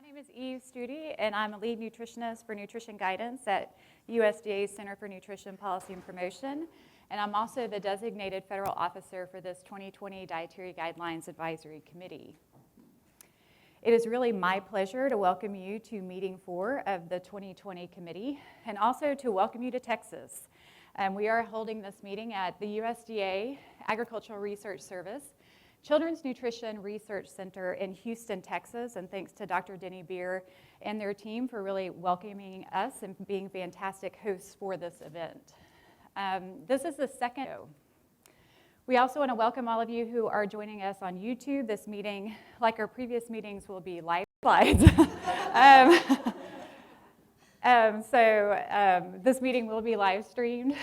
name is Eve Studi, and I'm a lead nutritionist for nutrition guidance at USDA's Center for Nutrition Policy and Promotion, and I'm also the designated federal officer for this 2020 Dietary Guidelines Advisory Committee. It is really my pleasure to welcome you to meeting 4 of the 2020 committee, and also to welcome you to Texas. We are holding this meeting at the USDA Agricultural Research Service Children's Nutrition Research Center in Houston, Texas, and thanks to Dr. Denny Beer and their team for really welcoming us and being fantastic hosts for this event. This is the second. We also want to welcome all of you who are joining us on YouTube. This meeting, like our previous meetings, will be live slides. This meeting will be live streamed.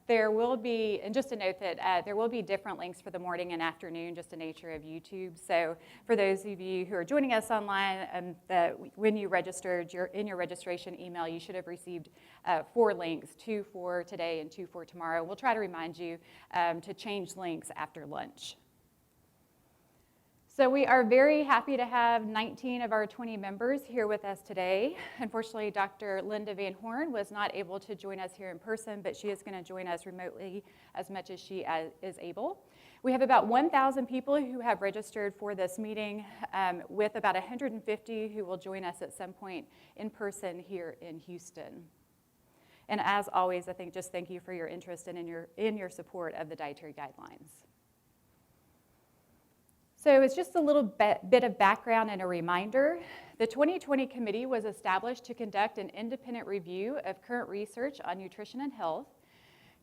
There will be, and just to note that there will be different links for the morning and afternoon, just the nature of YouTube. So for those of you who are joining us online, when you registered, in your registration email, you should have received 4 links, 2 for today and 2 for tomorrow. We'll try to remind you to change links after lunch. So we are very happy to have 19 of our 20 members here with us today. Unfortunately, Dr. Linda Van Horn was not able to join us here in person, but she is going to join us remotely as much as she is able. We have about 1,000 people who have registered for this meeting, with about 150 who will join us at some point in person here in Houston. And as always, I think just thank you for your interest and in your support of the dietary guidelines. So it's just a little bit of background and a reminder. The 2020 committee was established to conduct an independent review of current research on nutrition and health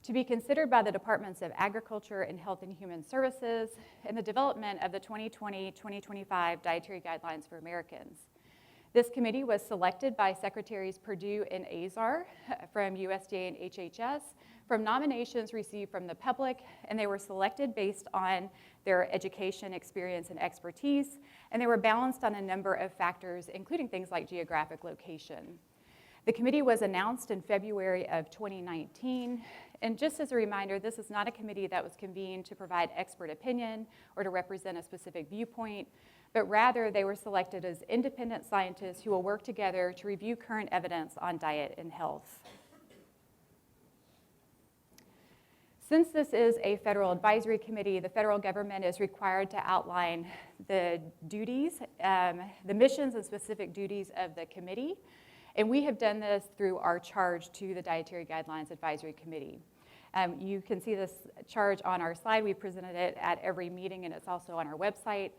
to be considered by the Departments of Agriculture and Health and Human Services in the development of the 2020-2025 Dietary Guidelines for Americans. This committee was selected by Secretaries Perdue and Azar from USDA and HHS from nominations received from the public, and they were selected based on their education, experience, and expertise, and they were balanced on a number of factors, including things like geographic location. The committee was announced in February of 2019, and just as a reminder, this is not a committee that was convened to provide expert opinion or to represent a specific viewpoint, but rather they were selected as independent scientists who will work together to review current evidence on diet and health. Since this is a federal advisory committee, the federal government is required to outline the duties, the missions and specific duties of the committee. And we have done this through our charge to the Dietary Guidelines Advisory Committee. You can see this charge on our slide. We presented it at every meeting, and it's also on our website.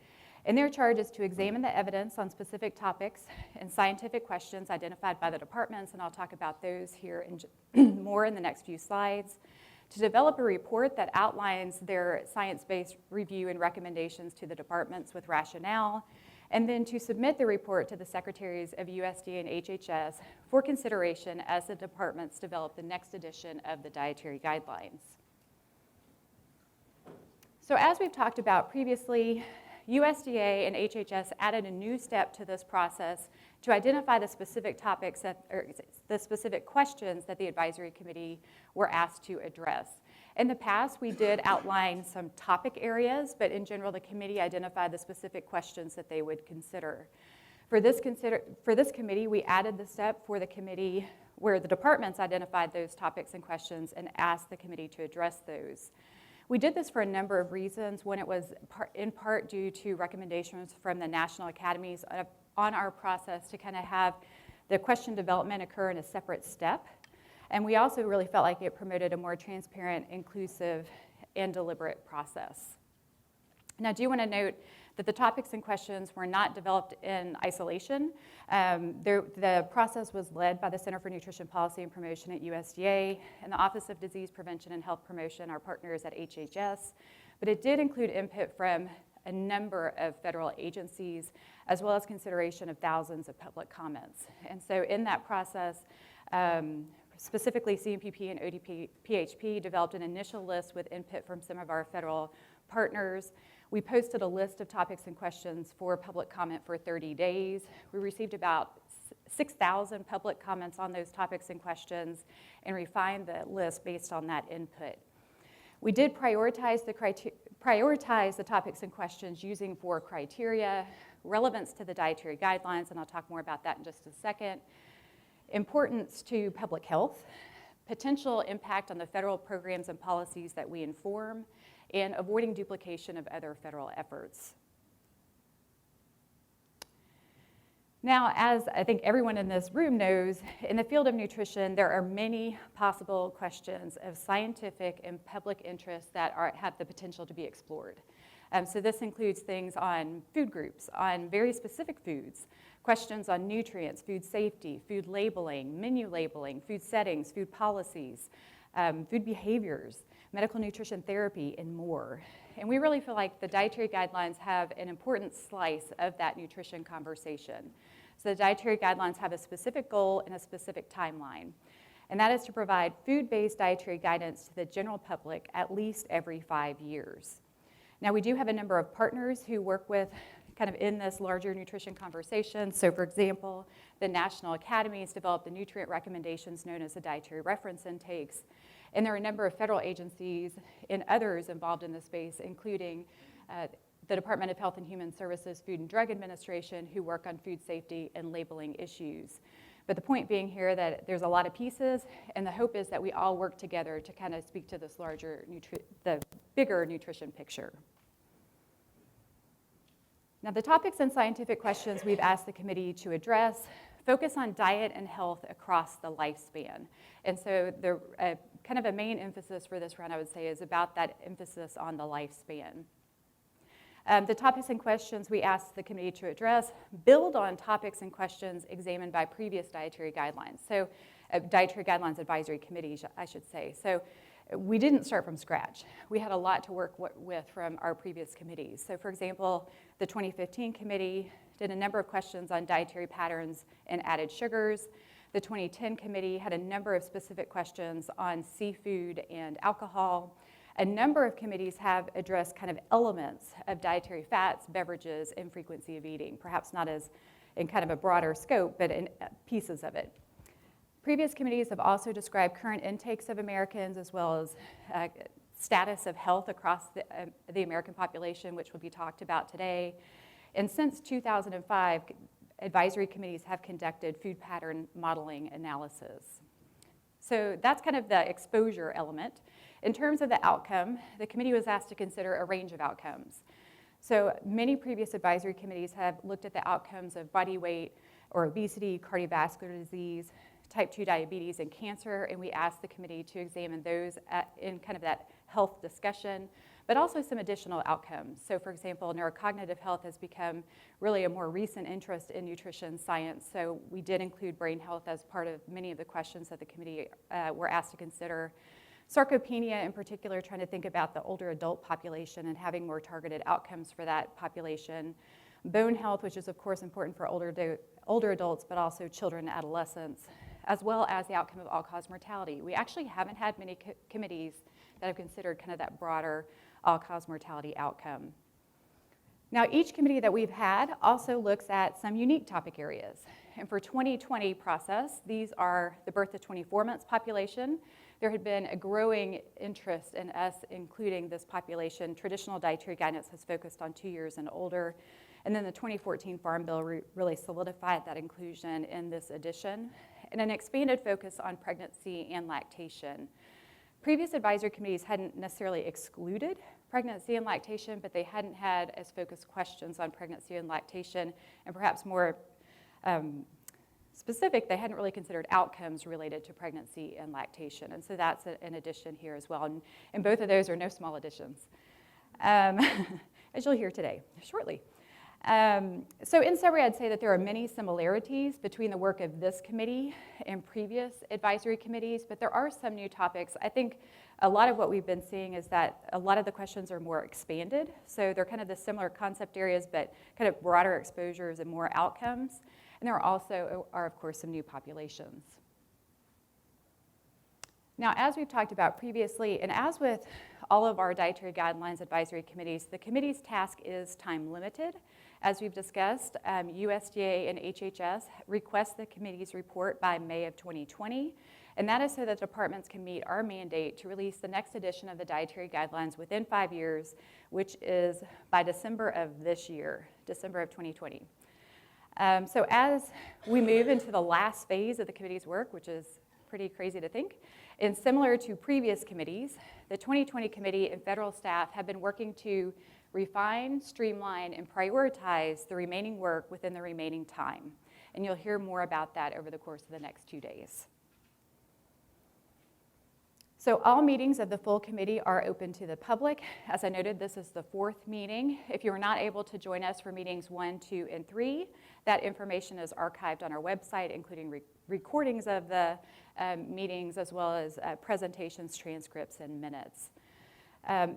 And their charge is to examine the evidence on specific topics and scientific questions identified by the departments, and I'll talk about those here more in the next few slides. To develop a report that outlines their science-based review and recommendations to the departments with rationale, and then to submit the report to the Secretaries of USDA and HHS for consideration as the departments develop the next edition of the Dietary Guidelines. So as we've talked about previously, USDA and HHS added a new step to this process to identify the specific topics or the specific questions that the advisory committee were asked to address. In the past, we did outline some topic areas, but in general, the committee identified the specific questions that they would consider. For this committee, we added the step for the committee where the departments identified those topics and questions and asked the committee to address those. We did this for a number of reasons. One, it was in part due to recommendations from the national academies on our process to kind of have the question development occur in a separate step. And we also really felt like it promoted a more transparent, inclusive, and deliberate process. Now, I do want to note that the topics and questions were not developed in isolation. The process was led by the Center for Nutrition Policy and Promotion at USDA and the Office of Disease Prevention and Health Promotion, our partners at HHS, but it did include input from a number of federal agencies, as well as consideration of thousands of public comments. And so in that process, specifically CNPP and ODPHP developed an initial list with input from some of our federal partners. We posted a list of topics and questions for public comment for 30 days. We received about 6,000 public comments on those topics and questions and refined the list based on that input. We did prioritize the prioritize the topics and questions using 4 criteria: relevance to the dietary guidelines, and I'll talk more about that in just a second, importance to public health, potential impact on the federal programs and policies that we inform, and avoiding duplication of other federal efforts. Now, as I think everyone in this room knows, in the field of nutrition, there are many possible questions of scientific and public interest that have the potential to be explored. So this includes things on food groups, on very specific foods, questions on nutrients, food safety, food labeling, menu labeling, food settings, food policies, food behaviors, medical nutrition therapy, and more. And we really feel like the dietary guidelines have an important slice of that nutrition conversation. So the dietary guidelines have a specific goal and a specific timeline, and that is to provide food-based dietary guidance to the general public at least every 5 years. Now, we do have a number of partners who work with kind of in this larger nutrition conversation. So for example, the National Academies developed the nutrient recommendations known as the dietary reference intakes. And there are a number of federal agencies and others involved in this space, including the Department of Health and Human Services, Food and Drug Administration, who work on food safety and labeling issues. But the point being here that there's a lot of pieces, and the hope is that we all work together to kind of speak to this larger, the bigger nutrition picture. Now, the topics and scientific questions we've asked the committee to address focus on diet and health across the lifespan. And so the kind of a main emphasis for this round, I would say, is about that emphasis on the lifespan. The topics and questions we asked the committee to address build on topics and questions examined by previous dietary guidelines. So Dietary Guidelines Advisory Committees, I should say. So we didn't start from scratch. We had a lot to work with from our previous committees. So for example, the 2015 committee did a number of questions on dietary patterns and added sugars. The 2010 committee had a number of specific questions on seafood and alcohol. A number of committees have addressed kind of elements of dietary fats, beverages, and frequency of eating, perhaps not as in kind of a broader scope, but in pieces of it. Previous committees have also described current intakes of Americans as well as status of health across the American population, which will be talked about today. And since 2005, advisory committees have conducted food pattern modeling analysis. So that's kind of the exposure element. In terms of the outcome, the committee was asked to consider a range of outcomes. So many previous advisory committees have looked at the outcomes of body weight or obesity, cardiovascular disease, type 2 diabetes, and cancer, and we asked the committee to examine those in kind of that health discussion, but also some additional outcomes. So for example, neurocognitive health has become really a more recent interest in nutrition science, so we did include brain health as part of many of the questions that the committee were asked to consider. Sarcopenia in particular, trying to think about the older adult population and having more targeted outcomes for that population. Bone health, which is of course important for older adults, but also children and adolescents, as well as the outcome of all-cause mortality. We actually haven't had many committees that have considered kind of that broader all-cause mortality outcome. Now, each committee that we've had also looks at some unique topic areas. And for 2020 process, these are the birth to 24 months population. There had been a growing interest in us including this population. Traditional dietary guidance has focused on 2 years and older. And then the 2014 Farm Bill really solidified that inclusion in this edition, and an expanded focus on pregnancy and lactation. Previous advisory committees hadn't necessarily excluded pregnancy and lactation, but they hadn't had as focused questions on pregnancy and lactation, and perhaps more specific, they hadn't really considered outcomes related to pregnancy and lactation. And so that's an addition here as well. And both of those are no small additions, as you'll hear today shortly. So in summary, I'd say that there are many similarities between the work of this committee and previous advisory committees, but there are some new topics. I think a lot of what we've been seeing is that a lot of the questions are more expanded. So they're kind of the similar concept areas, but kind of broader exposures and more outcomes. And there also are, of course, some new populations. Now, as we've talked about previously, and as with all of our Dietary Guidelines Advisory Committees, the committee's task is time limited. As we've discussed, USDA and HHS request the committee's report by May of 2020, And that is so that departments can meet our mandate to release the next edition of the dietary guidelines within 5 years, which is by December of this year, December of 2020. So as we move into the last phase of the committee's work, which is pretty crazy to think, and similar to previous committees, the 2020 committee and federal staff have been working to refine, streamline, and prioritize the remaining work within the remaining time. And you'll hear more about that over the course of the next 2 days. So all meetings of the full committee are open to the public. As I noted, this is the 4th meeting. If you are not able to join us for meetings 1, 2, and 3, that information is archived on our website, including recordings of the meetings, as well as presentations, transcripts, and minutes.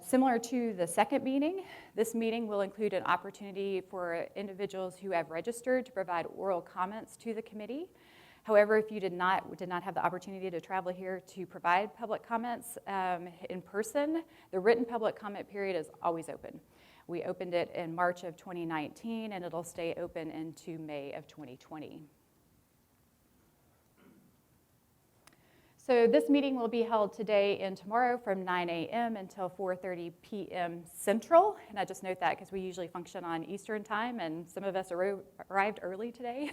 Similar to the 2nd meeting, this meeting will include an opportunity for individuals who have registered to provide oral comments to the committee. However, if you did not have the opportunity to travel here to provide public comments in person, the written public comment period is always open. We opened it in March of 2019, and it'll stay open into May of 2020. So this meeting will be held today and tomorrow from 9 a.m. until 4:30 p.m. Central. And I just note that because we usually function on Eastern time, and some of us arrived early today,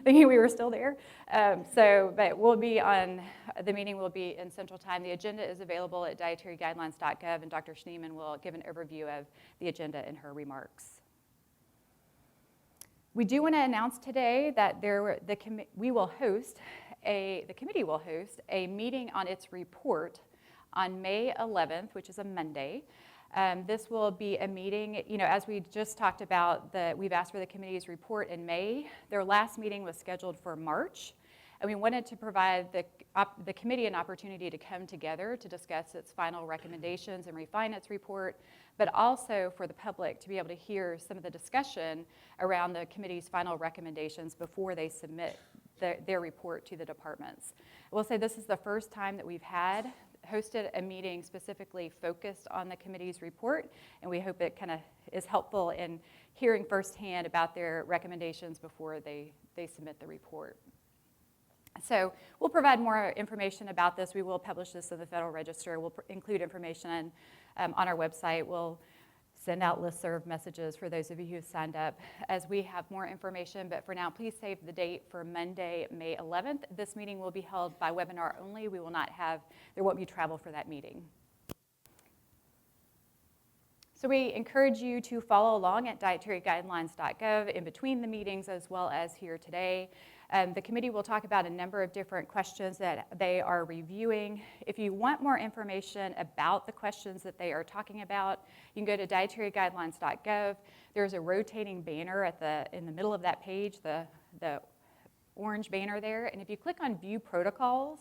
thinking we were still there. But the meeting will be in Central time. The agenda is available at dietaryguidelines.gov, and Dr. Schneeman will give an overview of the agenda in her remarks. We do want to announce today that the committee will host a meeting on its report on May 11th, which is a Monday. This will be a meeting, as we just talked about, we've asked for the committee's report in May. Their last meeting was scheduled for March, and we wanted to provide the committee an opportunity to come together to discuss its final recommendations and refine its report, but also for the public to be able to hear some of the discussion around the committee's final recommendations before they submit their report to the departments. I will say this is the first time that we've hosted a meeting specifically focused on the committee's report, and we hope it kind of is helpful in hearing firsthand about their recommendations before they submit the report. So we'll provide more information about this. We will publish this in the Federal Register. We'll include information on our website. We'll send out listserv messages for those of you who have signed up as we have more information. But for now, please save the date for Monday, May 11th. This meeting will be held by webinar only. There won't be travel for that meeting. So we encourage you to follow along at dietaryguidelines.gov in between the meetings as well as here today. The committee will talk about a number of different questions that they are reviewing. If you want more information about the questions that they are talking about, you can go to dietaryguidelines.gov. There's a rotating banner in the middle of that page, the orange banner there. And if you click on View Protocols,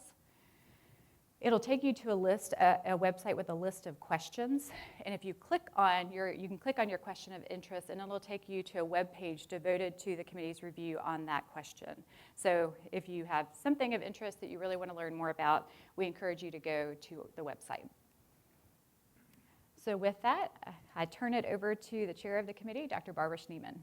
it'll take you to a website with a list of questions. And if you you can click on your question of interest, and it'll take you to a web page devoted to the committee's review on that question. So if you have something of interest that you really want to learn more about, we encourage you to go to the website. So with that, I turn it over to the chair of the committee, Dr. Barbara Schneeman.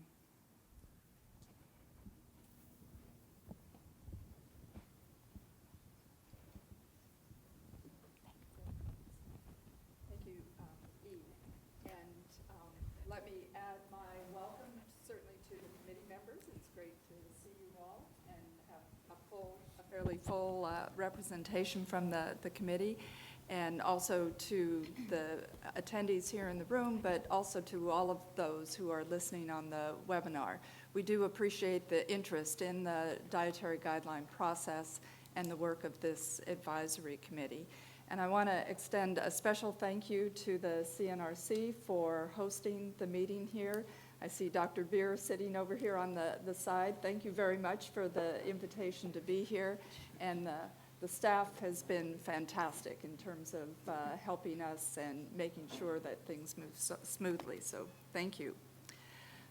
Let me add my welcome certainly to the committee members. It's great to see you all and have a fairly full representation from the committee, and also to the attendees here in the room, but also to all of those who are listening on the webinar. We do appreciate the interest in the dietary guideline process and the work of this advisory committee. And I want to extend a special thank you to the CNRC for hosting the meeting here. I see Dr. Beer sitting over here on the side. Thank you very much for the invitation to be here. And the staff has been fantastic in terms of helping us and making sure that things move smoothly. So thank you.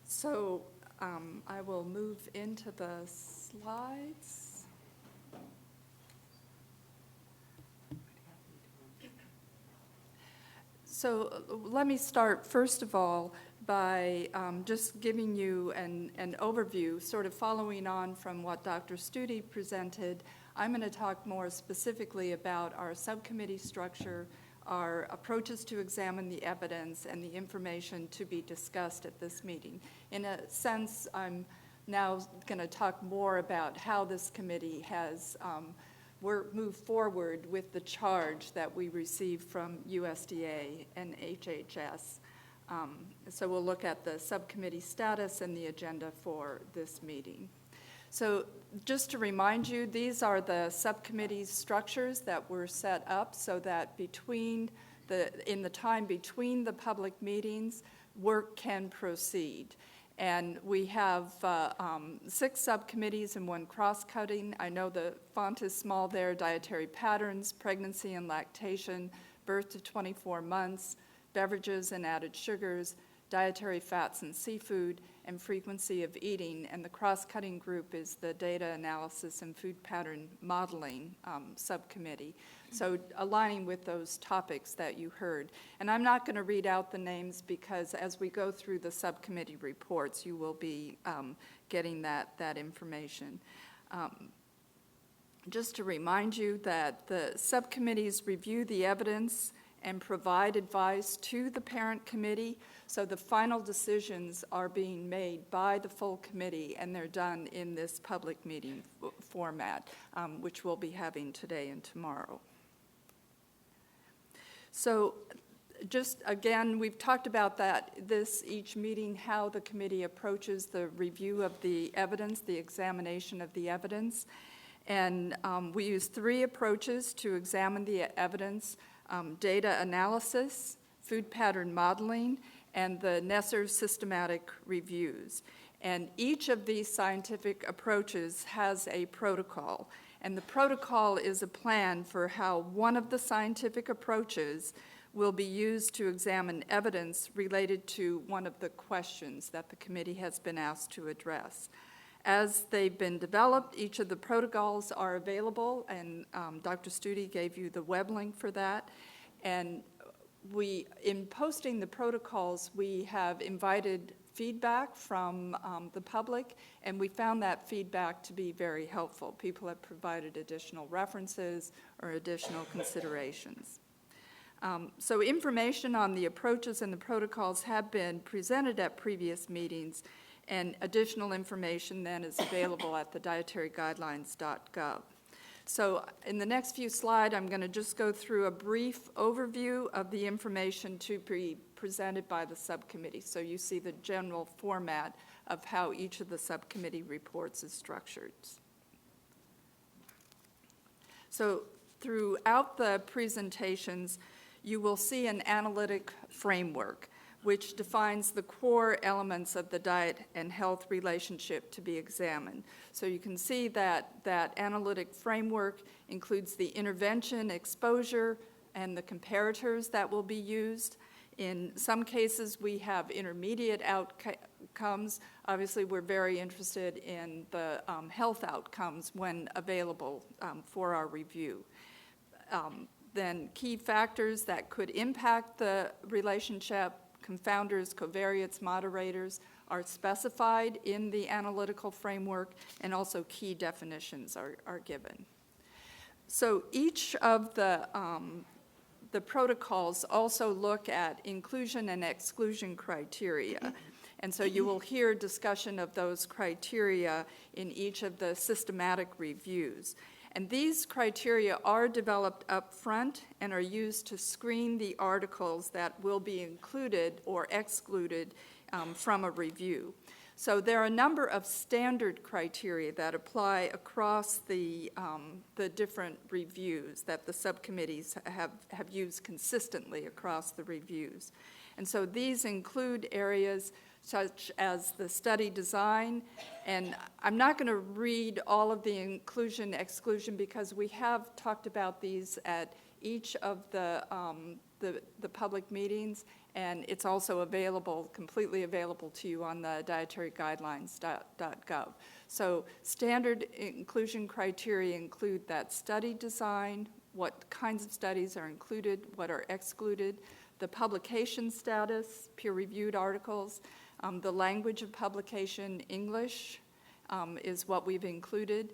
So I will move into the slides. So let me start, first of all, by just giving you an overview, sort of following on from what Dr. Studi presented I'm going to talk more specifically about our subcommittee structure, our approaches to examine the evidence, and the information to be discussed at this meeting. In a sense, I'm now going to talk more about how this committee has moved forward with the charge that we received from USDA and HHS. So we'll look at the subcommittee status and the agenda for this meeting. So just to remind you, these are the subcommittee structures that were set up so that in the time between the public meetings, work can proceed. And we have 6 subcommittees and 1 cross-cutting. I know the font is small there: dietary patterns, pregnancy and lactation, birth to 24 months, beverages and added sugars, dietary fats and seafood, and frequency of eating. And the cross-cutting group is the data analysis and food pattern modeling subcommittee. So aligning with those topics that you heard. And I'm not going to read out the names because as we go through the subcommittee reports, you will be getting that information. Just to remind you that the subcommittees review the evidence and provide advice to the parent committee. So the final decisions are being made by the full committee, and they're done in this public meeting format, which we'll be having today and tomorrow. So just again, we've talked about each meeting, how the committee approaches the review of the evidence, the examination of the evidence. And we use 3 approaches to examine the evidence: data analysis, food pattern modeling, and the NESR systematic reviews. And each of these scientific approaches has a protocol. And the protocol is a plan for how one of the scientific approaches will be used to examine evidence related to one of the questions that the committee has been asked to address. As they've been developed, each of the protocols are available, and Dr. Studi gave you the web link for that. And in posting the protocols, we have invited feedback from the public, and we found that feedback to be very helpful. People have provided additional references or additional considerations. So information on the approaches and the protocols have been presented at previous meetings, and additional information then is available at the dietaryguidelines.gov. So in the next few slides, I'm going to just go through a brief overview of the information to be presented by the subcommittee. So you see the general format of how each of the subcommittee reports is structured. So throughout the presentations, you will see an analytic framework which defines the core elements of the diet and health relationship to be examined. So you can see that that analytic framework includes the intervention, exposure, and the comparators that will be used. In some cases, we have intermediate outcomes. Obviously, we're very interested in the health outcomes when available for our review. Then key factors that could impact the relationship, confounders, covariates, moderators, are specified in the analytical framework, and also key definitions are given. So each of the protocols also look at inclusion and exclusion criteria. And so you will hear discussion of those criteria in each of the systematic reviews. And these criteria are developed up front and are used to screen the articles that will be included or excluded from a review. So there are a number of standard criteria that apply across the different reviews that the subcommittees have used consistently across the reviews. And so these include areas such as the study design, and I'm not going to read all of the inclusion, exclusion, because we have talked about these at each of the public meetings, and it's also available, completely available to you on the dietaryguidelines.gov. So standard inclusion criteria include that study design, what kinds of studies are included, what are excluded, the publication status, peer-reviewed articles, the language of publication, English is what we've included,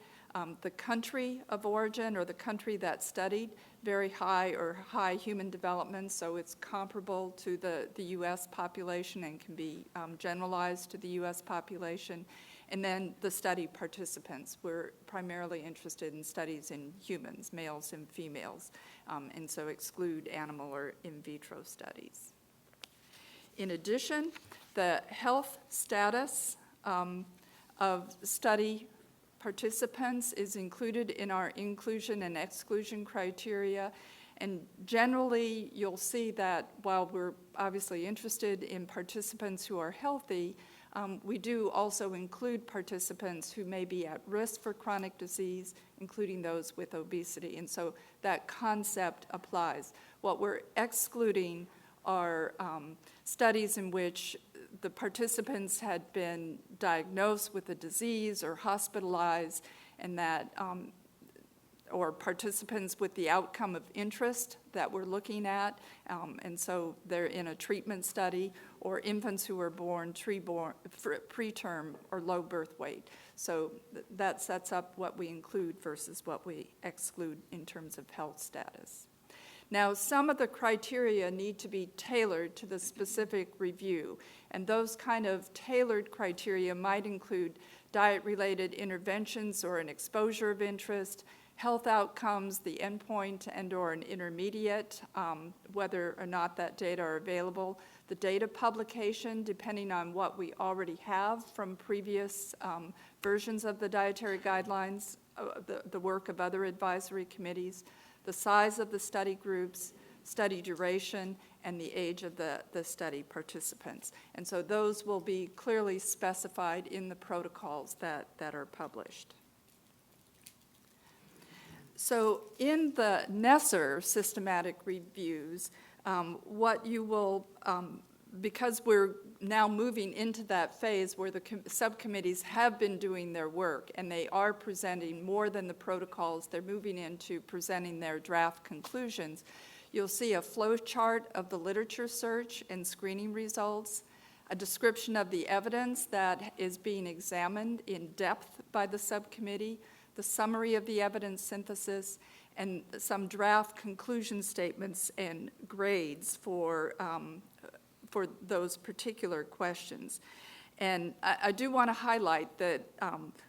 the country of origin or the country that's studied, very high or high human development, so it's comparable to the U.S. population and can be generalized to the U.S. population. And then the study participants. We're primarily interested in studies in humans, males and females, and so exclude animal or in vitro studies. In addition, the health status of study participants is included in our inclusion and exclusion criteria. And generally, you'll see that while we're obviously interested in participants who are healthy, we do also include participants who may be at risk for chronic disease, including those with obesity. And so that concept applies. What we're excluding are studies in which the participants had been diagnosed with a disease or hospitalized, and that or participants with the outcome of interest that we're looking at, and so they're in a treatment study, or infants who are born preterm or low birth weight. So that sets up what we include versus what we exclude in terms of health status. Now, some of the criteria need to be tailored to the specific review, and those kind of tailored criteria might include diet-related interventions or an exposure of interest, health outcomes, the endpoint and or an intermediate, whether or not that data are available, the data publication, depending on what we already have from previous versions of the dietary guidelines, the work of other advisory committees, the size of the study groups, study duration, and the age of the study participants. And so those will be clearly specified in the protocols that are published. So in the NESR systematic reviews, what you will, because we're now moving into that phase where the subcommittees have been doing their work and they are presenting more than the protocols, they're moving into presenting their draft conclusions, you'll see a flow chart of the literature search and screening results, a description of the evidence that is being examined in depth by the subcommittee, the summary of the evidence synthesis, and some draft conclusion statements and grades for those particular questions. And I do want to highlight that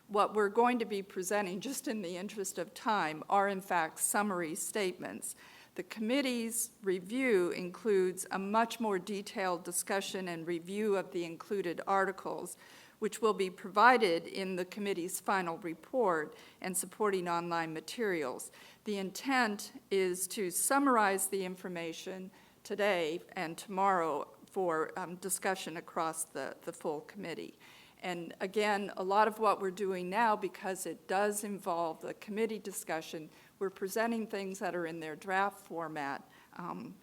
what we're going to be presenting, just in the interest of time, are in fact summary statements. The committee's review includes a much more detailed discussion and review of the included articles, which will be provided in the committee's final report and supporting online materials. The intent is to summarize the information today and tomorrow for discussion across the full committee. And again, a lot of what we're doing now, because it does involve the committee discussion, we're presenting things that are in their draft format, and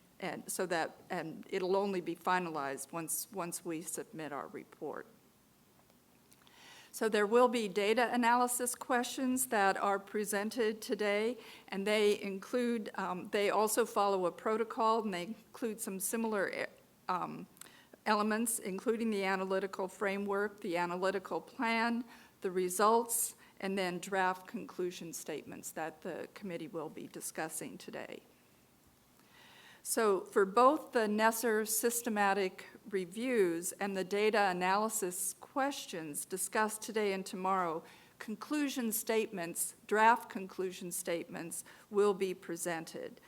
it'll only be finalized once we submit our report. So there will be data analysis questions that are presented today, and they include, they also follow a protocol, and they include some similar elements, including the analytical framework, the analytical plan, the results, and then draft conclusion statements that the committee will be discussing today. So for both the NESR systematic reviews and the data analysis questions discussed today and tomorrow, conclusion statements, draft conclusion statements, will be presented.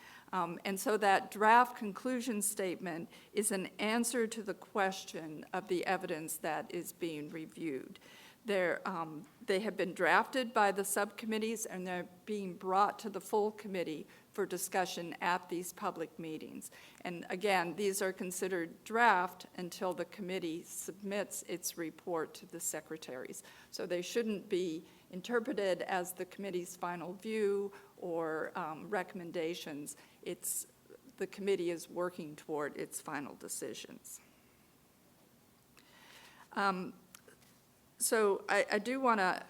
And so that draft conclusion statement is an answer to the question of the evidence that is being reviewed. They have been drafted by the subcommittees, and they're being brought to the full committee for discussion at these public meetings. And again, these are considered draft until the committee submits its report to the secretaries. So they shouldn't be interpreted as the committee's final view or recommendations. The committee is working toward its final decisions. So I do want to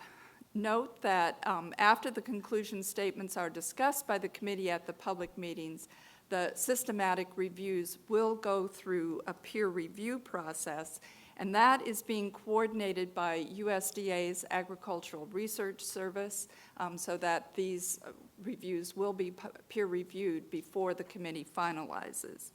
note that after the conclusion statements are discussed by the committee at the public meetings, the systematic reviews will go through a peer review process, And that is being coordinated by USDA's Agricultural Research Service, so that these reviews will be peer-reviewed before the committee finalizes.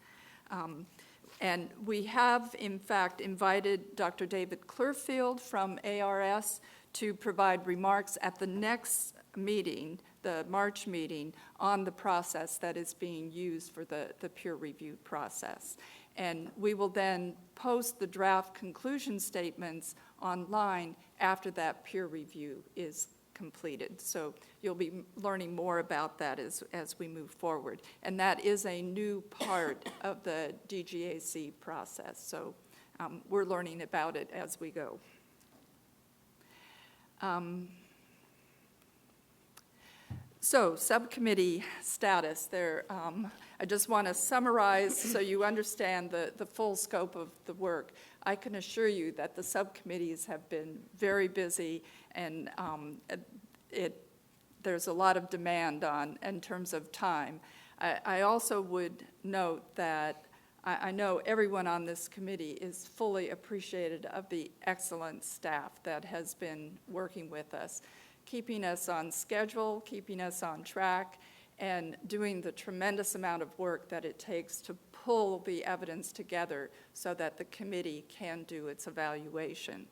And we have, in fact, invited Dr. David Clearfield from ARS to provide remarks at the next meeting, the March meeting, on the process that is being used for the peer review process. And we will then post the draft conclusion statements online after that peer review is completed. So you'll be learning more about that as we move forward. And that is a new part of the DGAC process. So we're learning about it as we go. So subcommittee status there. I just want to summarize so you understand the full scope of the work. I can assure you that the subcommittees have been very busy, and there's a lot of demand in terms of time. I also would note that I know everyone on this committee is fully appreciative of the excellent staff that has been working with us, keeping us on schedule, keeping us on track, and doing the tremendous amount of work that it takes to pull the evidence together so that the committee can do its evaluation.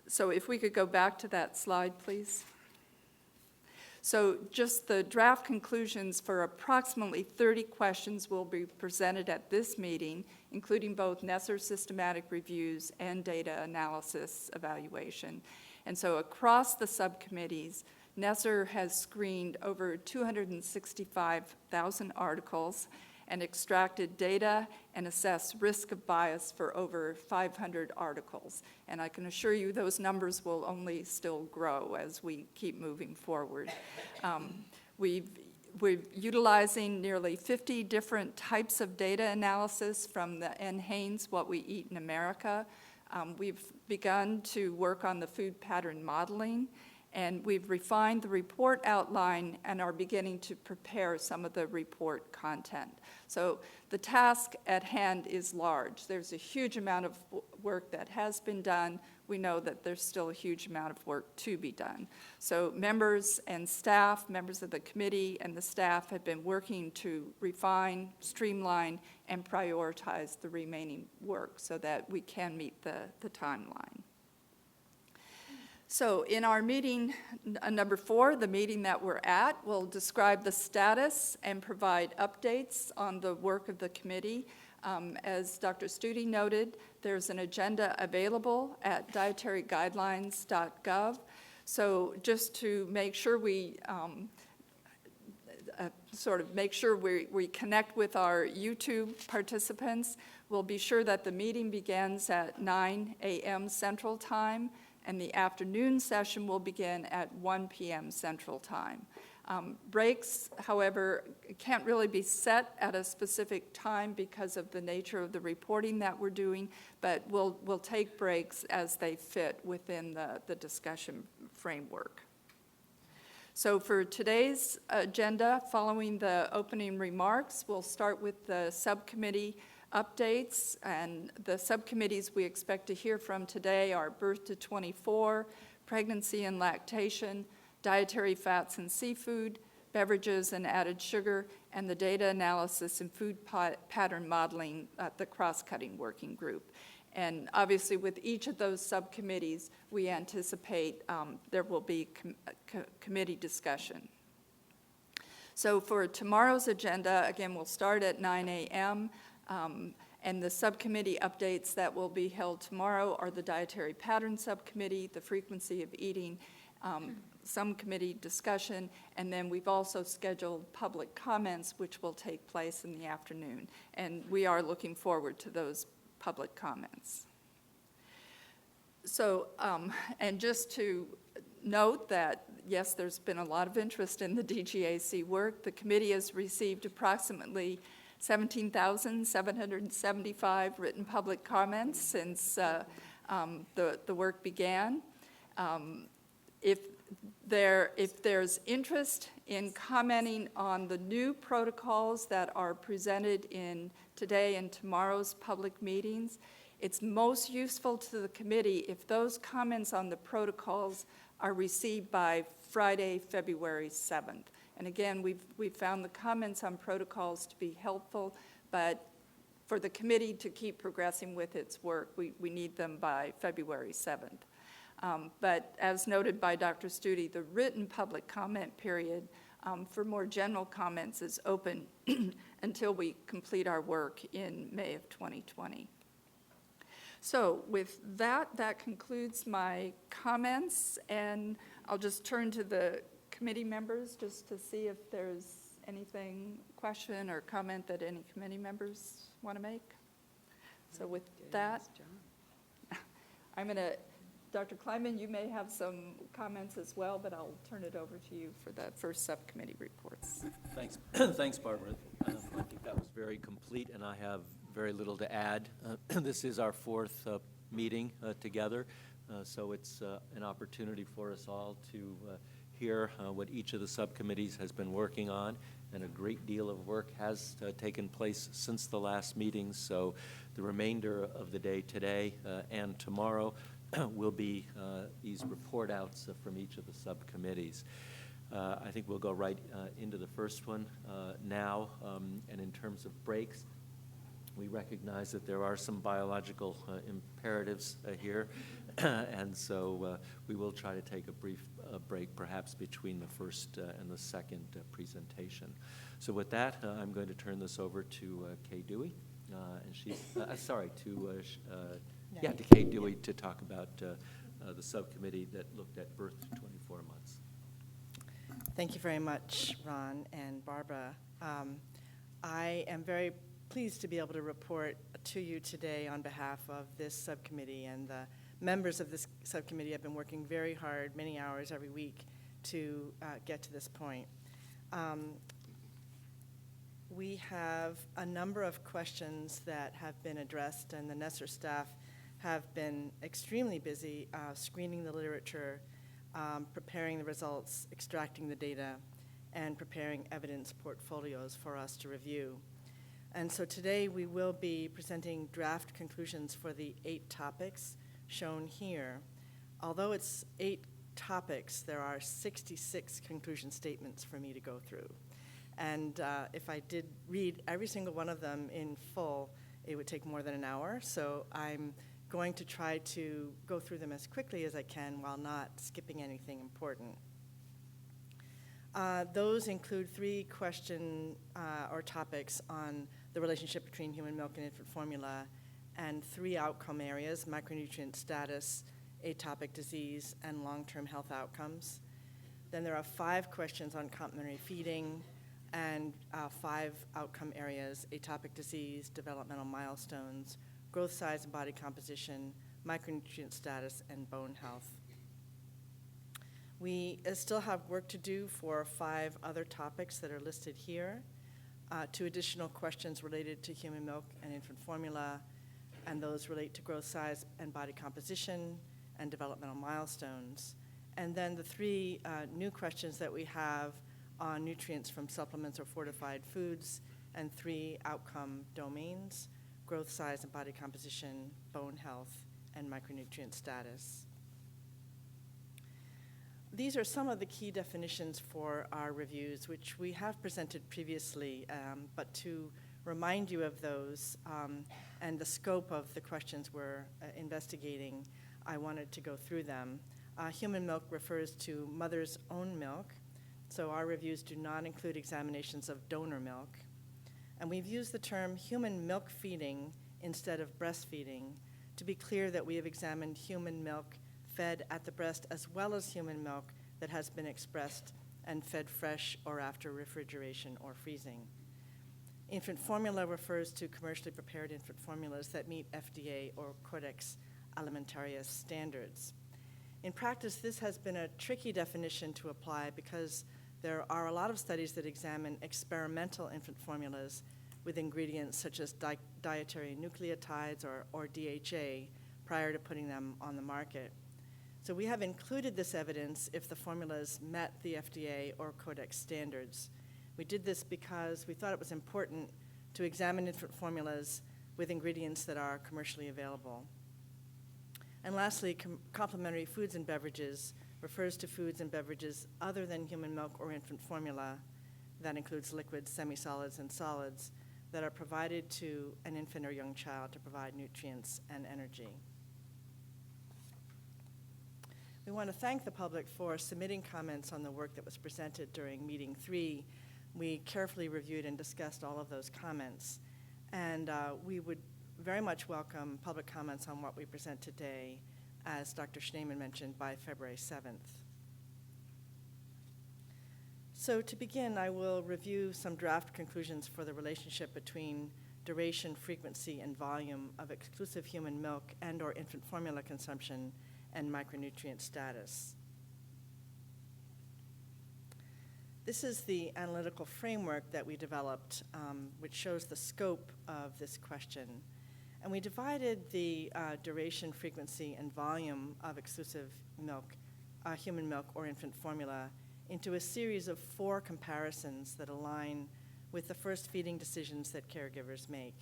So if we could go back to that slide, please. So just the draft conclusions for approximately 30 questions will be presented at this meeting, including both NESR systematic reviews and data analysis evaluation. And so across the subcommittees, NESR has screened over 265,000 articles and extracted data and assessed risk of bias for over 500 articles. And I can assure you those numbers will only still grow as we keep moving forward. We're utilizing nearly 50 different types of data analysis from the NHANES, What We Eat in America. We've begun to work on the food pattern modeling, and we've refined the report outline and are beginning to prepare some of the report content. So the task at hand is large. There's a huge amount of work that has been done. We know that there's still a huge amount of work to be done. So members and staff, members of the committee and the staff have been working to refine, streamline, and prioritize the remaining work so that we can meet the timeline. So in our meeting number 4, the meeting that we're at, we'll describe the status and provide updates on the work of the committee. As Dr. Studi noted, there's an agenda available at dietaryguidelines.gov. So just to make sure we we connect with our YouTube participants, we'll be sure that the meeting begins at 9 a.m. Central Time, and the afternoon session will begin at 1 p.m. Central Time. Breaks, however, can't really be set at a specific time because of the nature of the reporting that we're doing, but we'll take breaks as they fit within the discussion framework. So for today's agenda, following the opening remarks, we'll start with the subcommittee updates, and the subcommittees we expect to hear from today are birth to 24, pregnancy and lactation, dietary fats and seafood, beverages and added sugar, and the data analysis and food pattern modeling at the cross-cutting working group. And obviously with each of those subcommittees, we anticipate there will be committee discussion. So for tomorrow's agenda, again, we'll start at 9 a.m. And the subcommittee updates that will be held tomorrow are the Dietary Pattern Subcommittee, the Frequency of Eating some committee discussion, and then we've also scheduled public comments, which will take place in the afternoon. And we are looking forward to those public comments. So, and just to note that, yes, there's been a lot of interest in the DGAC work. The committee has received approximately 17,775 written public comments since the work began. If there's interest in commenting on the new protocols that are presented in today and tomorrow's public meetings, It's most useful to the committee if those comments on the protocols are received by Friday, February 7th. And again, we've found the comments on protocols to be helpful, but for the committee to keep progressing with its work, we need them by February 7th. But as noted by Dr. Studi, the written public comment period for more general comments is open until we complete our work in May of 2020. So with that, that concludes my comments, and I'll just turn to the committee members just to see if there's anything, question or comment that any committee members want to make. So with that, I'm going to, Dr. Kleiman, you may have some comments as well, but I'll turn it over to you for the first subcommittee reports. Thanks. Thanks, Barbara. I think that was very complete, and I have very little to add. This is our fourth meeting together, so it's an opportunity for us all to hear what each of the subcommittees has been working on, and a great deal of work has taken place since the last meeting. So the remainder of the day today and tomorrow will be these report outs from each of the subcommittees. I think we'll go right into the first one now, and in terms of breaks, we recognize that there are some biological imperatives here, and so we will try to take a brief break perhaps between the first and the second presentation. So with that, I'm going to turn this over to Kay Dewey, and she's, to Kay Dewey to talk about the subcommittee that looked at birth to 24 months. Thank you very much, Ron and Barbara. I am very pleased to be able to report to you today on behalf of this subcommittee, and the members of this subcommittee have been working very hard, many hours every week, to get to this point. We have a number of questions that have been addressed, and the NESR staff have been extremely busy screening the literature, preparing the results, extracting the data, and preparing evidence portfolios for us to review. And so today we will be presenting draft conclusions for the 8 topics shown here. Although it's 8 topics, there are 66 conclusion statements for me to go through. And if I did read every single one of them in full, it would take more than an hour. So I'm going to try to go through them as quickly as I can while not skipping anything important. Those include 3 question or topics on the relationship between human milk and infant formula, and 3 outcome areas: micronutrient status, atopic disease, and long-term health outcomes. Then there are 5 questions on complementary feeding, and 5 outcome areas: atopic disease, developmental milestones, growth size and body composition, micronutrient status, and bone health. We still have work to do for 5 other topics that are listed here. 2 additional questions related to human milk and infant formula, and those relate to growth size and body composition and developmental milestones. And then the 3 new questions that we have on nutrients from supplements or fortified foods, and 3 outcome domains: growth size and body composition, bone health, and micronutrient status. These are some of the key definitions for our reviews, which we have presented previously, but to remind you of those and the scope of the questions we're investigating, I wanted to go through them. Human milk refers to mother's own milk, so our reviews do not include examinations of donor milk. And we've used the term human milk feeding instead of breastfeeding to be clear that we have examined human milk fed at the breast as well as human milk that has been expressed and fed fresh or after refrigeration or freezing. Infant formula refers to commercially prepared infant formulas that meet FDA or Codex Alimentarius standards. In practice, this has been a tricky definition to apply because there are a lot of studies that examine experimental infant formulas with ingredients such as dietary nucleotides or DHA prior to putting them on the market. So we have included this evidence if the formulas met the FDA or Codex standards. We did this because we thought it was important to examine infant formulas with ingredients that are commercially available. And lastly, complementary foods and beverages refers to foods and beverages other than human milk or infant formula. That includes liquids, semi-solids, and solids that are provided to an infant or young child to provide nutrients and energy. We want to thank the public for submitting comments on the work that was presented during meeting 3. We carefully reviewed and discussed all of those comments, and we would very much welcome public comments on what we present today, as Dr. Schneemann mentioned, by February 7th. So to begin, I will review some draft conclusions for the relationship between duration, frequency, and volume of exclusive human milk and or infant formula consumption and micronutrient status. This is the analytical framework that we developed, which shows the scope of this question. And we divided the duration, frequency, and volume of exclusive milk, human milk or infant formula into a series of 4 comparisons that align with the first feeding decisions that caregivers make.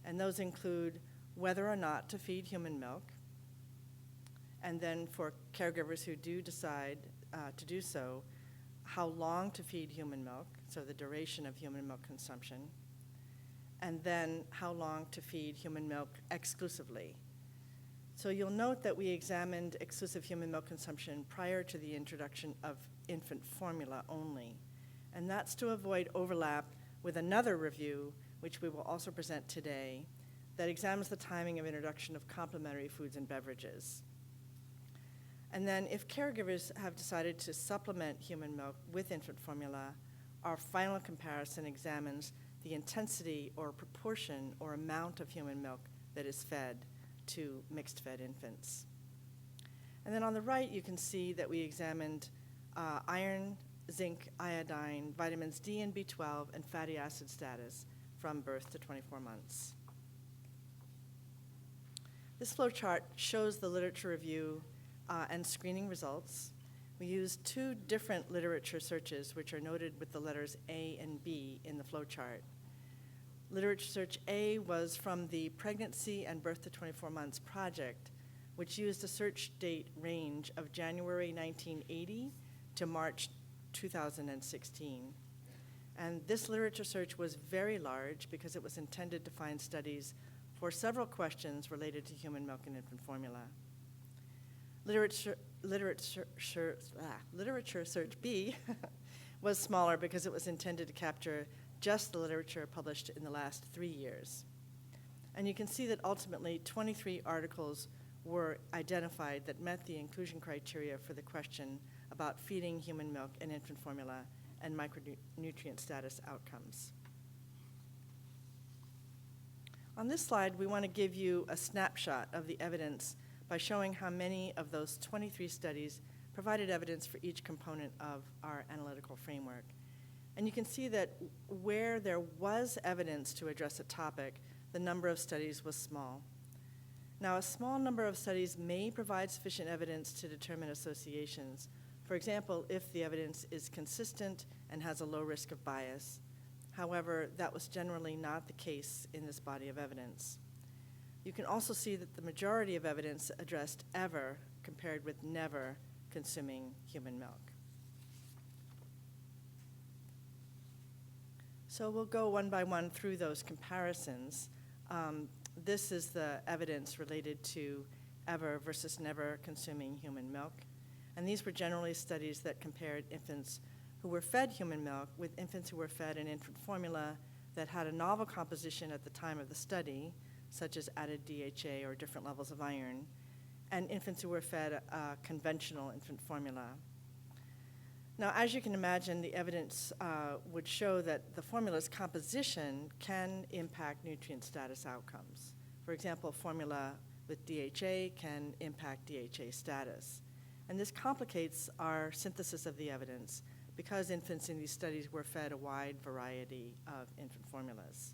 And those include whether or not to feed human milk, and then for caregivers who do decide to do so, how long to feed human milk, so the duration of human milk consumption, and then how long to feed human milk exclusively. So you'll note that we examined exclusive human milk consumption prior to the introduction of infant formula only, and that's to avoid overlap with another review, which we will also present today, that examines the timing of introduction of complementary foods and beverages. And then if caregivers have decided to supplement human milk with infant formula, our final comparison examines the intensity or proportion or amount of human milk that is fed to mixed-fed infants. And then on the right, you can see that we examined iron, zinc, iodine, vitamins D and B12, and fatty acid status from birth to 24 months. This flow chart shows the literature review and screening results. We used 2 different literature searches, which are noted with the letters A and B in the flow chart. Literature search A was from the Pregnancy and Birth to 24 Months project, which used a search date range of January 1980 to March 2016. And this literature search was very large because it was intended to find studies for several questions related to human milk and infant formula. Literature search B was smaller because it was intended to capture just the literature published in the last 3 years. And you can see that ultimately 23 articles were identified that met the inclusion criteria for the question about feeding human milk and infant formula and micronutrient status outcomes. On this slide, we want to give you a snapshot of the evidence by showing how many of those 23 studies provided evidence for each component of our analytical framework. And you can see that where there was evidence to address a topic, the number of studies was small. Now, a small number of studies may provide sufficient evidence to determine associations. For example, if the evidence is consistent and has a low risk of bias. However, that was generally not the case in this body of evidence. You can also see that the majority of evidence addressed ever compared with never consuming human milk. So we'll go one by one through those comparisons. This is the evidence related to ever versus never consuming human milk. And these were generally studies that compared infants who were fed human milk with infants who were fed an infant formula that had a novel composition at the time of the study, such as added DHA or different levels of iron, and infants who were fed a conventional infant formula. Now, as you can imagine, the evidence would show that the formula's composition can impact nutrient status outcomes. For example, formula with DHA can impact DHA status. And this complicates our synthesis of the evidence because infants in these studies were fed a wide variety of infant formulas.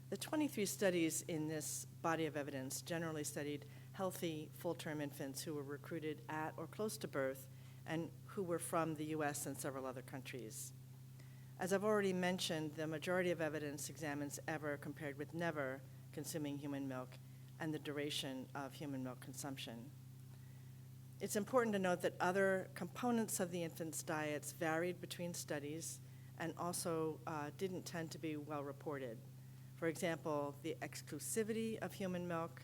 The 23 studies in this body of evidence generally studied healthy full-term infants who were recruited at or close to birth and who were from the US and several other countries. As I've already mentioned, the majority of evidence examines ever compared with never consuming human milk and the duration of human milk consumption. It's important to note that other components of the infant's diets varied between studies and also didn't tend to be well reported. For example, the exclusivity of human milk,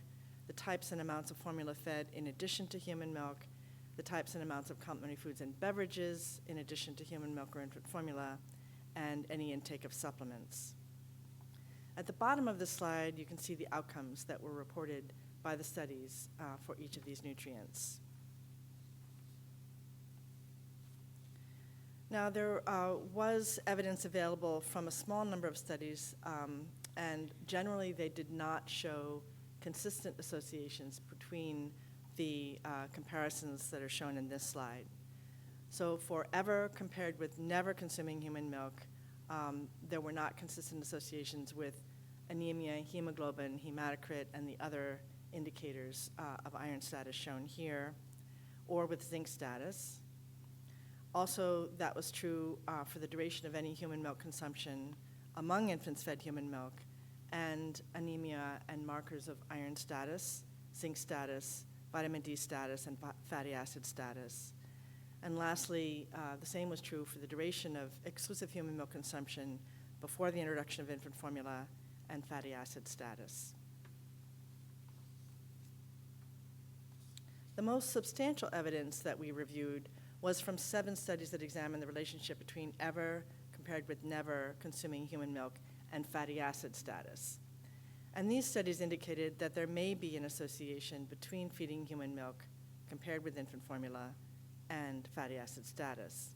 the types and amounts of formula fed in addition to human milk, the types and amounts of complementary foods and beverages in addition to human milk or infant formula, and any intake of supplements. At the bottom of the slide, you can see the outcomes that were reported by the studies for each of these nutrients. Now, there was evidence available from a small number of studies, and generally they did not show consistent associations between the comparisons that are shown in this slide. So for ever compared with never consuming human milk, there were not consistent associations with anemia, hemoglobin, hematocrit, and the other indicators of iron status shown here, or with zinc status. Also, that was true for the duration of any human milk consumption among infants fed human milk, and anemia and markers of iron status, zinc status, vitamin D status, and fatty acid status. And lastly, the same was true for the duration of exclusive human milk consumption before the introduction of infant formula and fatty acid status. The most substantial evidence that we reviewed was from 7 studies that examined the relationship between ever compared with never consuming human milk and fatty acid status. And these studies indicated that there may be an association between feeding human milk compared with infant formula and fatty acid status.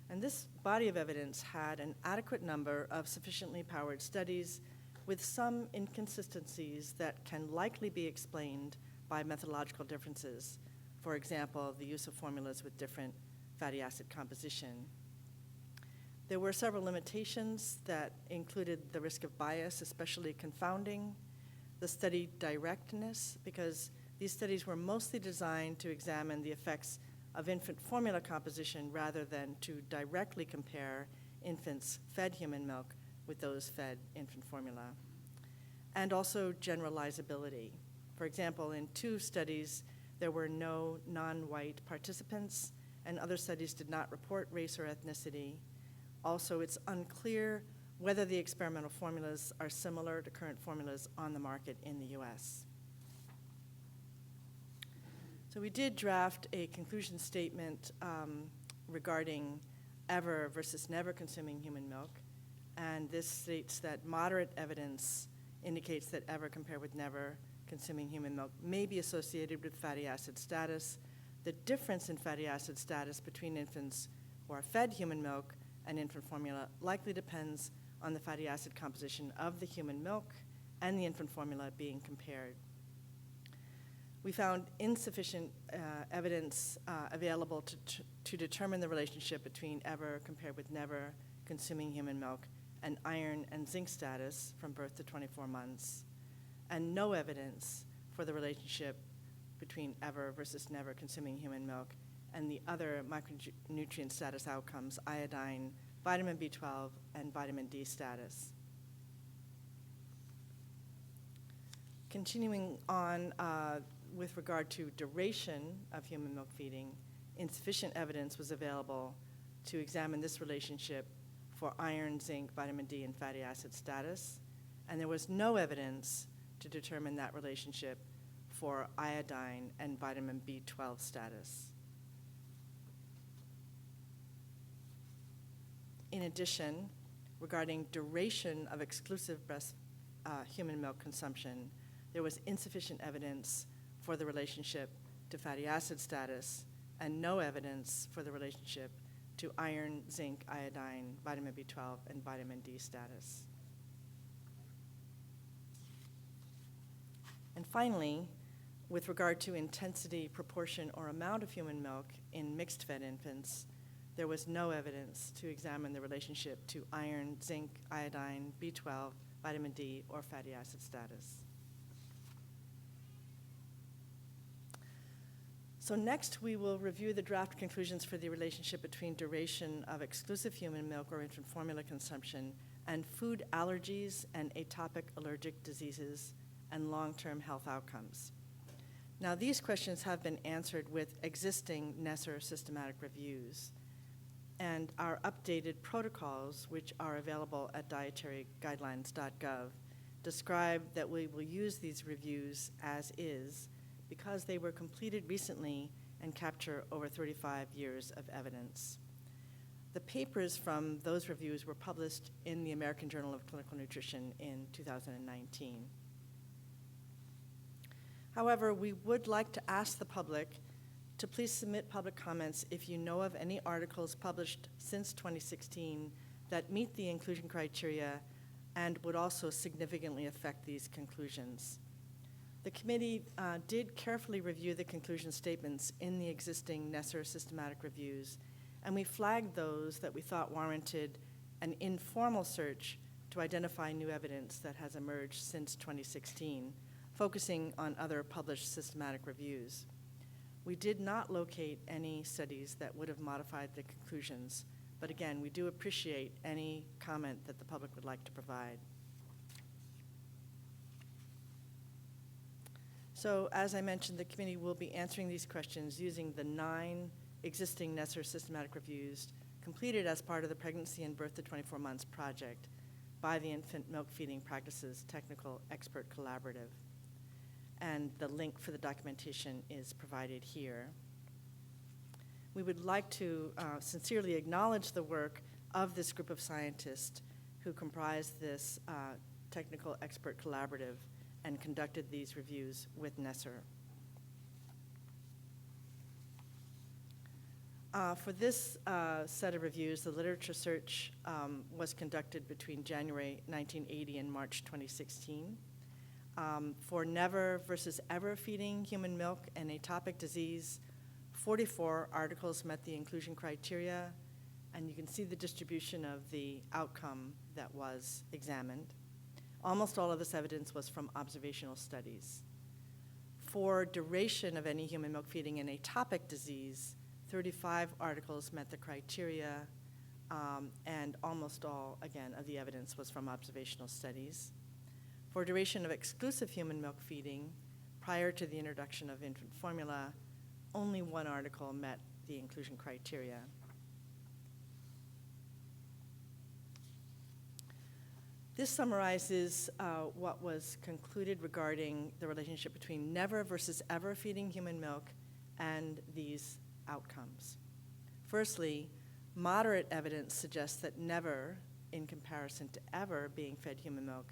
And this body of evidence had an adequate number of sufficiently powered studies with some inconsistencies that can likely be explained by methodological differences. For example, the use of formulas with different fatty acid composition. There were several limitations that included the risk of bias, especially confounding, the study directness, because these studies were mostly designed to examine the effects of infant formula composition rather than to directly compare infants fed human milk with those fed infant formula. And also generalizability. For example, in 2 studies, there were no non-white participants, and other studies did not report race or ethnicity. Also, it's unclear whether the experimental formulas are similar to current formulas on the market in the US. So we did draft a conclusion statement regarding ever versus never consuming human milk, and this states that moderate evidence indicates that ever compared with never consuming human milk may be associated with fatty acid status. The difference in fatty acid status between infants who are fed human milk and infant formula likely depends on the fatty acid composition of the human milk and the infant formula being compared. We found insufficient evidence available to determine the relationship between ever compared with never consuming human milk and iron and zinc status from birth to 24 months, and no evidence for the relationship between ever versus never consuming human milk and the other micronutrient status outcomes, iodine, vitamin B12, and vitamin D status. Continuing on with regard to duration of human milk feeding, insufficient evidence was available to examine this relationship for iron, zinc, vitamin D, and fatty acid status, and there was no evidence to determine that relationship for iodine and vitamin B12 status. In addition, regarding duration of exclusive breast human milk consumption, there was insufficient evidence for the relationship to fatty acid status and no evidence for the relationship to iron, zinc, iodine, vitamin B12, and vitamin D status. And finally, with regard to intensity, proportion, or amount of human milk in mixed-fed infants, there was no evidence to examine the relationship to iron, zinc, iodine, B12, vitamin D, or fatty acid status. So next, we will review the draft conclusions for the relationship between duration of exclusive human milk or infant formula consumption and food allergies and atopic allergic diseases and long-term health outcomes. Now, these questions have been answered with existing NESR systematic reviews, and our updated protocols, which are available at dietaryguidelines.gov, describe that we will use these reviews as is because they were completed recently and capture over 35 years of evidence. The papers from those reviews were published in the American Journal of Clinical Nutrition in 2019. However, we would like to ask the public to please submit public comments if you know of any articles published since 2016 that meet the inclusion criteria and would also significantly affect these conclusions. The committee did carefully review the conclusion statements in the existing NESR systematic reviews, and we flagged those that we thought warranted an informal search to identify new evidence that has emerged since 2016, focusing on other published systematic reviews. We did not locate any studies that would have modified the conclusions, but again, we do appreciate any comment that the public would like to provide. So, as I mentioned, the committee will be answering these questions using the 9 existing NESR systematic reviews completed as part of the Pregnancy and Birth to 24 Months project by the Infant Milk Feeding Practices Technical Expert Collaborative. And the link for the documentation is provided here. We would like to sincerely acknowledge the work of this group of scientists who comprised this technical expert collaborative and conducted these reviews with NESR. For this set of reviews, the literature search was conducted between January 1980 and March 2016. For never versus ever feeding human milk and atopic disease, 44 articles met the inclusion criteria, and you can see the distribution of the outcome that was examined. Almost all of this evidence was from observational studies. For duration of any human milk feeding and atopic disease, 35 articles met the criteria, and almost all, again, of the evidence was from observational studies. For duration of exclusive human milk feeding, prior to the introduction of infant formula, only 1 article met the inclusion criteria. This summarizes what was concluded regarding the relationship between never versus ever feeding human milk and these outcomes. Firstly, moderate evidence suggests that never, in comparison to ever being fed human milk,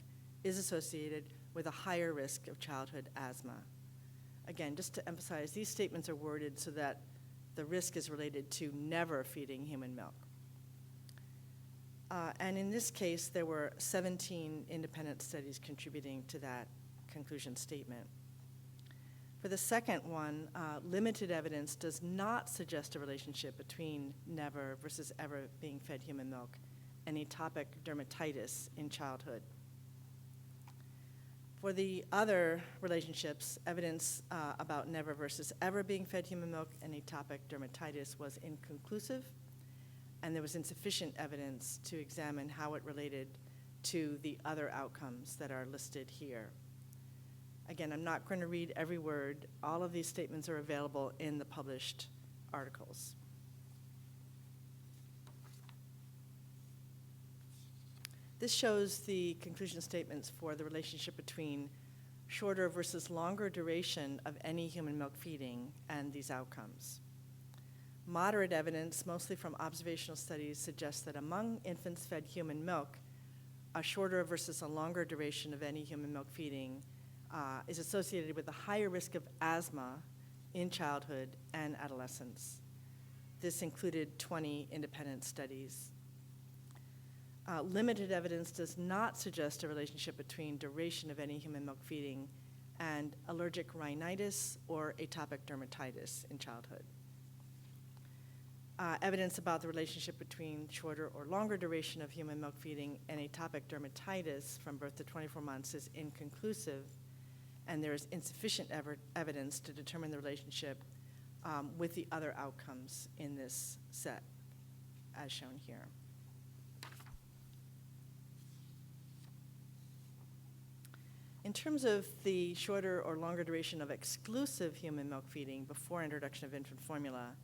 is associated with a higher risk of childhood asthma. Again, just to emphasize, these statements are worded so that the risk is related to never feeding human milk. And in this case, there were 17 independent studies contributing to that conclusion statement. For the second one, limited evidence does not suggest a relationship between never versus ever being fed human milk and atopic dermatitis in childhood. For the other relationships, evidence about never versus ever being fed human milk and atopic dermatitis was inconclusive, and there was insufficient evidence to examine how it related to the other outcomes that are listed here. Again, I'm not going to read every word. All of these statements are available in the published articles. This shows the conclusion statements for the relationship between shorter versus longer duration of any human milk feeding and these outcomes. Moderate evidence, mostly from observational studies, suggests that among infants fed human milk, a shorter versus a longer duration of any human milk feeding is associated with a higher risk of asthma in childhood and adolescence. This included 20 independent studies. Limited evidence does not suggest a relationship between duration of any human milk feeding and allergic rhinitis or atopic dermatitis in childhood. Evidence about the relationship between shorter or longer duration of human milk feeding and atopic dermatitis from birth to 24 months is inconclusive, and there is insufficient evidence to determine the relationship with the other outcomes in this set, as shown here. In terms of the shorter or longer duration of exclusive human milk feeding before introduction of infant formula,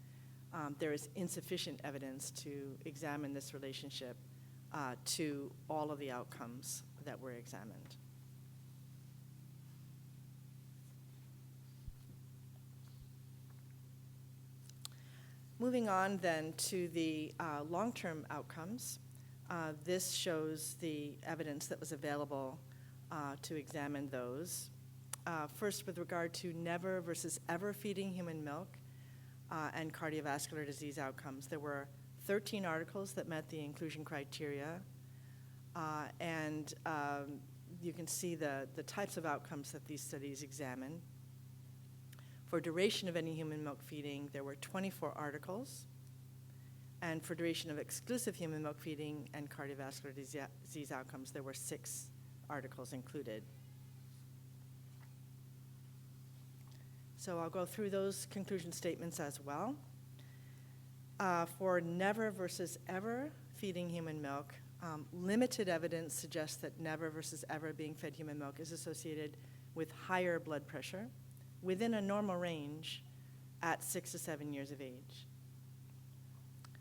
there is insufficient evidence to examine this relationship to all of the outcomes that were examined. Moving on then to the long-term outcomes, this shows the evidence that was available to examine those. First, with regard to never versus ever feeding human milk and cardiovascular disease outcomes, there were 13 articles that met the inclusion criteria, and you can see the types of outcomes that these studies examine. For duration of any human milk feeding, there were 24 articles, and for duration of exclusive human milk feeding and cardiovascular disease outcomes, there were 6 articles included. So I'll go through those conclusion statements as well. For never versus ever feeding human milk, limited evidence suggests that never versus ever being fed human milk is associated with higher blood pressure within a normal range at 6 to 7 years of age.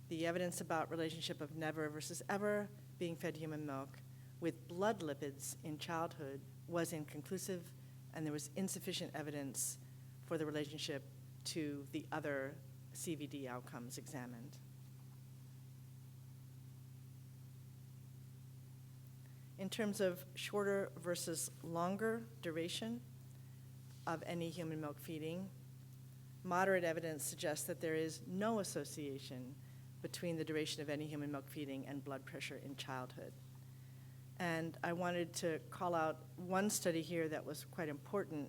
The evidence about relationship of never versus ever being fed human milk with blood lipids in childhood was inconclusive, and there was insufficient evidence for the relationship to the other CVD outcomes examined. In terms of shorter versus longer duration of any human milk feeding, moderate evidence suggests that there is no association between the duration of any human milk feeding and blood pressure in childhood. And I wanted to call out one study here that was quite important.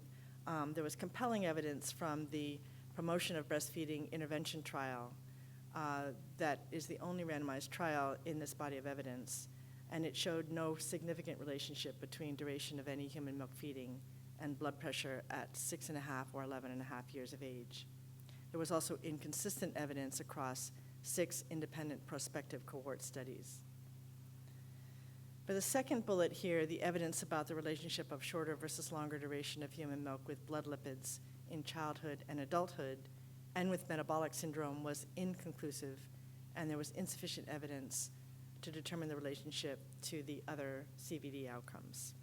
There was compelling evidence from the Promotion of Breastfeeding Intervention trial that is the only randomized trial in this body of evidence, and it showed no significant relationship between duration of any human milk feeding and blood pressure at 6.5 or 11.5 years of age. There was also inconsistent evidence across 6 independent prospective cohort studies. For the second bullet here, the evidence about the relationship of shorter versus longer duration of human milk with blood lipids in childhood and adulthood and with metabolic syndrome was inconclusive, and there was insufficient evidence to determine the relationship to the other CVD outcomes.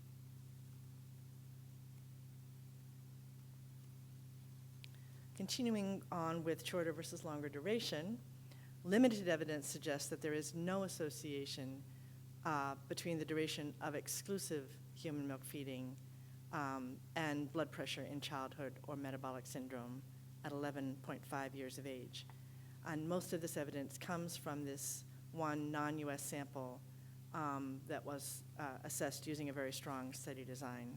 Continuing on with shorter versus longer duration, limited evidence suggests that there is no association between the duration of exclusive human milk feeding and blood pressure in childhood or metabolic syndrome at 11.5 years of age. And most of this evidence comes from this one non-US sample that was assessed using a very strong study design.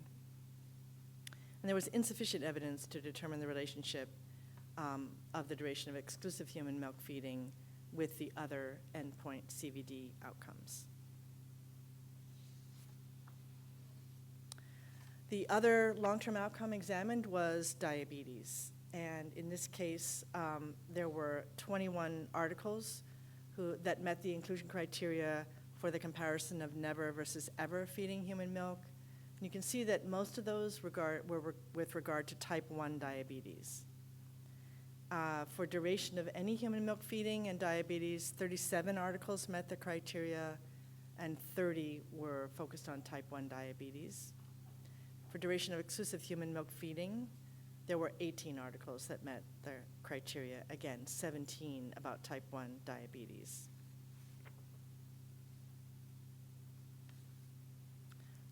And there was insufficient evidence to determine the relationship of the duration of exclusive human milk feeding with the other endpoint CVD outcomes. The other long-term outcome examined was diabetes. And in this case, there were 21 articles that met the inclusion criteria for the comparison of never versus ever feeding human milk. And you can see that most of those were with regard to type 1 diabetes. For duration of any human milk feeding and diabetes, 37 articles met the criteria, and 30 were focused on type 1 diabetes. For duration of exclusive human milk feeding, there were 18 articles that met the criteria, again, 17 about type 1 diabetes.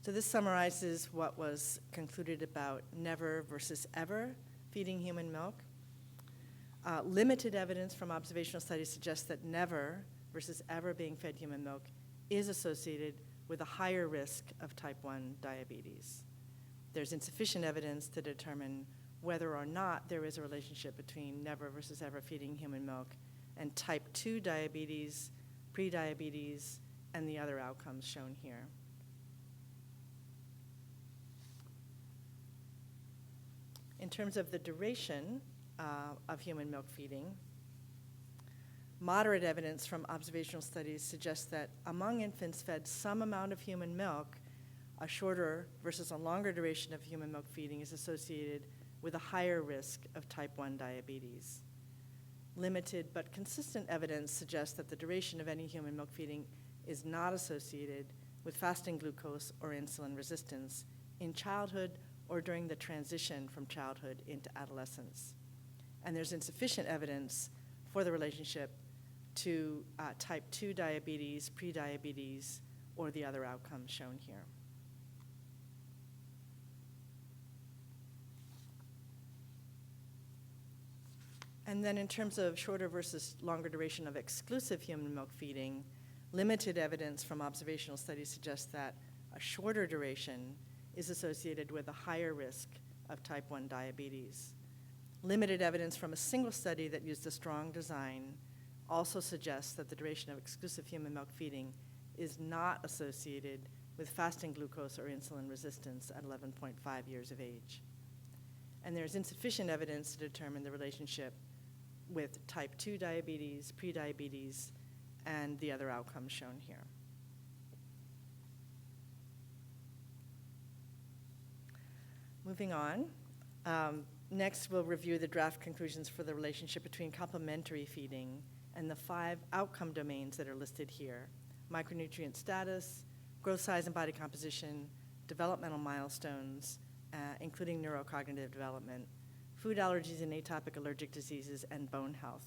So this summarizes what was concluded about never versus ever feeding human milk. Limited evidence from observational studies suggests that never versus ever being fed human milk is associated with a higher risk of type 1 diabetes. There's insufficient evidence to determine whether or not there is a relationship between never versus ever feeding human milk and type 2 diabetes, prediabetes, and the other outcomes shown here. In terms of the duration, of human milk feeding. Moderate evidence from observational studies suggests that among infants fed some amount of human milk, a shorter versus a longer duration of human milk feeding is associated with a higher risk of type 1 diabetes. Limited but consistent evidence suggests that the duration of any human milk feeding is not associated with fasting glucose or insulin resistance in childhood or during the transition from childhood into adolescence. And there's insufficient evidence for the relationship to type 2 diabetes, prediabetes, or the other outcomes shown here. And then in terms of shorter versus longer duration of exclusive human milk feeding, limited evidence from observational studies suggests that a shorter duration is associated with a higher risk of type 1 diabetes. Limited evidence from a single study that used a strong design also suggests that the duration of exclusive human milk feeding is not associated with fasting glucose or insulin resistance at 11.5 years of age. And there's insufficient evidence to determine the relationship with type 2 diabetes, prediabetes, and the other outcomes shown here. Moving on, next we'll review the draft conclusions for the relationship between complementary feeding and the 5 outcome domains that are listed here: micronutrient status, growth size and body composition, developmental milestones, including neurocognitive development, food allergies and atopic allergic diseases, and bone health.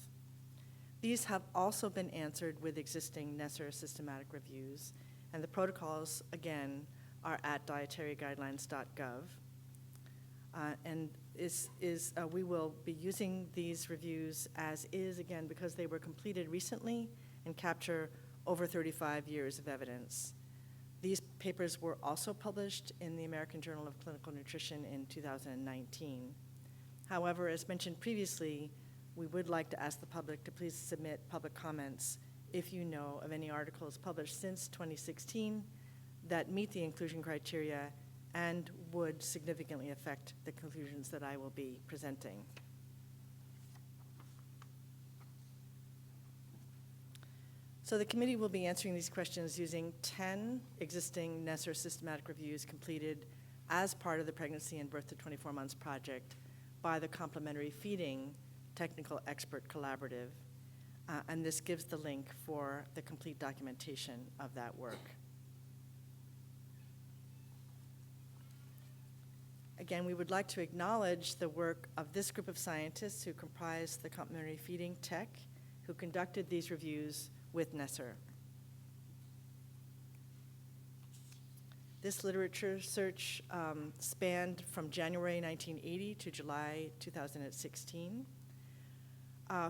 These have also been answered with existing NESR systematic reviews, and the protocols, again, are at dietaryguidelines.gov. We will be using these reviews as is, again, because they were completed recently and capture over 35 years of evidence. These papers were also published in the American Journal of Clinical Nutrition in 2019. However, as mentioned previously, we would like to ask the public to please submit public comments if you know of any articles published since 2016 that meet the inclusion criteria and would significantly affect the conclusions that I will be presenting. So the committee will be answering these questions using 10 existing NESR systematic reviews completed as part of the Pregnancy and Birth to 24 Months project by the Complementary Feeding Technical Expert Collaborative, and this gives the link for the complete documentation of that work. Again, we would like to acknowledge the work of this group of scientists who comprise the Complementary Feeding Tech, who conducted these reviews with NESR. This literature search spanned from January 1980 to July 2016.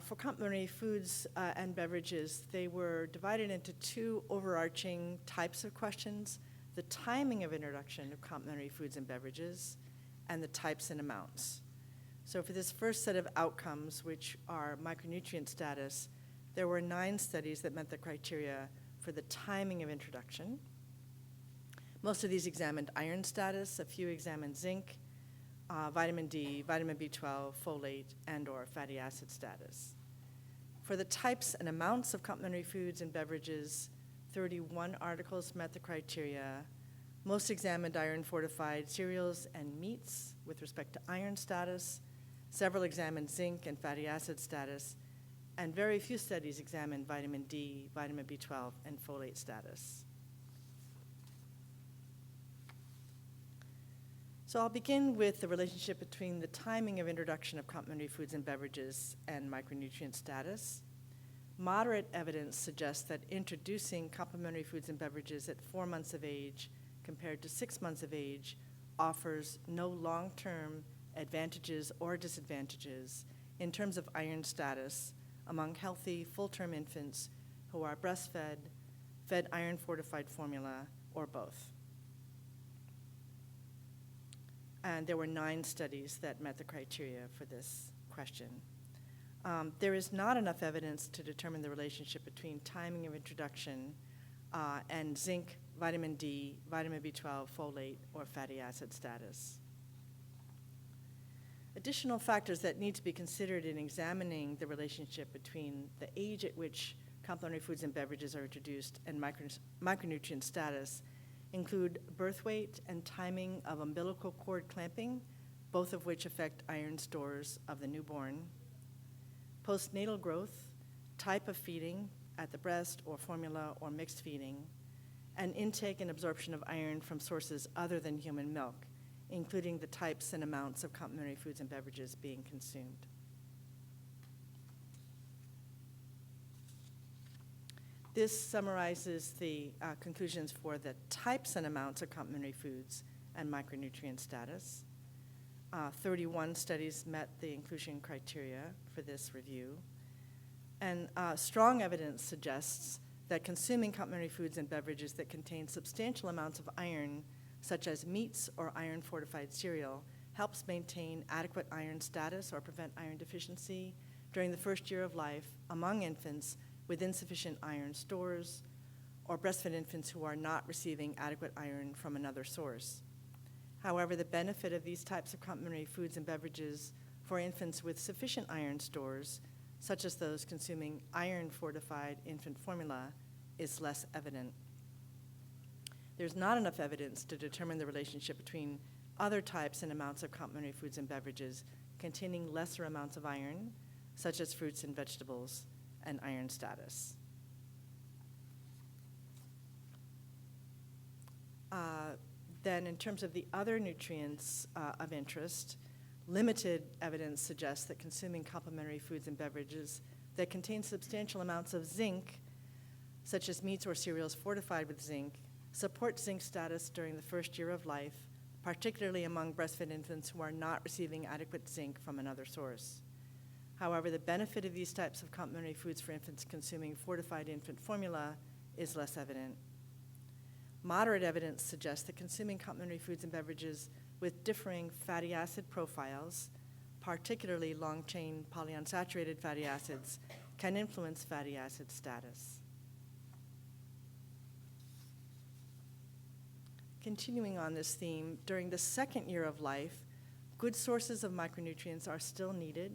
For complementary foods and beverages, they were divided into 2 overarching types of questions: the timing of introduction of complementary foods and beverages, and the types and amounts. So for this first set of outcomes, which are micronutrient status, there were 9 studies that met the criteria for the timing of introduction. Most of these examined iron status, a few examined zinc, vitamin D, vitamin B12, folate, and/or fatty acid status. For the types and amounts of complementary foods and beverages, 31 articles met the criteria. Most examined iron-fortified cereals and meats with respect to iron status. Several examined zinc and fatty acid status, and very few studies examined vitamin D, vitamin B12, and folate status. So I'll begin with the relationship between the timing of introduction of complementary foods and beverages and micronutrient status. Moderate evidence suggests that introducing complementary foods and beverages at 4 months of age compared to 6 months of age offers no long-term advantages or disadvantages in terms of iron status among healthy full-term infants who are breastfed, fed iron-fortified formula, or both. And there were 9 studies that met the criteria for this question. There is not enough evidence to determine the relationship between timing of introduction and zinc, vitamin D, vitamin B12, folate, or fatty acid status. Additional factors that need to be considered in examining the relationship between the age at which complementary foods and beverages are introduced and micronutrient status include birth weight and timing of umbilical cord clamping, both of which affect iron stores of the newborn, postnatal growth, type of feeding at the breast or formula or mixed feeding, and intake and absorption of iron from sources other than human milk, including the types and amounts of complementary foods and beverages being consumed. This summarizes the conclusions for the types and amounts of complementary foods and micronutrient status. 31 studies met the inclusion criteria for this review. And strong evidence suggests that consuming complementary foods and beverages that contain substantial amounts of iron, such as meats or iron-fortified cereal, helps maintain adequate iron status or prevent iron deficiency during the first year of life among infants with insufficient iron stores or breastfed infants who are not receiving adequate iron from another source. However, the benefit of these types of complementary foods and beverages for infants with sufficient iron stores, such as those consuming iron-fortified infant formula, is less evident. There's not enough evidence to determine the relationship between other types and amounts of complementary foods and beverages containing lesser amounts of iron, such as fruits and vegetables, and iron status. Then in terms of the other nutrients of interest, limited evidence suggests that consuming complementary foods and beverages that contain substantial amounts of zinc, such as meats or cereals fortified with zinc, support zinc status during the first year of life, particularly among breastfed infants who are not receiving adequate zinc from another source. However, the benefit of these types of complementary foods for infants consuming fortified infant formula is less evident. Moderate evidence suggests that consuming complementary foods and beverages with differing fatty acid profiles, particularly long-chain polyunsaturated fatty acids, can influence fatty acid status. Continuing on this theme, during the second year of life, good sources of micronutrients are still needed,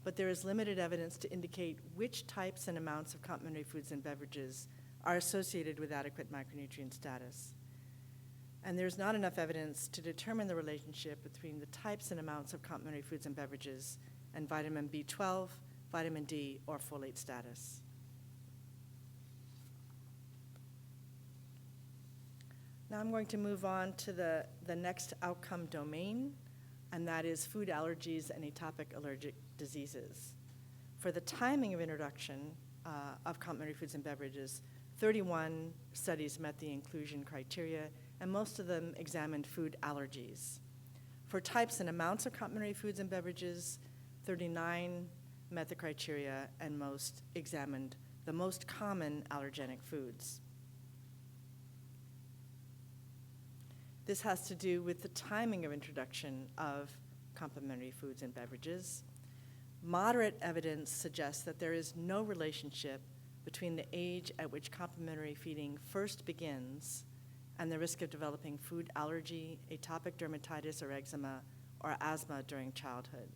but there is limited evidence to indicate which types and amounts of complementary foods and beverages are associated with adequate micronutrient status. And there's not enough evidence to determine the relationship between the types and amounts of complementary foods and beverages and vitamin B12, vitamin D, or folate status. Now I'm going to move on to the next outcome domain, and that is food allergies and atopic allergic diseases. For the timing of introduction of complementary foods and beverages, 31 studies met the inclusion criteria, and most of them examined food allergies. For types and amounts of complementary foods and beverages, 39 met the criteria, and most examined the most common allergenic foods. This has to do with the timing of introduction of complementary foods and beverages. Moderate evidence suggests that there is no relationship between the age at which complementary feeding first begins and the risk of developing food allergy, atopic dermatitis or eczema, or asthma during childhood.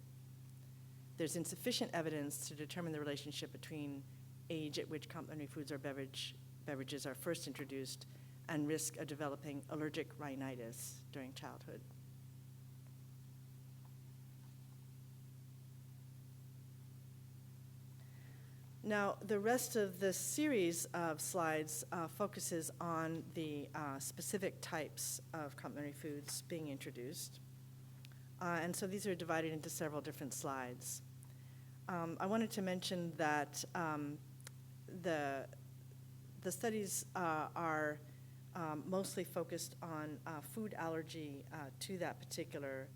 There's insufficient evidence to determine the relationship between age at which complementary foods or beverages are first introduced and risk of developing allergic rhinitis during childhood. Now, the rest of the series of slides focuses on the specific types of complementary foods being introduced. And so these are divided into several different slides. I wanted to mention that the studies are mostly focused on food allergy to that particular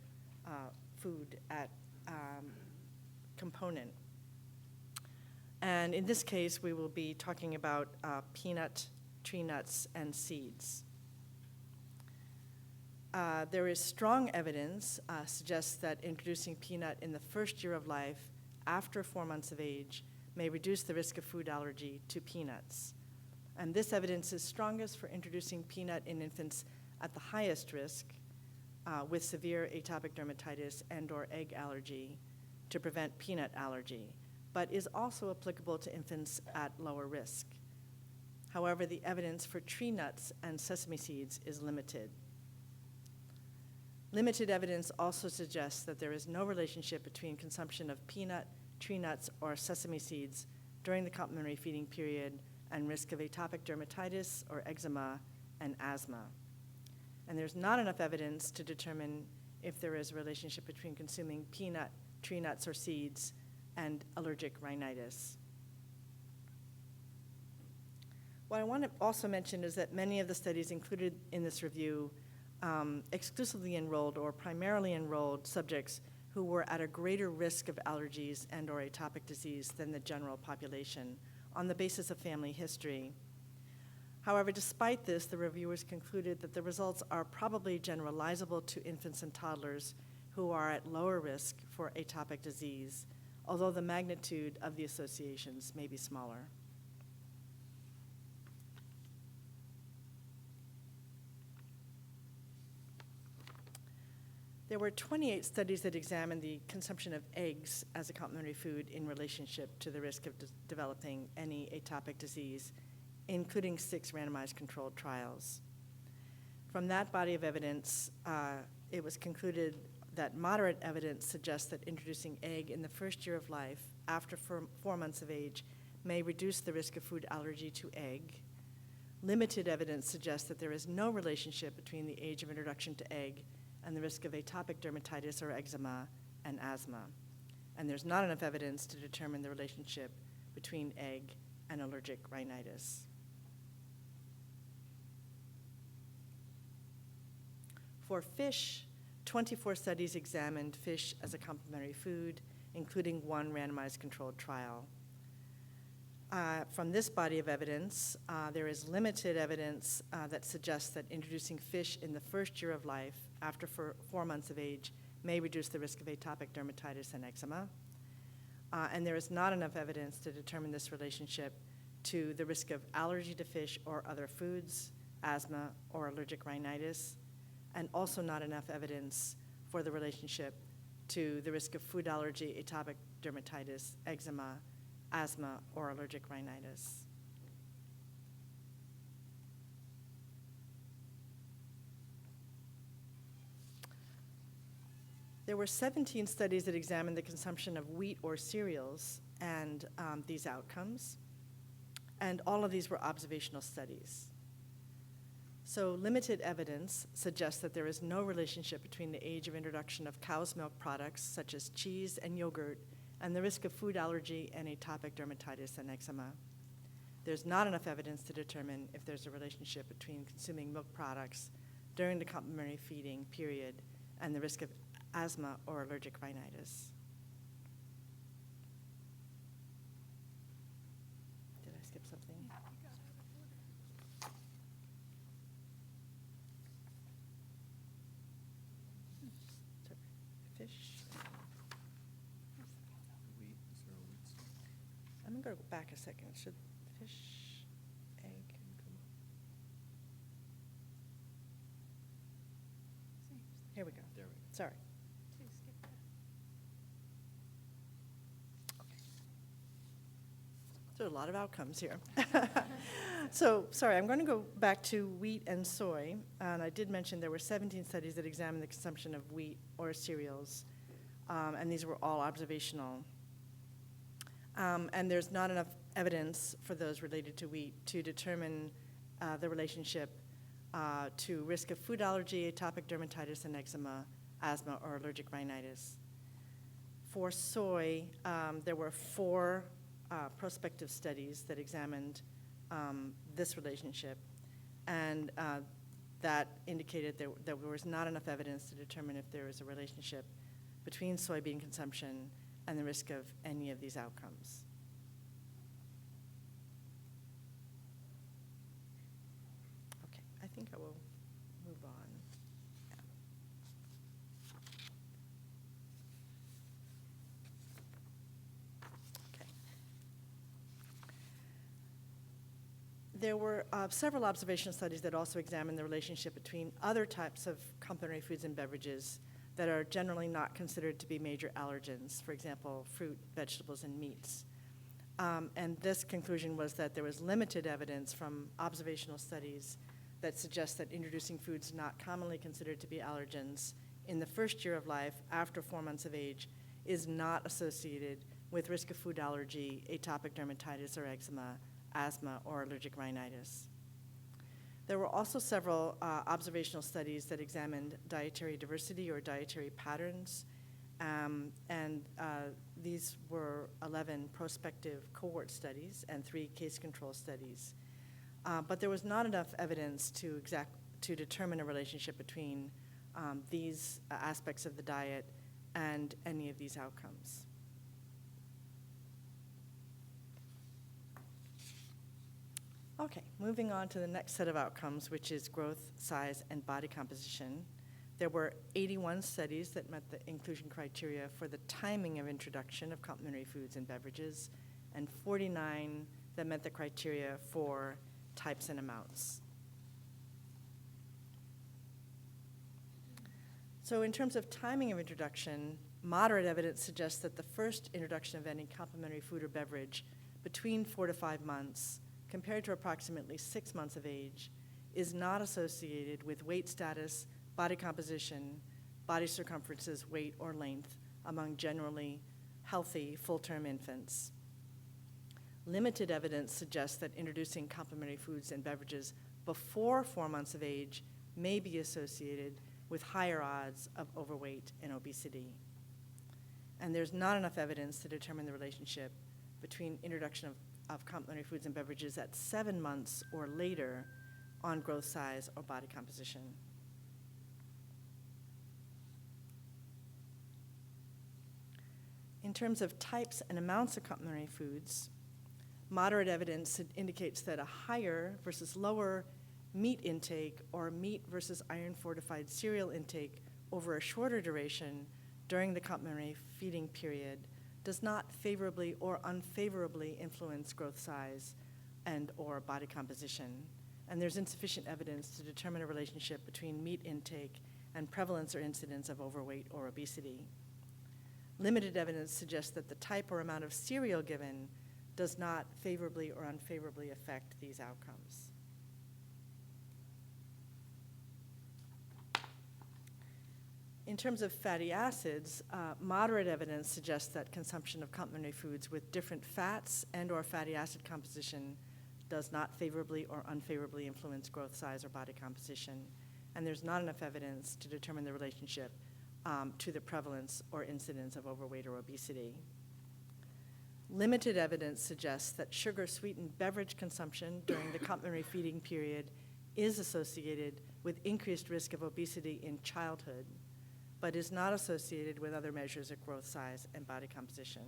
food component. And in this case, we will be talking about peanut, tree nuts, and seeds. There is strong evidence suggests that introducing peanut in the first year of life after 4 months of age may reduce the risk of food allergy to peanuts. And this evidence is strongest for introducing peanut in infants at the highest risk, with severe atopic dermatitis and/or egg allergy to prevent peanut allergy, but is also applicable to infants at lower risk. However, the evidence for tree nuts and sesame seeds is limited. Limited evidence also suggests that there is no relationship between consumption of peanut, tree nuts, or sesame seeds during the complementary feeding period and risk of atopic dermatitis or eczema and asthma. And there's not enough evidence to determine if there is a relationship between consuming peanut, tree nuts, or seeds and allergic rhinitis. What I want to also mention is that many of the studies included in this review exclusively enrolled or primarily enrolled subjects who were at a greater risk of allergies and/or atopic disease than the general population on the basis of family history. However, despite this, the reviewers concluded that the results are probably generalizable to infants and toddlers who are at lower risk for atopic disease, although the magnitude of the associations may be smaller. There were 28 studies that examined the consumption of eggs as a complementary food in relationship to the risk of developing any atopic disease, including 6 randomized controlled trials. From that body of evidence, it was concluded that moderate evidence suggests that introducing egg in the first year of life after 4 months of age may reduce the risk of food allergy to egg. Limited evidence suggests that there is no relationship between the age of introduction to egg and the risk of atopic dermatitis or eczema and asthma. And there's not enough evidence to determine the relationship between egg and allergic rhinitis. For fish, 24 studies examined fish as a complementary food, including 1 randomized controlled trial. From this body of evidence, there is limited evidence that suggests that introducing fish in the first year of life after 4 months of age may reduce the risk of atopic dermatitis and eczema. And there is not enough evidence to determine this relationship to the risk of allergy to fish or other foods, asthma, or allergic rhinitis, and also not enough evidence for the relationship to the risk of food allergy, atopic dermatitis, eczema, asthma, or allergic rhinitis. There were 17 studies that examined the consumption of wheat or cereals and these outcomes, and all of these were observational studies. So limited evidence suggests that there is no relationship between the age of introduction of cow's milk products, such as cheese and yogurt, and the risk of food allergy and atopic dermatitis and eczema. There's not enough evidence to determine if there's a relationship between consuming milk products during the complementary feeding period and the risk of asthma or allergic rhinitis. Did I skip something? So, fish. I'm going to go back a second. Should fish, egg, here we go. There we go. Sorry. There are a lot of outcomes here. So, sorry, I'm going to go back to wheat and soy. And I did mention there were 17 studies that examined the consumption of wheat or cereals, and these were all observational. And there's not enough evidence for those related to wheat to determine the relationship to risk of food allergy, atopic dermatitis and eczema, asthma, or allergic rhinitis. For soy, there were 4 prospective studies that examined this relationship, and that indicated that there was not enough evidence to determine if there is a relationship between soybean consumption and the risk of any of these outcomes. Okay, I think I will move on. Okay. There were several observational studies that also examined the relationship between other types of complementary foods and beverages that are generally not considered to be major allergens, for example, fruit, vegetables, and meats. And this conclusion was that there was limited evidence from observational studies that suggest that introducing foods not commonly considered to be allergens in the first year of life after 4 months of age is not associated with risk of food allergy, atopic dermatitis or eczema, asthma, or allergic rhinitis. There were also several observational studies that examined dietary diversity or dietary patterns, and these were 11 prospective cohort studies and 3 case control studies. But there was not enough evidence to determine a relationship between these aspects of the diet and any of these outcomes. Okay, moving on to the next set of outcomes, which is growth, size, and body composition. There were 81 studies that met the inclusion criteria for the timing of introduction of complementary foods and beverages, and 49 that met the criteria for types and amounts. So in terms of timing of introduction, moderate evidence suggests that the first introduction of any complementary food or beverage between 4 to 5 months, compared to approximately 6 months of age, is not associated with weight status, body composition, body circumferences, weight, or length among generally healthy full-term infants. Limited evidence suggests that introducing complementary foods and beverages before 4 months of age may be associated with higher odds of overweight and obesity. And there's not enough evidence to determine the relationship between introduction of complementary foods and beverages at 7 months or later on growth size or body composition. In terms of types and amounts of complementary foods, moderate evidence indicates that a higher versus lower meat intake or meat versus iron-fortified cereal intake over a shorter duration during the complementary feeding period does not favorably or unfavorably influence growth size and or body composition. And there's insufficient evidence to determine a relationship between meat intake and prevalence or incidence of overweight or obesity. Limited evidence suggests that the type or amount of cereal given does not favorably or unfavorably affect these outcomes. In terms of fatty acids, moderate evidence suggests that consumption of complementary foods with different fats and or fatty acid composition does not favorably or unfavorably influence growth size or body composition. And there's not enough evidence to determine the relationship to the prevalence or incidence of overweight or obesity. Limited evidence suggests that sugar-sweetened beverage consumption during the complementary feeding period is associated with increased risk of obesity in childhood, but is not associated with other measures of growth size and body composition.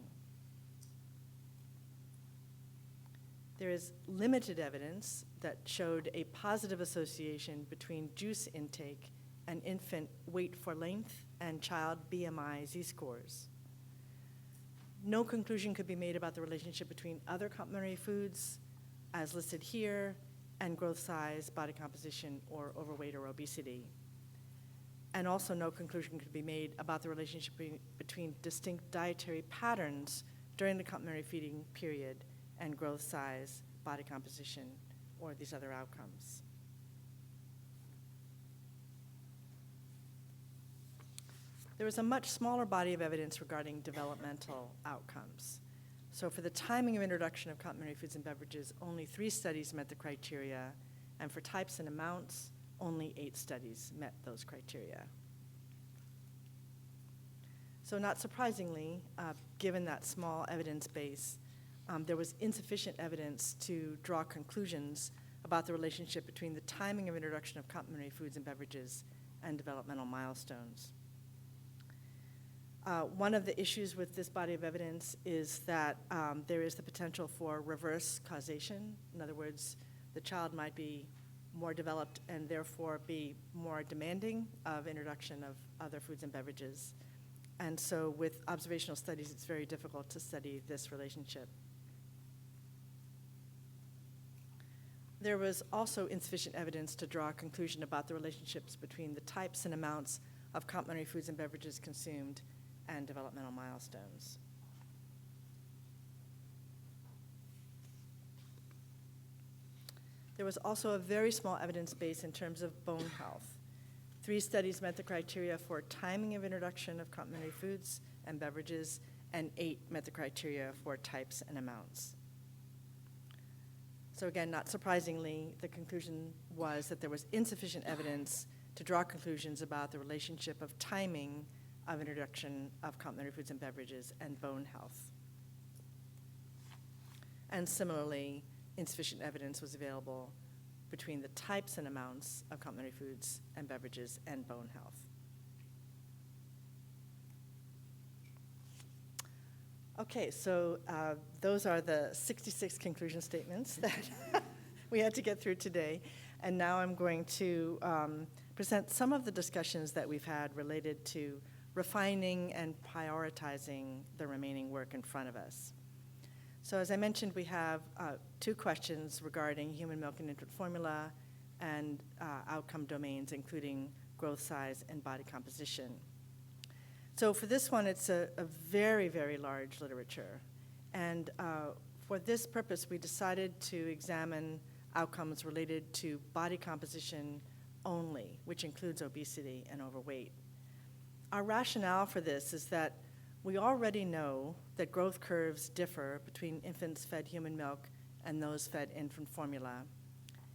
There is limited evidence that showed a positive association between juice intake and infant weight for length and child BMI Z-scores. No conclusion could be made about the relationship between other complementary foods, as listed here, and growth size, body composition, or overweight or obesity. And also no conclusion could be made about the relationship between distinct dietary patterns during the complementary feeding period and growth size, body composition, or these other outcomes. There is a much smaller body of evidence regarding developmental outcomes. So for the timing of introduction of complementary foods and beverages, only 3 studies met the criteria, and for types and amounts, only 8 studies met those criteria. So not surprisingly, given that small evidence base, there was insufficient evidence to draw conclusions about the relationship between the timing of introduction of complementary foods and beverages and developmental milestones. One of the issues with this body of evidence is that there is the potential for reverse causation. In other words, the child might be more developed and therefore be more demanding of introduction of other foods and beverages. And so with observational studies, it's very difficult to study this relationship. There was also insufficient evidence to draw a conclusion about the relationships between the types and amounts of complementary foods and beverages consumed and developmental milestones. There was also a very small evidence base in terms of bone health. 3 studies met the criteria for timing of introduction of complementary foods and beverages, and 8 met the criteria for types and amounts. So again, not surprisingly, the conclusion was that there was insufficient evidence to draw conclusions about the relationship of timing of introduction of complementary foods and beverages and bone health. And similarly, insufficient evidence was available between the types and amounts of complementary foods and beverages and bone health. Okay, so those are the 66 conclusion statements that we had to get through today. And now I'm going to present some of the discussions that we've had related to refining and prioritizing the remaining work in front of us. So as I mentioned, we have 2 questions regarding human milk and infant formula and outcome domains, including growth size and body composition. So for this one, it's a very, very large literature. And for this purpose, we decided to examine outcomes related to body composition only, which includes obesity and overweight. Our rationale for this is that we already know that growth curves differ between infants fed human milk and those fed infant formula.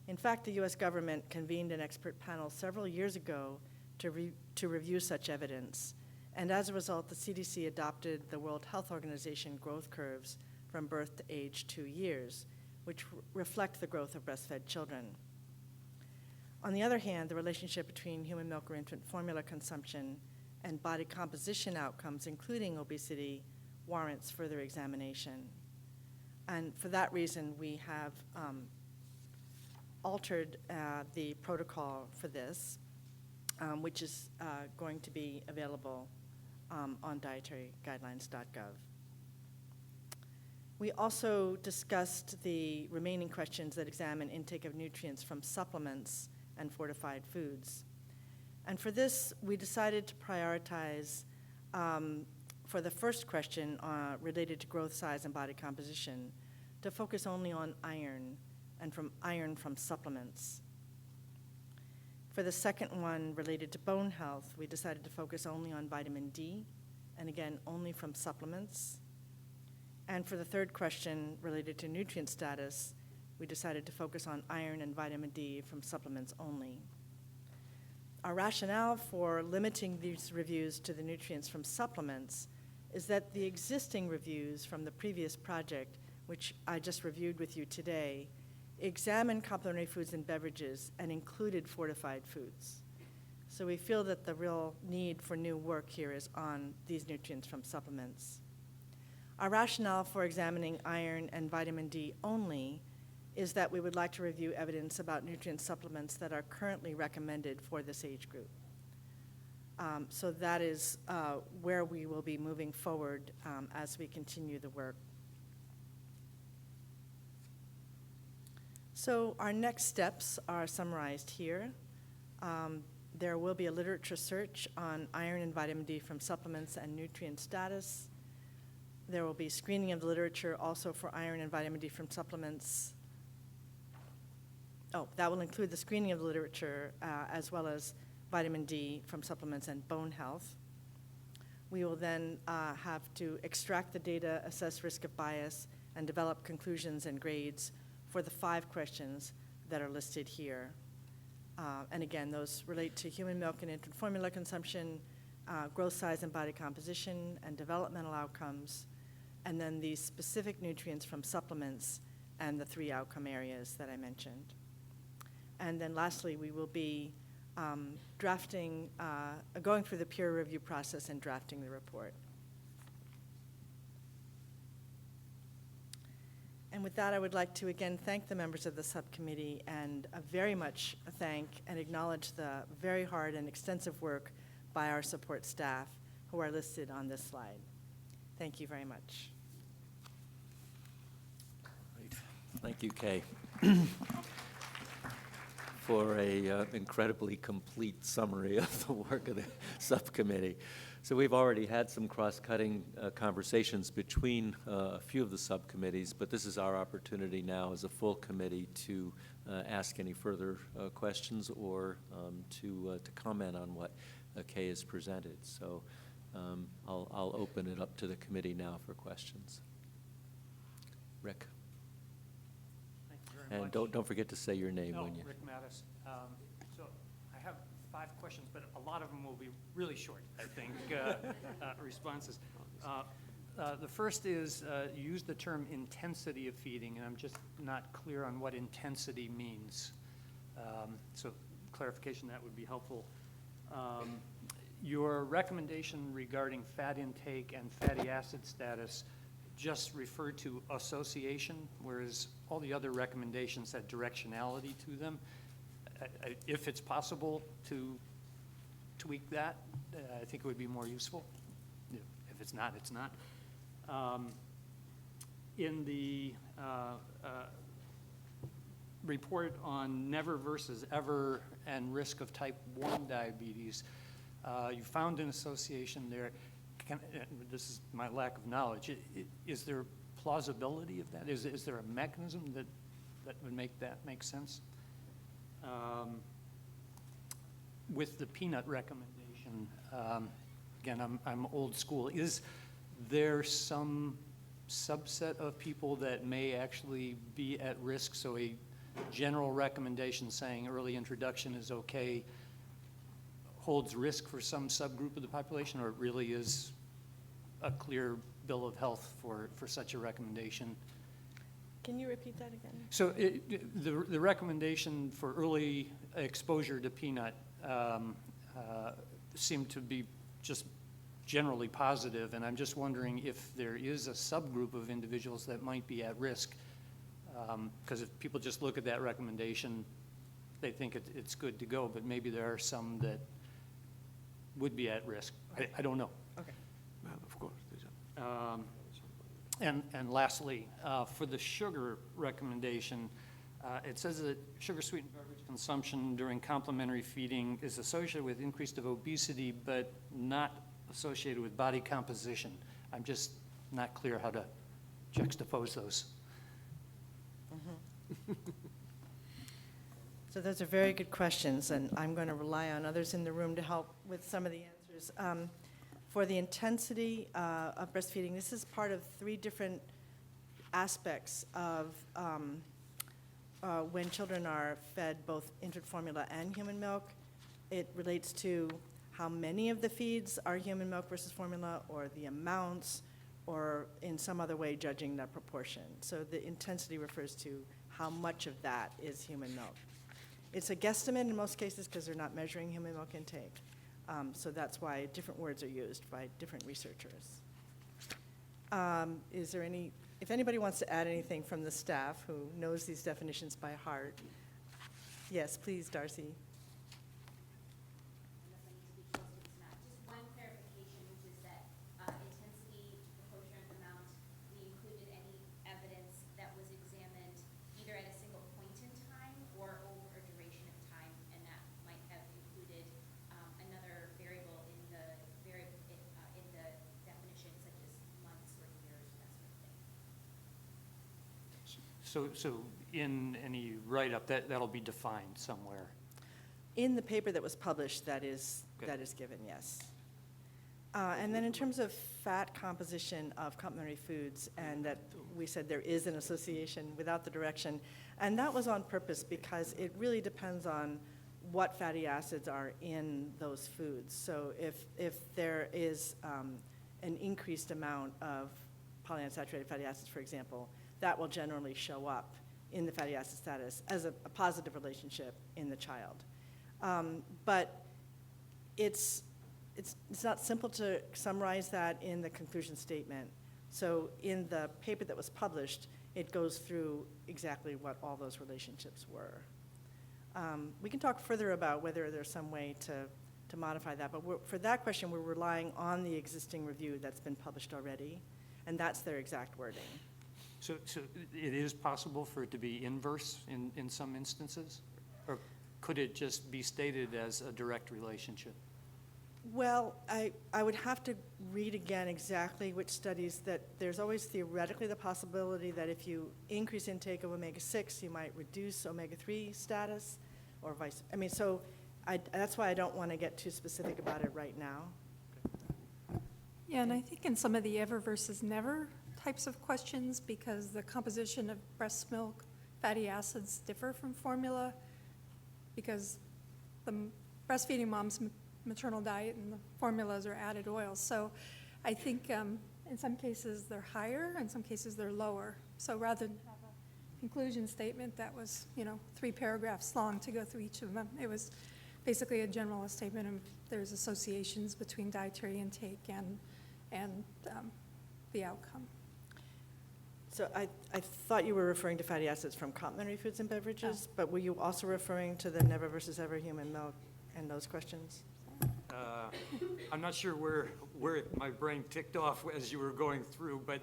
In fact, the U.S. government convened an expert panel several years ago to review such evidence. And as a result, the CDC adopted the World Health Organization growth curves from birth to age 2 years, which reflect the growth of breastfed children. On the other hand, the relationship between human milk or infant formula consumption and body composition outcomes, including obesity, warrants further examination. And for that reason, we have altered the protocol for this, which is going to be available on dietaryguidelines.gov. We also discussed the remaining questions that examine intake of nutrients from supplements and fortified foods. And for this, we decided to prioritize, for the first question related to growth size and body composition, to focus only on iron and from iron from supplements. For the second one related to bone health, we decided to focus only on vitamin D, and again, only from supplements. And for the third question related to nutrient status, we decided to focus on iron and vitamin D from supplements only. Our rationale for limiting these reviews to the nutrients from supplements is that the existing reviews from the previous project, which I just reviewed with you today, examined complementary foods and beverages and included fortified foods. So we feel that the real need for new work here is on these nutrients from supplements. Our rationale for examining iron and vitamin D only is that we would like to review evidence about nutrient supplements that are currently recommended for this age group. So that is where we will be moving forward as we continue the work. So our next steps are summarized here. There will be a literature search on iron and vitamin D from supplements and nutrient status. There will be screening of the literature also for iron and vitamin D from supplements. That will include the screening of the literature as well as vitamin D from supplements and bone health. We will then have to extract the data, assess risk of bias, and develop conclusions and grades for the 5 questions that are listed here. And again, those relate to human milk and infant formula consumption, growth size and body composition, and developmental outcomes, and then the specific nutrients from supplements and the 3 outcome areas that I mentioned. And then lastly, we will be going through the peer review process and drafting the report. And with that, I would like to again thank the members of the subcommittee and very much thank and acknowledge the very hard and extensive work by our support staff who are listed on this slide. Thank you very much. Great. Thank you, Kay. for a incredibly complete summary of the work of the subcommittee. So we've already had some cross-cutting conversations between a few of the subcommittees, but this is our opportunity now as a full committee to ask any further questions or to comment on what Kay has presented. So I'll open it up to the committee now for questions. Rick. Thank you very And much. don't forget to say your name No, when you. Rick Mattis. So I have 5 questions, but a lot of them will be really short, I think, responses. The first is, you used the term intensity of feeding, and I'm just not clear on what intensity means. So clarification, that would be helpful. Your recommendation regarding fat intake and fatty acid status just referred to association, whereas all the other recommendations had directionality to them. If it's possible to tweak that, I think it would be more useful. If it's not, it's not. In the report on never versus ever and risk of type 1 diabetes, you found an association there. This is my lack of knowledge. Is there plausibility of that? Is there a mechanism that would make that make sense? With the peanut recommendation, again, I'm old school. Is there some subset of people that may actually be at risk? So a general recommendation saying early introduction is okay holds risk for some subgroup of the population, or it really is a clear bill of health for such a recommendation? Can you repeat that again? So the recommendation for early exposure to peanut seemed to be just generally positive, and I'm just wondering if there is a subgroup of individuals that might be at risk, because if people just look at that recommendation, they think it's good to go, but maybe there are some that would be at risk. I don't know. Okay. Of course. And lastly, for the sugar recommendation, it says that sugar-sweetened beverage consumption during complementary feeding is associated with increased of obesity, but not associated with body composition. I'm just not clear how to juxtapose those. So those are very good questions, and I'm going to rely on others in the room to help with some of the answers. For the intensity of breastfeeding, this is part of 3 different aspects of when children are fed both infant formula and human milk. It relates to how many of the feeds are human milk versus formula, or the amounts, or in some other way judging the proportion. So the intensity refers to how much of that is human milk. It's a guesstimate in most cases because they're not measuring human milk intake. So that's why different words are used by different researchers. Is there any, if anybody wants to add anything from the staff who knows these definitions by heart? Yes, please, Darcy. Just one clarification, which is that intensity, proportion, amount, we included any evidence that was examined either at a single point in time or over a duration of time, and that might have included another variable in the definition, such as months or years, that sort of thing. So in any write-up, that'll be defined somewhere. In the paper that was published, that is given, yes. And then in terms of fat composition of complementary foods, and that we said there is an association without the direction, and that was on purpose because it really depends on what fatty acids are in those foods. So if there is an increased amount of polyunsaturated fatty acids, for example, that will generally show up in the fatty acid status as a positive relationship in the child. But it's not simple to summarize that in the conclusion statement. So in the paper that was published, it goes through exactly what all those relationships were. We can talk further about whether there's some way to modify that, but for that question, we're relying on the existing review that's been published already, and that's their exact wording. So it is possible for it to be inverse in some instances? Or could it just be stated as a direct relationship? Well, I would have to read again exactly which studies that there's always theoretically the possibility that if you increase intake of omega-6, you might reduce omega-3 status or vice. I mean, so that's why I don't want to get too specific about it right now. Yeah, and I think in some of the ever versus never types of questions, because the composition of breast milk fatty acids differ from formula, because the breastfeeding mom's maternal diet and the formulas are added oils. So I think in some cases they're higher, in some cases they're lower. So rather than have a conclusion statement that was, 3 paragraphs long to go through each of them, it was basically a general statement of there's associations between dietary intake and the outcome. So I thought you were referring to fatty acids from complementary foods and beverages, but were you also referring to the never versus ever human milk and those questions? I'm not sure where my brain ticked off as you were going through, but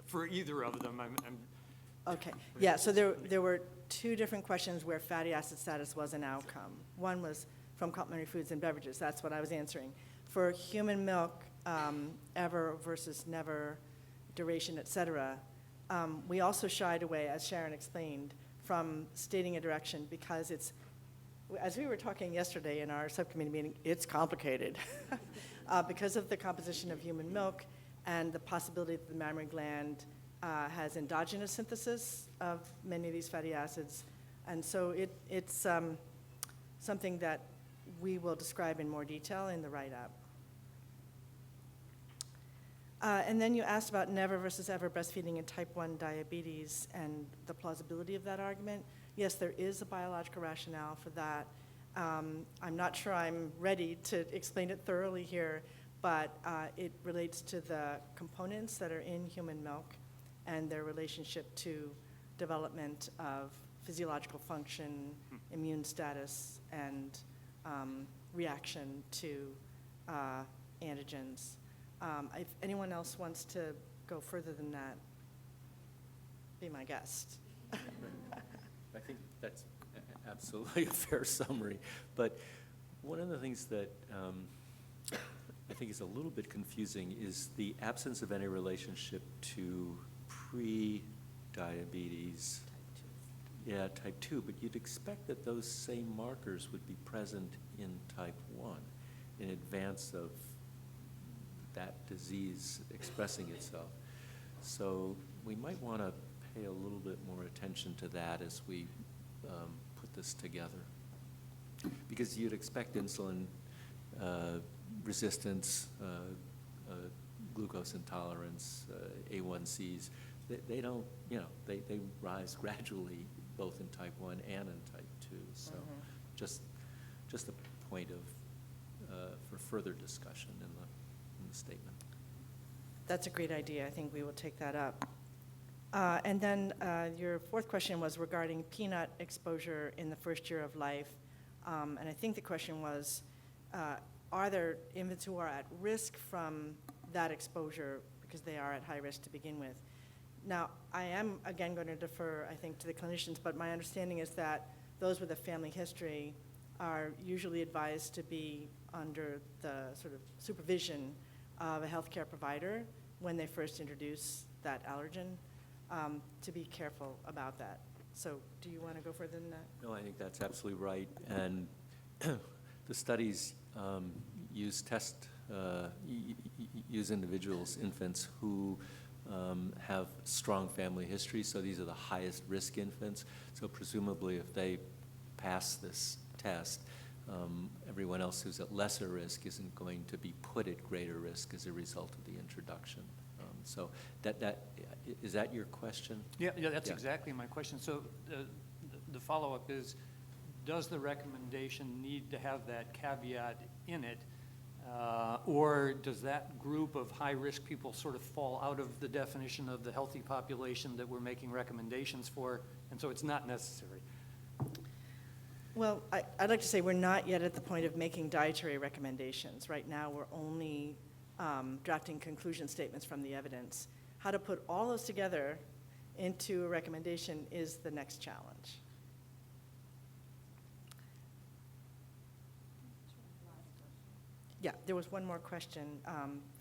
for either of them, I'm Okay, yeah, so there were 2 different questions where fatty acid status was an outcome. One was from complementary foods and beverages, that's what I was answering. For human milk, ever versus never, duration, et cetera, we also shied away, as Sharon explained, from stating a direction because it's, as we were talking yesterday in our subcommittee meeting, it's complicated because of the composition of human milk and the possibility that the mammary gland has endogenous synthesis of many of these fatty acids. And so it's something that we will describe in more detail in the write-up. And then you asked about never versus ever breastfeeding in type 1 diabetes and the plausibility of that argument. Yes, there is a biological rationale for that. I'm not sure I'm ready to explain it thoroughly here, but it relates to the components that are in human milk and their relationship to development of physiological function, immune status, and reaction to antigens. If anyone else wants to go further than that, be my guest. I think that's absolutely a fair summary. But one of the things that I think is a little bit confusing is the absence of any relationship to pre-diabetes. Yeah, type 2, but you'd expect that those same markers would be present in type 1 in advance of that disease expressing itself. So we might want to pay a little bit more attention to that as we put this together. Because you'd expect insulin resistance, glucose intolerance, A1Cs, they don't, they rise gradually both in type 1 and in type 2. So just a point of, for further discussion in the statement. That's a great idea. I think we will take that up. And then your 4th question was regarding peanut exposure in the first year of life. And I think the question was, are there infants who are at risk from that exposure because they are at high risk to begin with? Now, I am, again, going to defer, I think, to the clinicians, but my understanding is that those with a family history are usually advised to be under the sort of supervision of a healthcare provider when they first introduce that allergen, to be careful about that. So do you want to go further than that? No, I think that's absolutely right. And the studies use individuals, infants who have strong family history, so these are the highest risk infants. So presumably if they pass this test, everyone else who's at lesser risk isn't going to be put at greater risk as a result of the introduction. So is that your question? Yeah, that's exactly my question. So the follow-up is, does the recommendation need to have that caveat in it? Or does that group of high-risk people sort of fall out of the definition of the healthy population that we're making recommendations for, and so it's not necessary? Well, I'd like to say we're not yet at the point of making dietary recommendations. Right now, we're only drafting conclusion statements from the evidence. How to put all those together into a recommendation is the next challenge. Yeah, there was one more question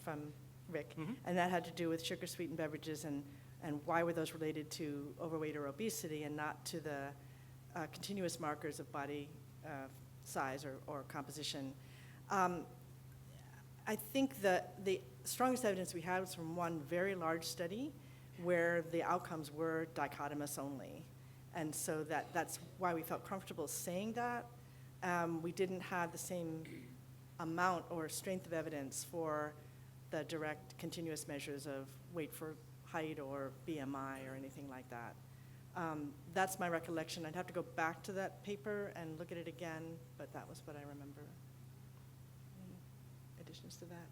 from Rick, Mhm. and that had to do with sugar-sweetened beverages and why were those related to overweight or obesity and not to the continuous markers of body size or composition. I think that the strongest evidence we had was from one very large study where the outcomes were dichotomous only. And so that's why we felt comfortable saying that. We didn't have the same amount or strength of evidence for the direct continuous measures of weight for height or BMI or anything like that. That's my recollection. I'd have to go back to that paper and look at it again, but that was what I remember. Any additions to that?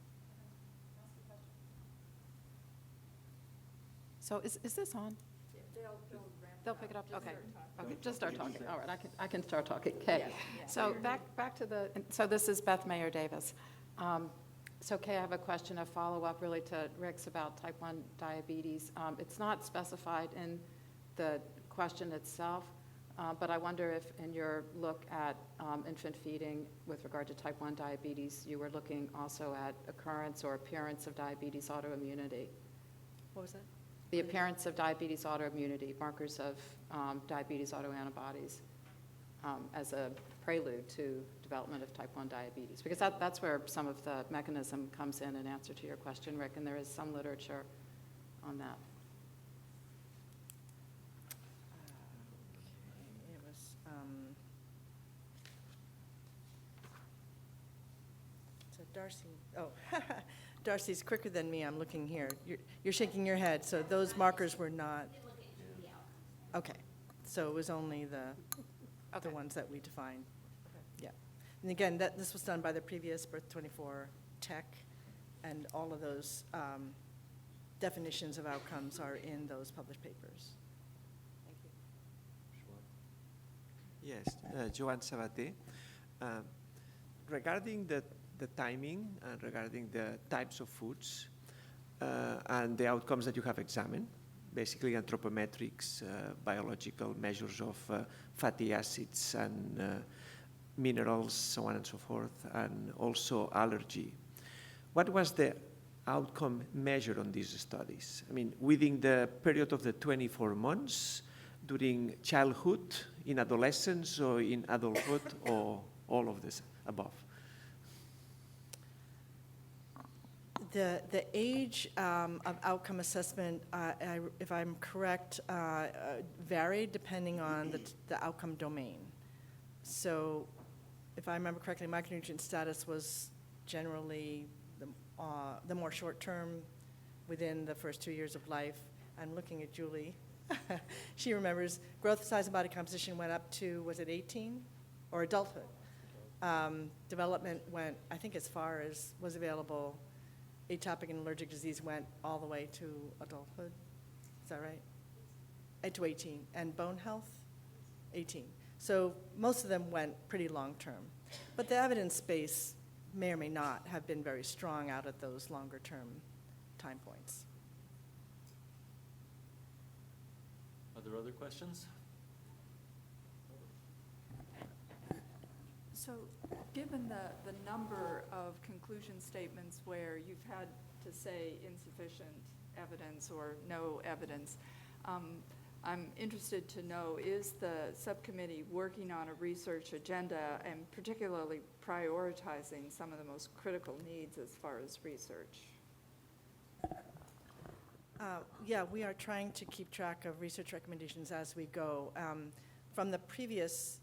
So is this on? They'll pick it up? Okay. Okay, just start talking. All right, I can start talking. Okay. So back to so this is Beth Mayer Davis. So Kay, I have a question, a follow-up really to Rick's about type 1 diabetes. It's not specified in the question itself, but I wonder if in your look at infant feeding with regard to type 1 diabetes, you were looking also at occurrence or appearance of diabetes autoimmunity. What was that? The appearance of diabetes autoimmunity, markers of diabetes autoantibodies as a prelude to development of type 1 diabetes. Because that's where some of the mechanism comes in answer to your question, Rick, and there is some literature on that. It was, so Darcy, Darcy's quicker than me, I'm looking here. You're shaking your head, so those markers were not, okay. So it was only the ones that we defined. Yeah. And again, this was done by the previous Birth 24 tech, and all of those definitions of outcomes are in those published papers. Thank you. Yes, Joan Sabate. Regarding the timing and regarding the types of foods and the outcomes that you have examined, basically anthropometrics, biological measures of fatty acids and minerals, so on and so forth, and also allergy. What was the outcome measured on these studies? I mean, within the period of the 24 months, during childhood, in adolescence, or in adulthood, or all of this above? The age of outcome assessment, if I'm correct, varied depending on the outcome domain. So if I remember correctly, micronutrient status was generally the more short-term within the first 2 years of life. I'm looking at Julie. She remembers growth, size, and body composition went up to, was it 18? Or adulthood. Development went, I think, as far as was available. Atopic and allergic disease went all the way to adulthood. Is that right? To 18. And bone health? 18. So most of them went pretty long-term. But the evidence base may or may not have been very strong out at those longer-term time points. Are there other questions? So, given the number of conclusion statements where you've had to say insufficient evidence or no evidence, I'm interested to know, is the subcommittee working on a research agenda and particularly prioritizing some of the most critical needs as far as research? Yeah, we are trying to keep track of research recommendations as we go. From the previous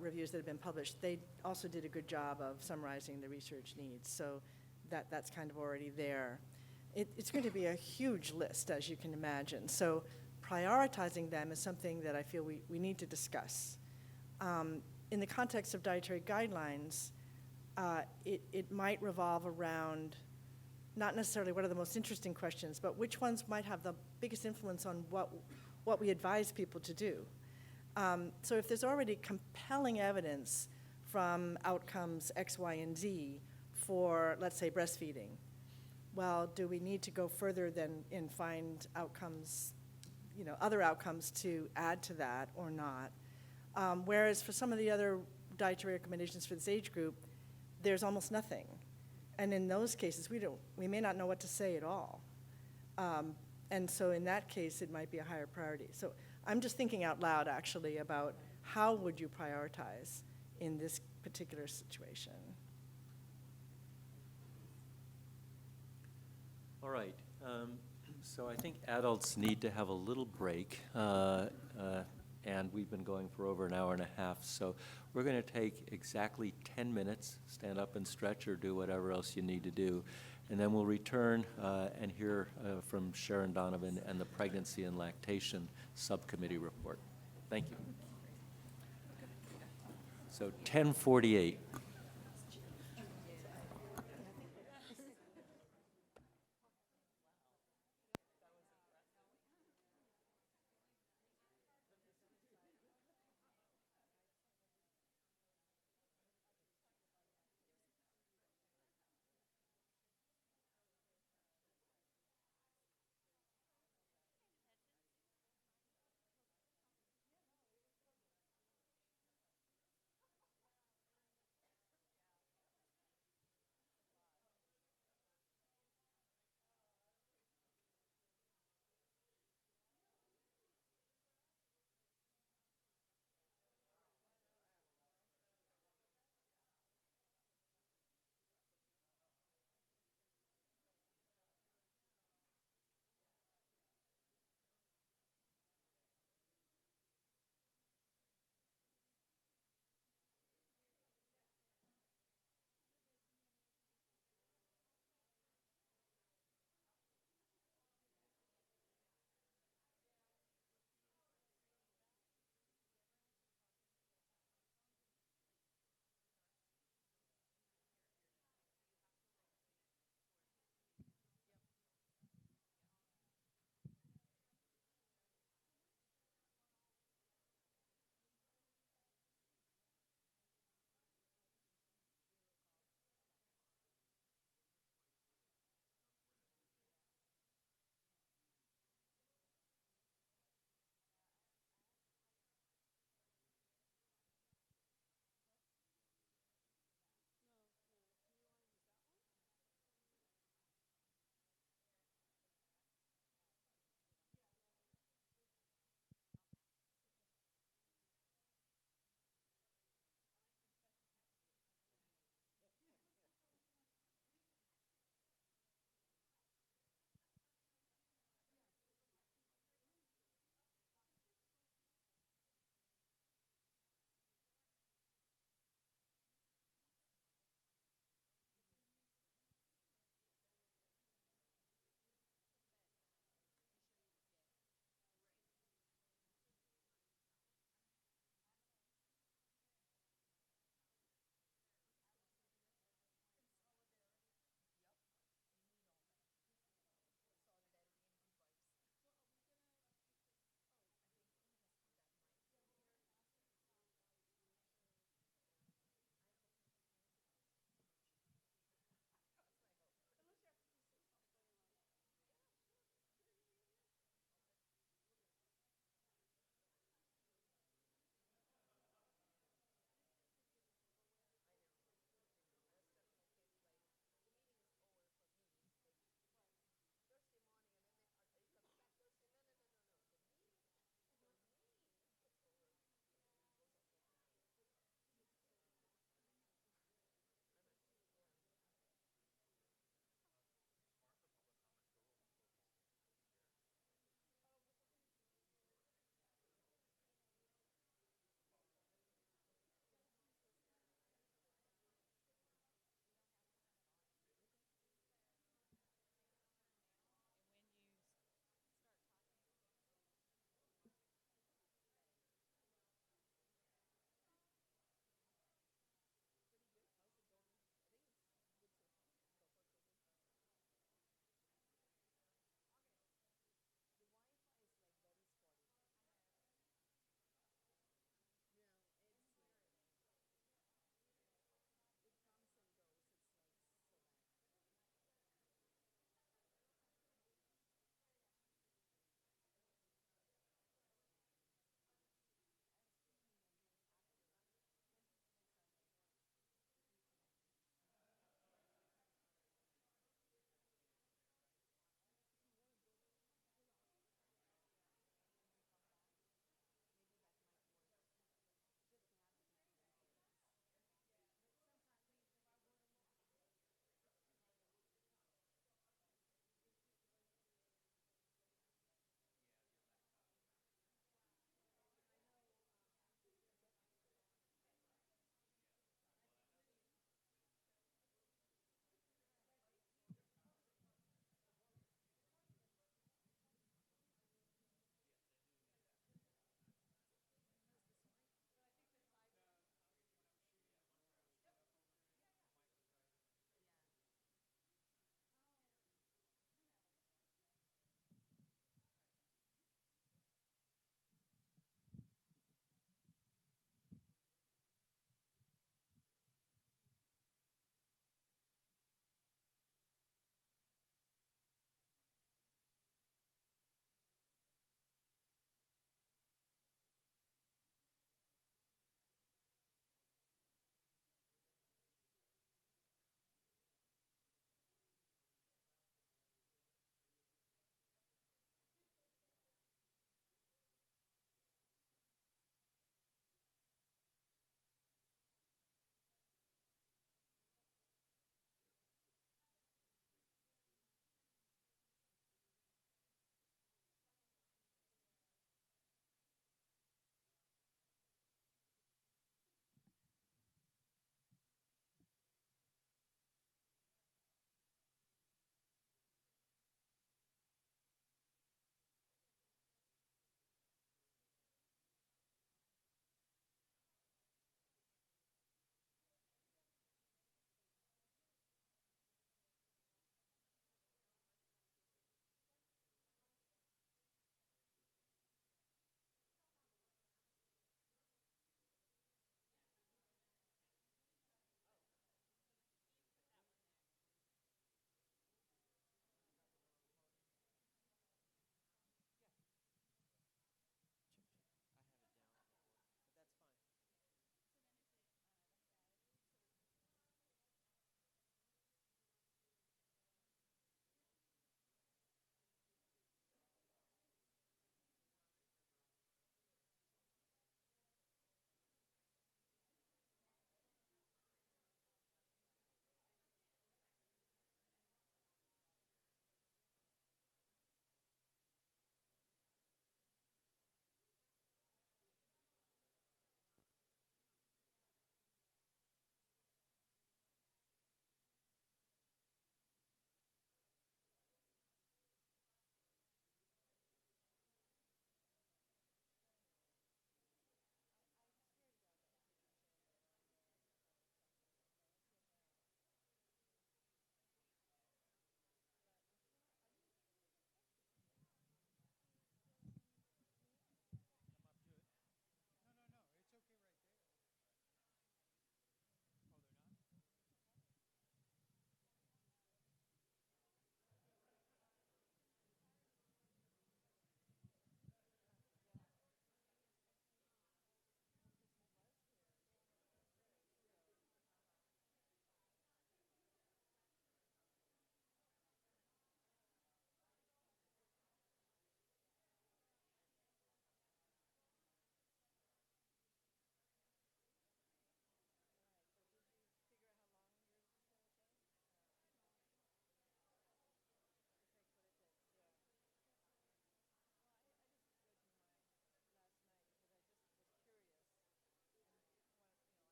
reviews that have been published, they also did a good job of summarizing the research needs, so that's kind of already there. It's going to be a huge list, as you can imagine, so prioritizing them is something that I feel we need to discuss. In the context of dietary guidelines, it might revolve around not necessarily what are the most interesting questions, but which ones might have the biggest influence on what we advise people to do. So if there's already compelling evidence from outcomes X, Y, and Z for, let's say, breastfeeding, well, do we need to go further and find outcomes, other outcomes to add to that or not? Whereas for some of the other dietary recommendations for this age group, there's almost nothing. And in those cases, we may not know what to say at all. And so in that case, it might be a higher priority. So I'm just thinking out loud, actually, about how would you prioritize in this particular situation? All right. So I think adults need to have a little break, and we've been going for over an hour and a half. So we're going to take exactly 10 minutes, stand up and stretch or do whatever else you need to do. And then we'll return and hear from Sharon Donovan and the Pregnancy and Lactation Subcommittee report. Thank you. So 10:48.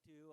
like to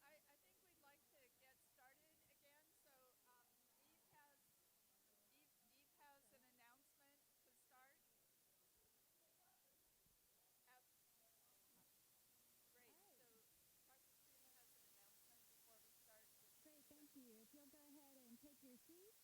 very impressive. So I think we'd like to get started again. So Eve has an announcement to start. Great. So Dr. Freeman has an announcement before we start. Great, thank you. If you'll go ahead and take your seats.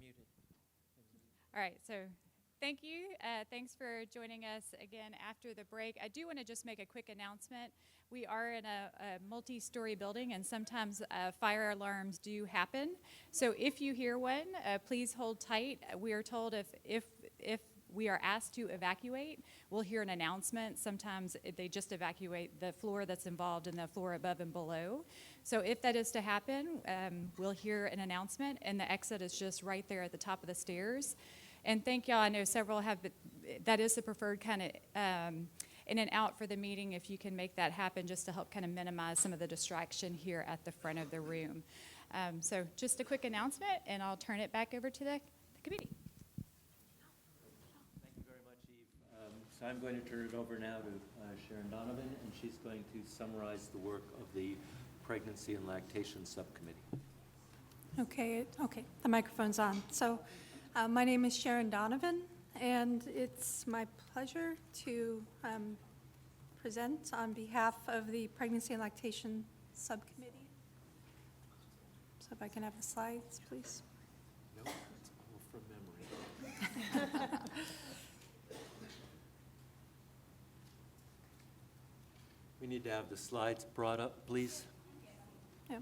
Muted. All right, so thank you. Thanks for joining us again after the break. I do want to just make a quick announcement. We are in a multi-story building, and sometimes fire alarms do happen. So if you hear one, please hold tight. We are told if we are asked to evacuate, we'll hear an announcement. Sometimes they just evacuate the floor that's involved and the floor above and below. So if that is to happen, we'll hear an announcement, and the exit is just right there at the top of the stairs. And thank y'all. I know several have, that is the preferred kind of in and out for the meeting, if you can make that happen, just to help kind of minimize some of the distraction here at the front of the room. So just a quick announcement, and I'll turn it back over to the committee. So I'm going to turn it over now to Sharon Donovan, and she's going to summarize the work of the Pregnancy and Lactation Subcommittee. Okay, the microphone's on. So my name is Sharon Donovan, and it's my pleasure to present on behalf of the Pregnancy and Lactation Subcommittee. So if I can have the slides, please. No, it's all from memory. We need to have the slides brought up, please. Yeah.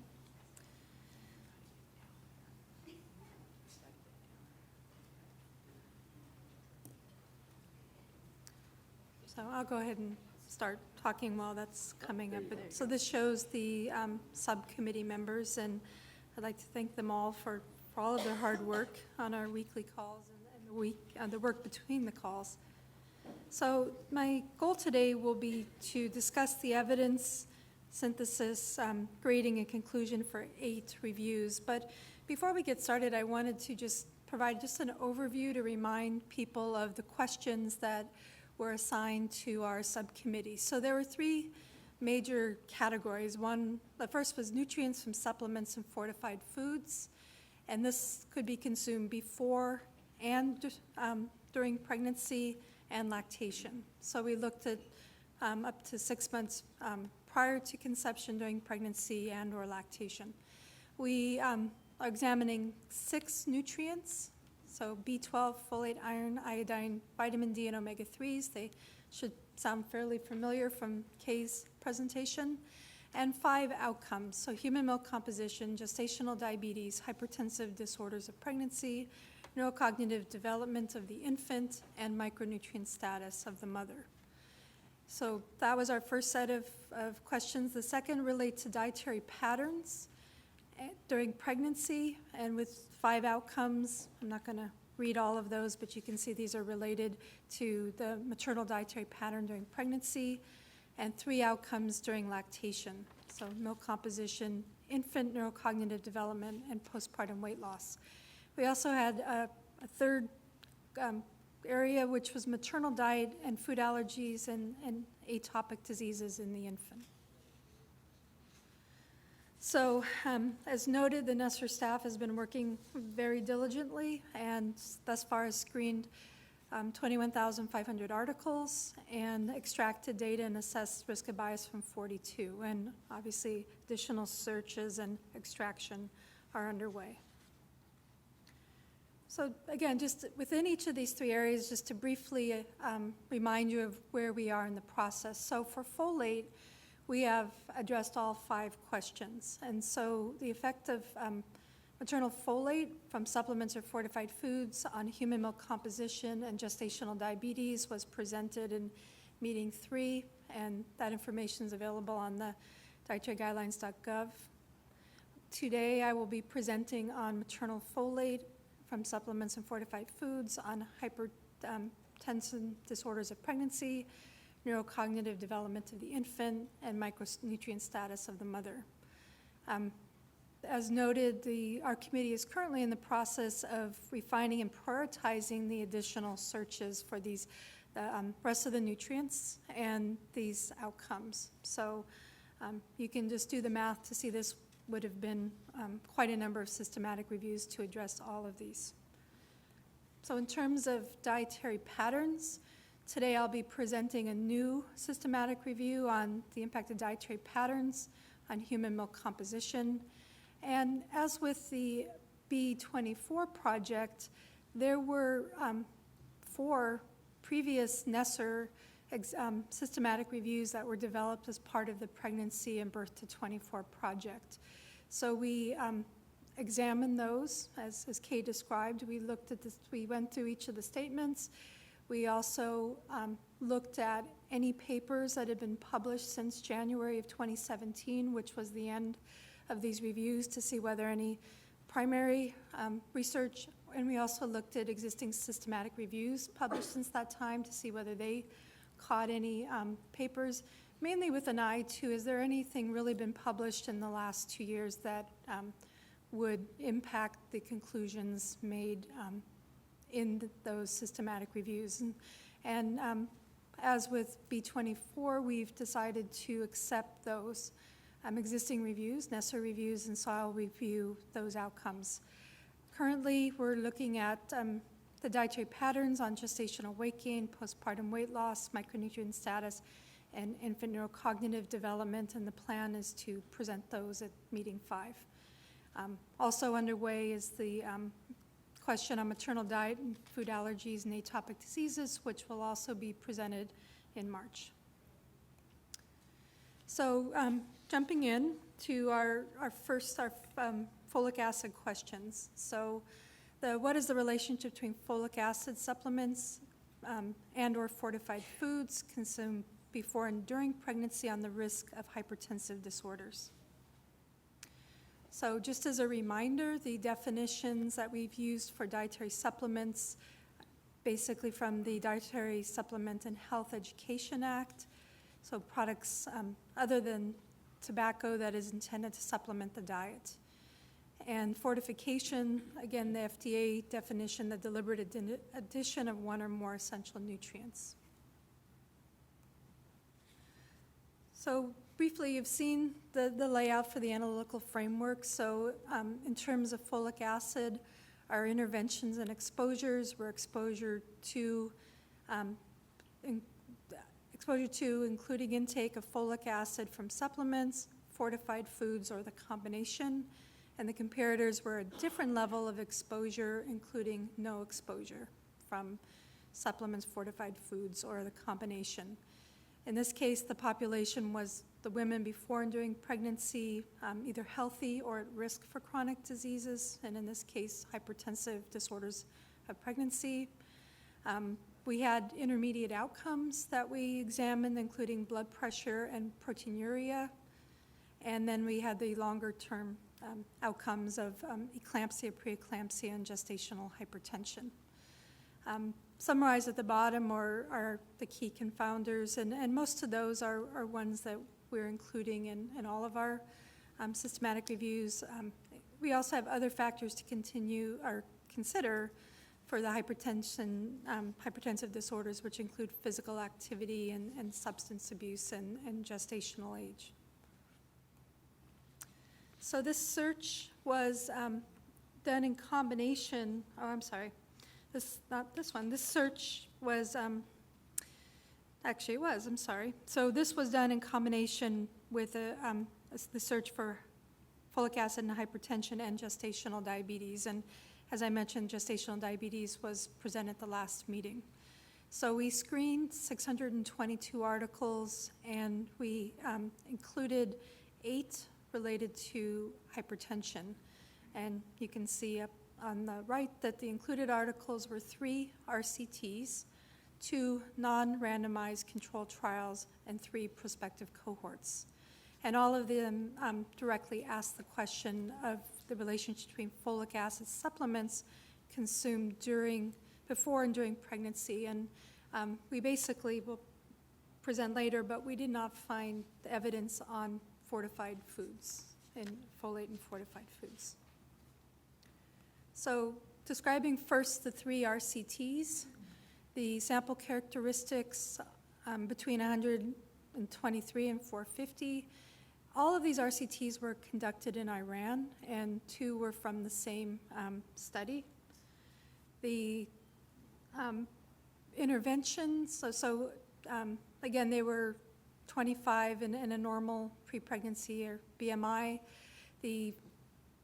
So I'll go ahead and start talking while that's coming up. So this shows the subcommittee members, and I'd like to thank them all for all of their hard work on our weekly calls and the work between the calls. So my goal today will be to discuss the evidence synthesis, grading, and conclusion for 8 reviews. But before we get started, I wanted to just provide just an overview to remind people of the questions that were assigned to our subcommittee. So there were 3 major categories. The first was nutrients from supplements and fortified foods, and this could be consumed before and during pregnancy and lactation. So we looked at up to 6 months prior to conception, during pregnancy, and or lactation. We are examining 6 nutrients, so B12, folate, iron, iodine, vitamin D, and omega-3s. They should sound fairly familiar from Kay's presentation. And 5 outcomes, so human milk composition, gestational diabetes, hypertensive disorders of pregnancy, neurocognitive development of the infant, and micronutrient status of the mother. So that was our first set of questions. The second relates to dietary patterns during pregnancy, and with 5 outcomes. I'm not going to read all of those, but you can see these are related to the maternal dietary pattern during pregnancy, and 3 outcomes during lactation. So milk composition, infant neurocognitive development, and postpartum weight loss. We also had a third area, which was maternal diet and food allergies and atopic diseases in the infant. So as noted, the NESR staff has been working very diligently and thus far has screened 21,500 articles and extracted data and assessed risk of bias from 42. And obviously, additional searches and extraction are underway. So again, just within each of these 3 areas, just to briefly remind you of where we are in the process. So for folate, we have addressed all 5 questions. And so the effect of maternal folate from supplements or fortified foods on human milk composition and gestational diabetes was presented in meeting 3, and that information is available on the dietaryguidelines.gov. Today, I will be presenting on maternal folate from supplements and fortified foods, on hypertension disorders of pregnancy, neurocognitive development of the infant, and micronutrient status of the mother. As noted, our committee is currently in the process of refining and prioritizing the additional searches for these rest of the nutrients and these outcomes. So you can just do the math to see this would have been quite a number of systematic reviews to address all of these. So in terms of dietary patterns, today I'll be presenting a new systematic review on the impact of dietary patterns on human milk composition. And as with the B24 project, there were 4 previous NESR systematic reviews that were developed as part of the Pregnancy and Birth to 24 project. So we examined those, as Kay described. We looked at this, we went through each of the statements. We also looked at any papers that had been published since January of 2017, which was the end of these reviews, to see whether any primary research, and we also looked at existing systematic reviews published since that time to see whether they caught any papers, mainly with an eye to, is there anything really been published in the last 2 years that would impact the conclusions made in those systematic reviews. And as with B24, we've decided to accept those existing reviews, NESR reviews, and so I'll review those outcomes. Currently, we're looking at the dietary patterns on gestational weight gain, postpartum weight loss, micronutrient status, and infant neurocognitive development, and the plan is to present those at meeting 5. Also underway is the question on maternal diet and food allergies and atopic diseases, which will also be presented in March. So jumping in to our folic acid questions. So what is the relationship between folic acid supplements and or fortified foods consumed before and during pregnancy on the risk of hypertensive disorders? So just as a reminder, the definitions that we've used for dietary supplements, basically from the Dietary Supplement and Health Education Act, so products other than tobacco that is intended to supplement the diet. And fortification, again, the FDA definition, the deliberate addition of one or more essential nutrients. So briefly, you've seen the layout for the analytical framework. So in terms of folic acid, our interventions and exposures were exposure to, including intake of folic acid from supplements, fortified foods, or the combination. And the comparators were a different level of exposure, including no exposure from supplements, fortified foods, or the combination. In this case, the population was the women before and during pregnancy, either healthy or at risk for chronic diseases, and in this case, hypertensive disorders of pregnancy. We had intermediate outcomes that we examined, including blood pressure and proteinuria, and then we had the longer-term outcomes of eclampsia, preeclampsia, and gestational hypertension. Summarized at the bottom are the key confounders, and most of those are ones that we're including in all of our systematic reviews. We also have other factors to continue or consider for the hypertensive disorders, which include physical activity and substance abuse and gestational age. So this search was done in combination, not this one. This search was, So this was done in combination with the search for folic acid and hypertension and gestational diabetes. And as I mentioned, gestational diabetes was presented at the last meeting. So we screened 622 articles, and we included 8 related to hypertension. And you can see up on the right that the included articles were 3 RCTs, 2 non-randomized controlled trials, and 3 prospective cohorts. And all of them directly asked the question of the relationship between folic acid supplements consumed before and during pregnancy. And we basically will present later, but we did not find the evidence on fortified foods and folate and fortified foods. So describing first the 3 RCTs, the sample characteristics between 123 and 450. All of these RCTs were conducted in Iran, and 2 were from the same study. The interventions, again, they were 25 in a normal pre-pregnancy or BMI. The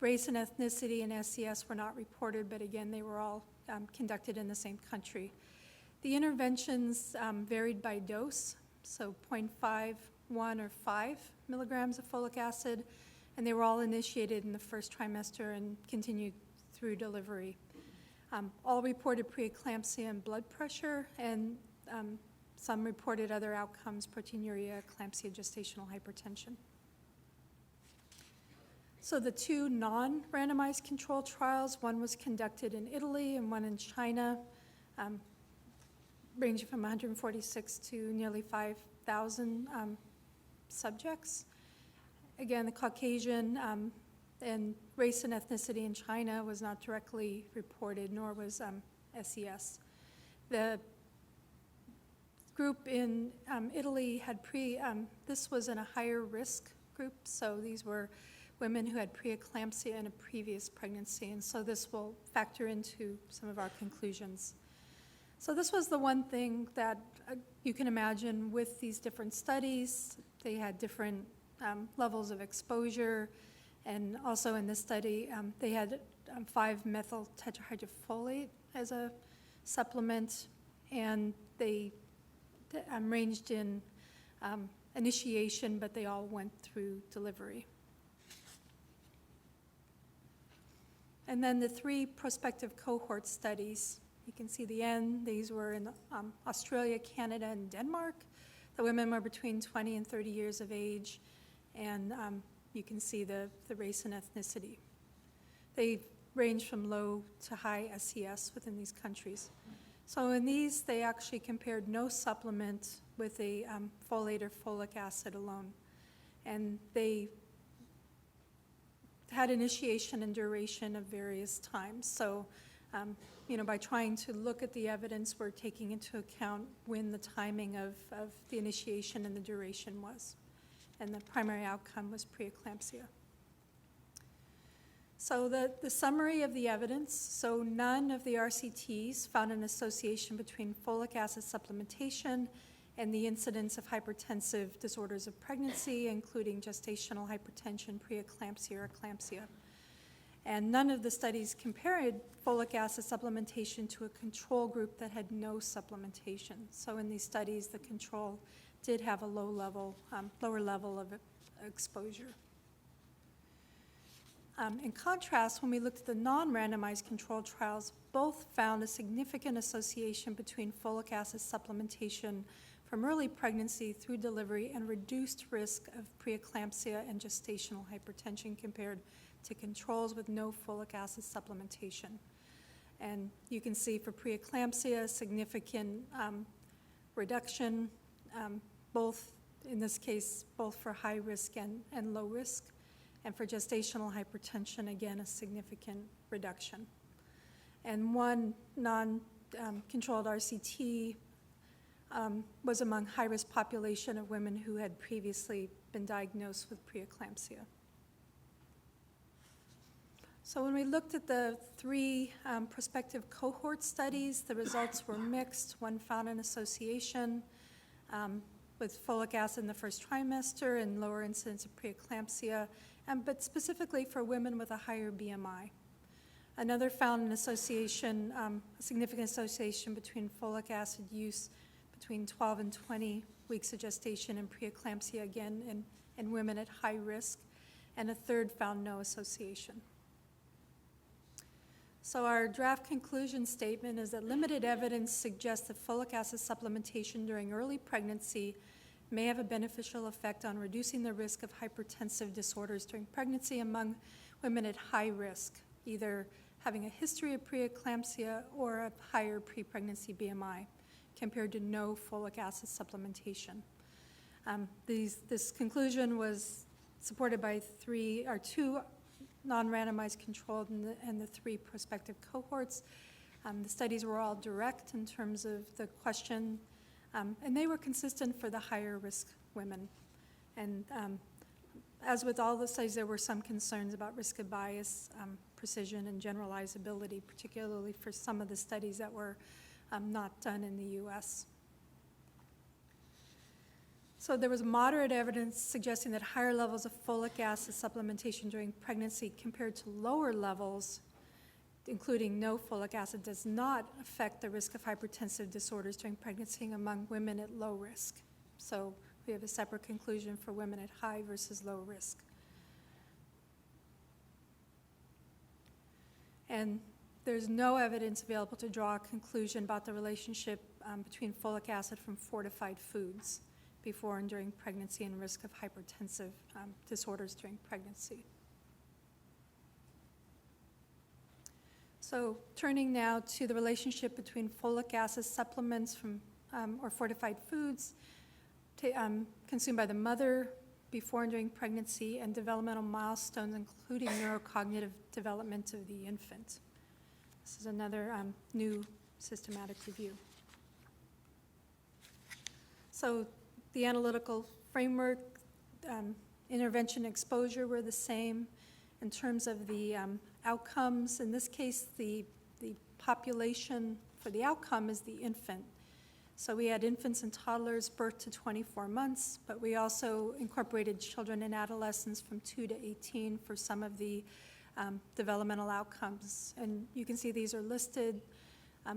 race and ethnicity and SES were not reported, but again, they were all conducted in the same country. The interventions varied by dose, so 0.5, 1, or 5 milligrams of folic acid, and they were all initiated in the first trimester and continued through delivery. All reported preeclampsia and blood pressure, and some reported other outcomes, proteinuria, eclampsia, gestational hypertension. So the 2 non-randomized controlled trials, one was conducted in Italy and one in China, ranging from 146 to nearly 5,000 subjects. Again, the Caucasian and race and ethnicity in China was not directly reported, nor was SES. The group in Italy had this was in a higher risk group, so these were women who had preeclampsia in a previous pregnancy, and so this will factor into some of our conclusions. So this was the one thing that you can imagine with these different studies. They had different levels of exposure, and also in this study, they had 5-methyl tetrahydrofolate as a supplement, and they ranged in initiation, but they all went through delivery. And then the 3 prospective cohort studies, you can see the N. These were in Australia, Canada, and Denmark. The women were between 20 and 30 years of age, and you can see the race and ethnicity. They range from low to high SES within these countries. So in these, they actually compared no supplement with a folate or folic acid alone. And they had initiation and duration of various times. So, by trying to look at the evidence, we're taking into account when the timing of the initiation and the duration was. And the primary outcome was preeclampsia. So the summary of the evidence, so none of the RCTs found an association between folic acid supplementation and the incidence of hypertensive disorders of pregnancy, including gestational hypertension, preeclampsia, or eclampsia. And none of the studies compared folic acid supplementation to a control group that had no supplementation. So in these studies, the control did have a lower level of exposure. In contrast, when we looked at the non-randomized controlled trials, both found a significant association between folic acid supplementation from early pregnancy through delivery and reduced risk of preeclampsia and gestational hypertension compared to controls with no folic acid supplementation. And you can see for preeclampsia, significant reduction, both, in this case, both for high risk and low risk. And for gestational hypertension, again, a significant reduction. And one non-controlled RCT was among high-risk population of women who had previously been diagnosed with preeclampsia. So when we looked at the three prospective cohort studies, the results were mixed. One found an association with folic acid in the first trimester and lower incidence of preeclampsia, but specifically for women with a higher BMI. Another found an association, a significant association between folic acid use between 12 and 20 weeks of gestation and preeclampsia, again, in women at high risk. And a third found no association. So our draft conclusion statement is that limited evidence suggests that folic acid supplementation during early pregnancy may have a beneficial effect on reducing the risk of hypertensive disorders during pregnancy among women at high risk, either having a history of preeclampsia or a higher pre-pregnancy BMI, compared to no folic acid supplementation. This conclusion was supported by two non-randomized controlled and the three prospective cohorts. The studies were all direct in terms of the question, and they were consistent for the higher risk women. And as with all the studies, there were some concerns about risk of bias, precision, and generalizability, particularly for some of the studies that were not done in the US. So there was moderate evidence suggesting that higher levels of folic acid supplementation during pregnancy compared to lower levels, including no folic acid, does not affect the risk of hypertensive disorders during pregnancy among women at low risk. So we have a separate conclusion for women at high versus low risk. And there's no evidence available to draw a conclusion about the relationship between folic acid from fortified foods before and during pregnancy and risk of hypertensive disorders during pregnancy. So turning now to the relationship between folic acid supplements from or fortified foods consumed by the mother before and during pregnancy and developmental milestones, including neurocognitive development of the infant. This is another new systematic review. So the analytical framework, intervention exposure were the same. In terms of the outcomes, in this case, the population for the outcome is the infant. So we had infants and toddlers birth to 24 months, but we also incorporated children and adolescents from 2 to 18 for some of the developmental outcomes. And you can see these are listed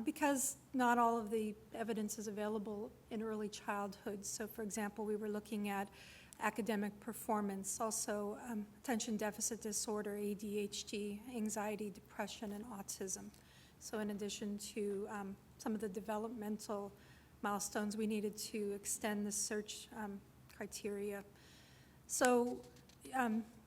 because not all of the evidence is available in early childhood. So for example, we were looking at academic performance, also attention deficit disorder, ADHD, anxiety, depression, and autism. So in addition to some of the developmental milestones, we needed to extend the search criteria. So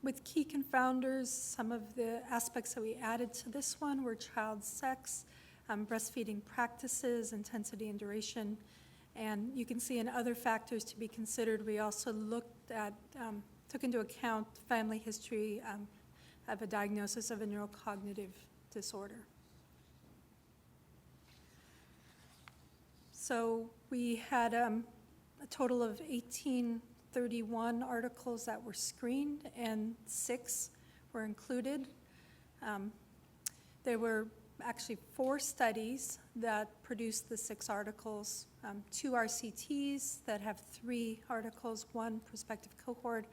with key confounders, some of the aspects that we added to this one were child sex, breastfeeding practices, intensity and duration. And you can see in other factors to be considered, we also looked at took into account family history of a diagnosis of a neurocognitive disorder. So we had a total of 1831 articles that were screened, and 6 were included. There were actually 4 studies that produced the 6 articles, 2 RCTs that have 3 articles, 1 prospective cohort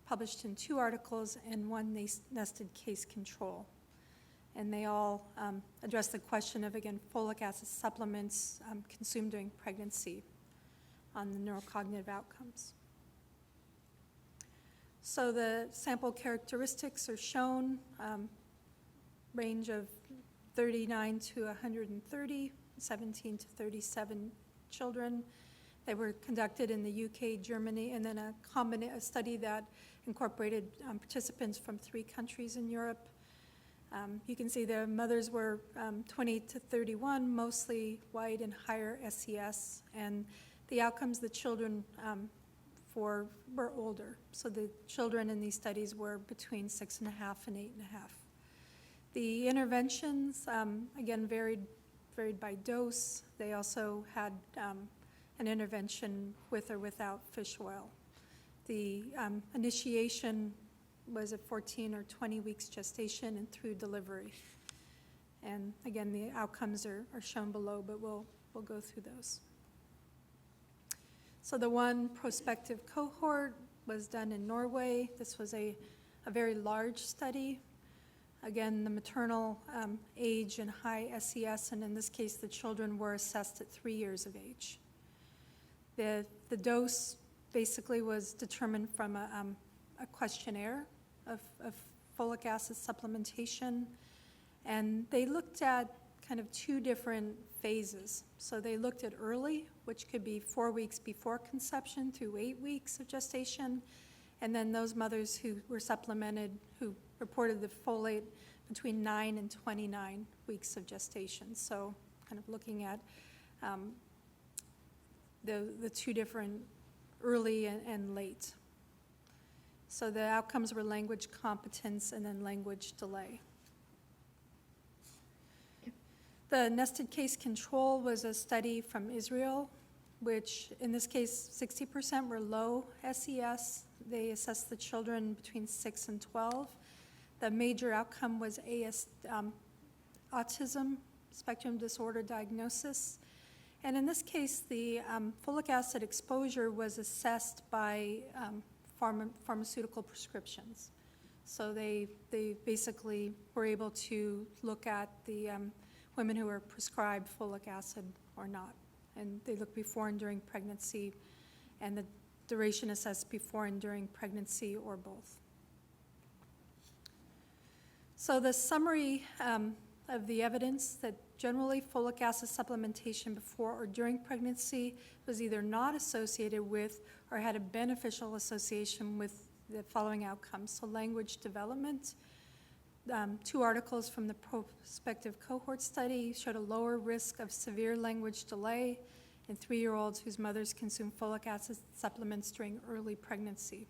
published in 2 articles, and 1 nested case control. And they all address the question of, again, folic acid supplements consumed during pregnancy on the neurocognitive outcomes. So the sample characteristics are shown, range of 39 to 130, 17 to 37 children. They were conducted in the UK, Germany, and then a study that incorporated participants from 3 countries in Europe. You can see the mothers were 20 to 31, mostly white and higher SES, and the outcomes the children were older. So the children in these studies were between 6.5 and 8.5. The interventions, again, varied by dose. They also had an intervention with or without fish oil. The initiation was at 14 or 20 weeks gestation and through delivery. And again, the outcomes are shown below, but we'll go through those. So the 1 prospective cohort was done in Norway. This was a very large study. Again, the maternal age and high SES, and in this case, the children were assessed at 3 years of age. The dose basically was determined from a questionnaire of folic acid supplementation, and they looked at kind of 2 different phases. So they looked at early, which could be 4 weeks before conception through 8 weeks of gestation, and then those mothers who were supplemented, who reported the folate between 9 and 29 weeks of gestation. So kind of looking at the 2 different early and late. So the outcomes were language competence and then language delay. The nested case control was a study from Israel, which in this case 60% were low SES. They assessed the children between 6 and 12. The major outcome was autism spectrum disorder diagnosis. And in this case, the folic acid exposure was assessed by pharmaceutical prescriptions. So they basically were able to look at the women who were prescribed folic acid or not. And they looked before and during pregnancy, and the duration assessed before and during pregnancy or both. So the summary of the evidence that generally folic acid supplementation before or during pregnancy was either not associated with or had a beneficial association with the following outcomes. So language development, 2 articles from the prospective cohort study showed a lower risk of severe language delay in 3-year-olds whose mothers consumed folic acid supplements during early pregnancy.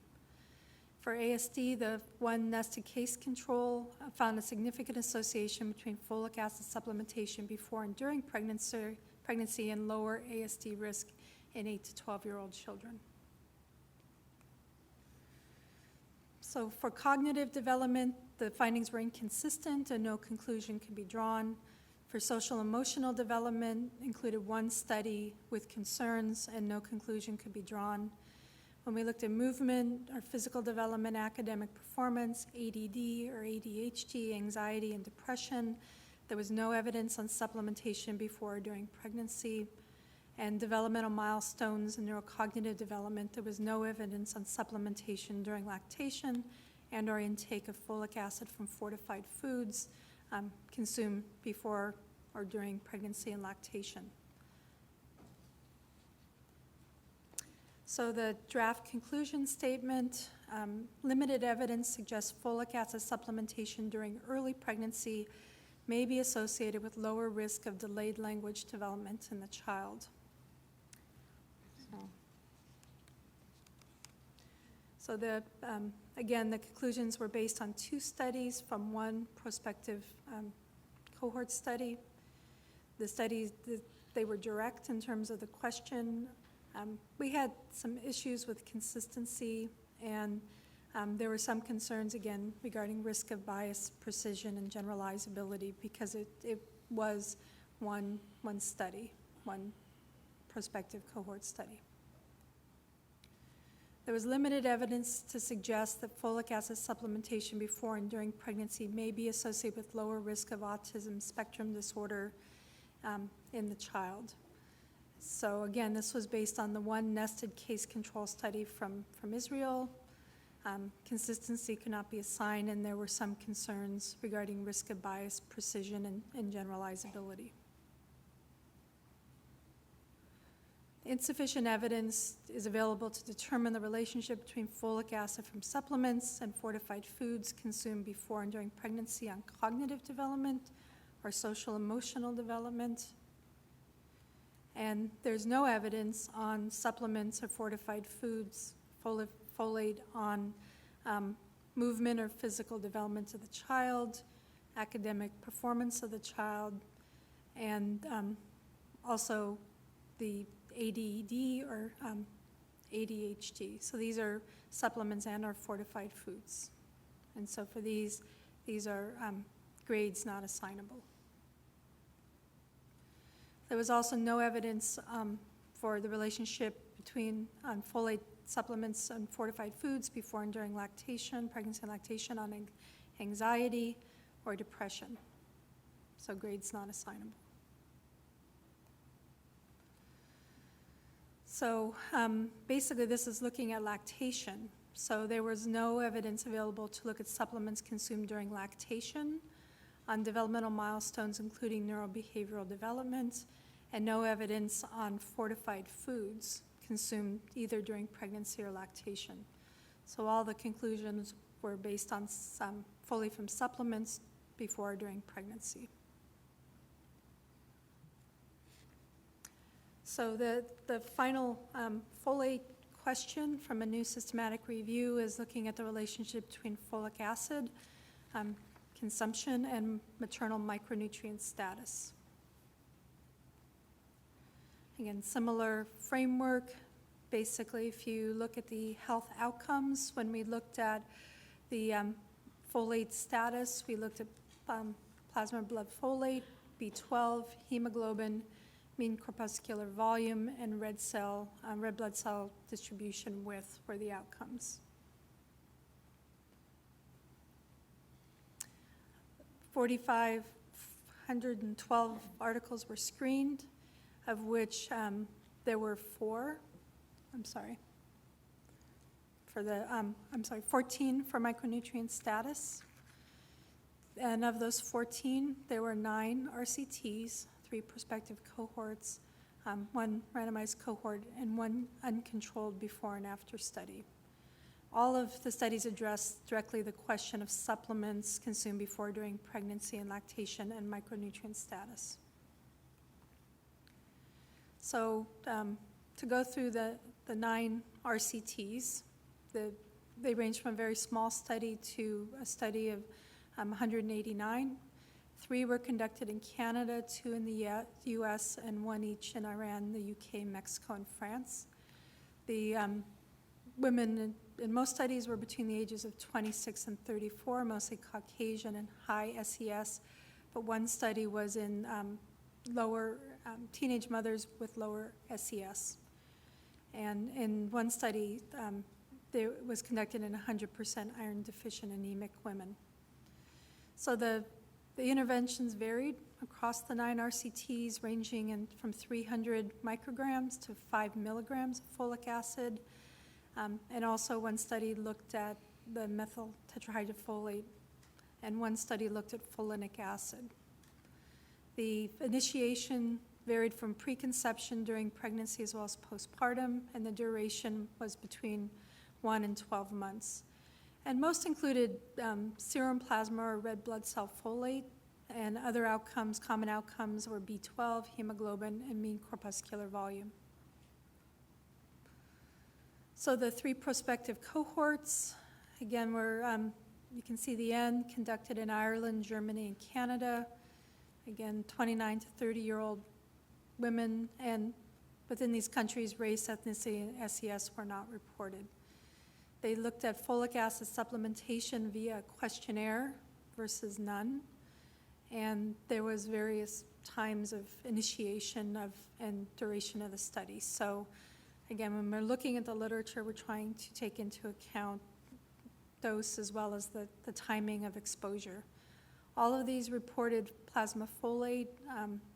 For ASD, the 1 nested case control found a significant association between folic acid supplementation before and during pregnancy and lower ASD risk in 8 to 12-year-old children. So for cognitive development, the findings were inconsistent and no conclusion could be drawn. For social emotional development, included 1 study with concerns and no conclusion could be drawn. When we looked at movement or physical development, academic performance, ADD or ADHD, anxiety and depression, there was no evidence on supplementation before or during pregnancy. And developmental milestones and neurocognitive development, there was no evidence on supplementation during lactation and or intake of folic acid from fortified foods consumed before or during pregnancy and lactation. So the draft conclusion statement, limited evidence suggests folic acid supplementation during early pregnancy may be associated with lower risk of delayed language development in the child. So again, the conclusions were based on 2 studies from one prospective cohort study. The studies, they were direct in terms of the question. We had some issues with consistency, and there were some concerns, again, regarding risk of bias, precision, and generalizability, because it was one study, one prospective cohort study. There was limited evidence to suggest that folic acid supplementation before and during pregnancy may be associated with lower risk of autism spectrum disorder in the child. So again, this was based on the one nested case control study from Israel. Consistency could not be assigned, and there were some concerns regarding risk of bias, precision, and generalizability. Insufficient evidence is available to determine the relationship between folic acid from supplements and fortified foods consumed before and during pregnancy on cognitive development or social emotional development. And there's no evidence on supplements or fortified foods, folate on movement or physical development of the child, academic performance of the child, and also the ADD or ADHD. So these are supplements and are fortified foods. And so for these are grades not assignable. There was also no evidence for the relationship between folate supplements and fortified foods before and during lactation, pregnancy and lactation, on anxiety or depression. So grades not assignable. So basically this is looking at lactation. So there was no evidence available to look at supplements consumed during lactation on developmental milestones, including neurobehavioral development, and no evidence on fortified foods consumed either during pregnancy or lactation. So all the conclusions were based on fully from supplements before or during pregnancy. So the final folate question from a new systematic review is looking at the relationship between folic acid consumption and maternal micronutrient status. Again, similar framework. Basically, if you look at the health outcomes, when we looked at the folate status, we looked at plasma blood folate, B12, hemoglobin, mean corpuscular volume, and red blood cell distribution width were the outcomes. 4,512 articles were screened, of which there were 14 for micronutrient status. And of those 14, there were 9 RCTs, 3 prospective cohorts, 1 randomized cohort, and 1 uncontrolled before and after study. All of the studies addressed directly the question of supplements consumed before, during pregnancy and lactation, and micronutrient status. So to go through the 9 RCTs, they range from a very small study to a study of 189. 3 were conducted in Canada, 2 in the US, and 1 each in Iran, the UK, Mexico, and France. The women in most studies were between the ages of 26 and 34, mostly Caucasian and high SES, but 1 study was in lower teenage mothers with lower SES. And in 1 study, it was conducted in 100% iron deficient anemic women. So the interventions varied across the 9 RCTs, ranging from 300 micrograms to 5 milligrams of folic acid. And also 1 study looked at the methyl tetrahydrofolate, and 1 study looked at folinic acid. The initiation varied from preconception, during pregnancy, as well as postpartum, and the duration was between 1 and 12 months. And most included serum plasma or red blood cell folate, and other outcomes, common outcomes, were B12, hemoglobin, and mean corpuscular volume. So the 3 prospective cohorts, again, were, you can see the end, conducted in Ireland, Germany, and Canada. Again, 29 to 30-year-old women, and within these countries, race, ethnicity, and SES were not reported. They looked at folic acid supplementation via questionnaire versus none, and there was various times of initiation of and duration of the study. So again, when we're looking at the literature, we're trying to take into account dose as well as the timing of exposure. All of these reported plasma folate,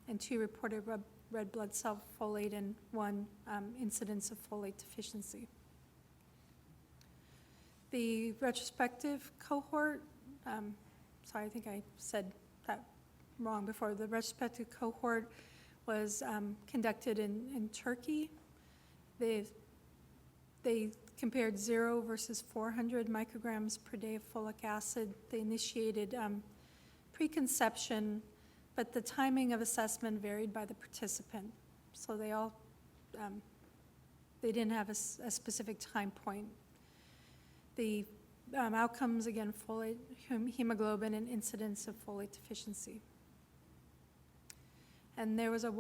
and 2 reported red blood cell folate, and 1 incidence of folate deficiency. The retrospective cohort, sorry, I think I said that wrong before. The retrospective cohort was conducted in Turkey. They compared 0 versus 400 micrograms per day of folic acid. They initiated preconception, but the timing of assessment varied by the participant. So they all, they didn't have a specific time point. The outcomes, again, folate, hemoglobin, and incidence of folate deficiency. And there was a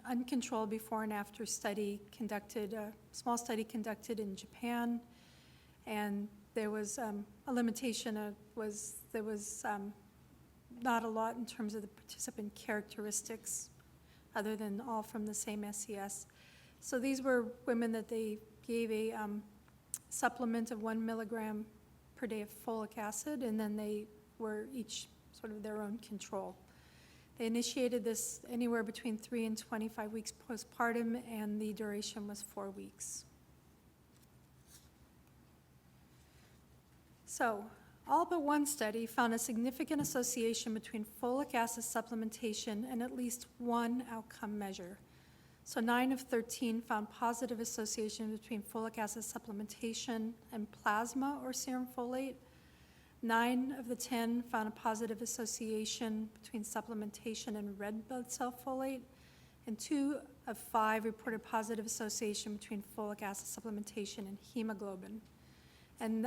uncontrolled before and after study conducted, a small study conducted in Japan, and there was a limitation there was not a lot in terms of the participant characteristics, other than all from the same SES. So these were women that they gave a supplement of 1 milligram per day of folic acid, and then they were each sort of their own control. They initiated this anywhere between 3 and 25 weeks postpartum, and the duration was 4 weeks. So, all but 1 study found a significant association between folic acid supplementation and at least 1 outcome measure. So 9 of 13 found positive association between folic acid supplementation and plasma or serum folate. 9 of the 10 found a positive association between supplementation and red blood cell folate, and 2 of 5 reported positive association between folic acid supplementation and hemoglobin. And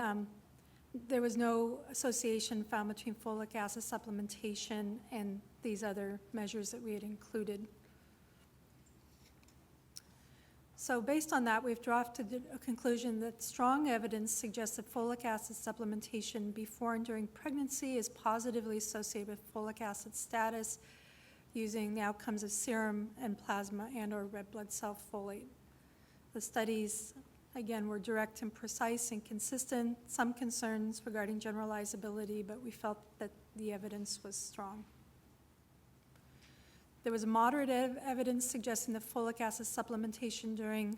there was no association found between folic acid supplementation and these other measures that we had included. So based on that, we've drafted a conclusion that strong evidence suggests that folic acid supplementation before and during pregnancy is positively associated with folic acid status using the outcomes of serum and plasma and/or red blood cell folate. The studies, again, were direct and precise and consistent. Some concerns regarding generalizability, but we felt that the evidence was strong. There was moderate evidence suggesting that folic acid supplementation during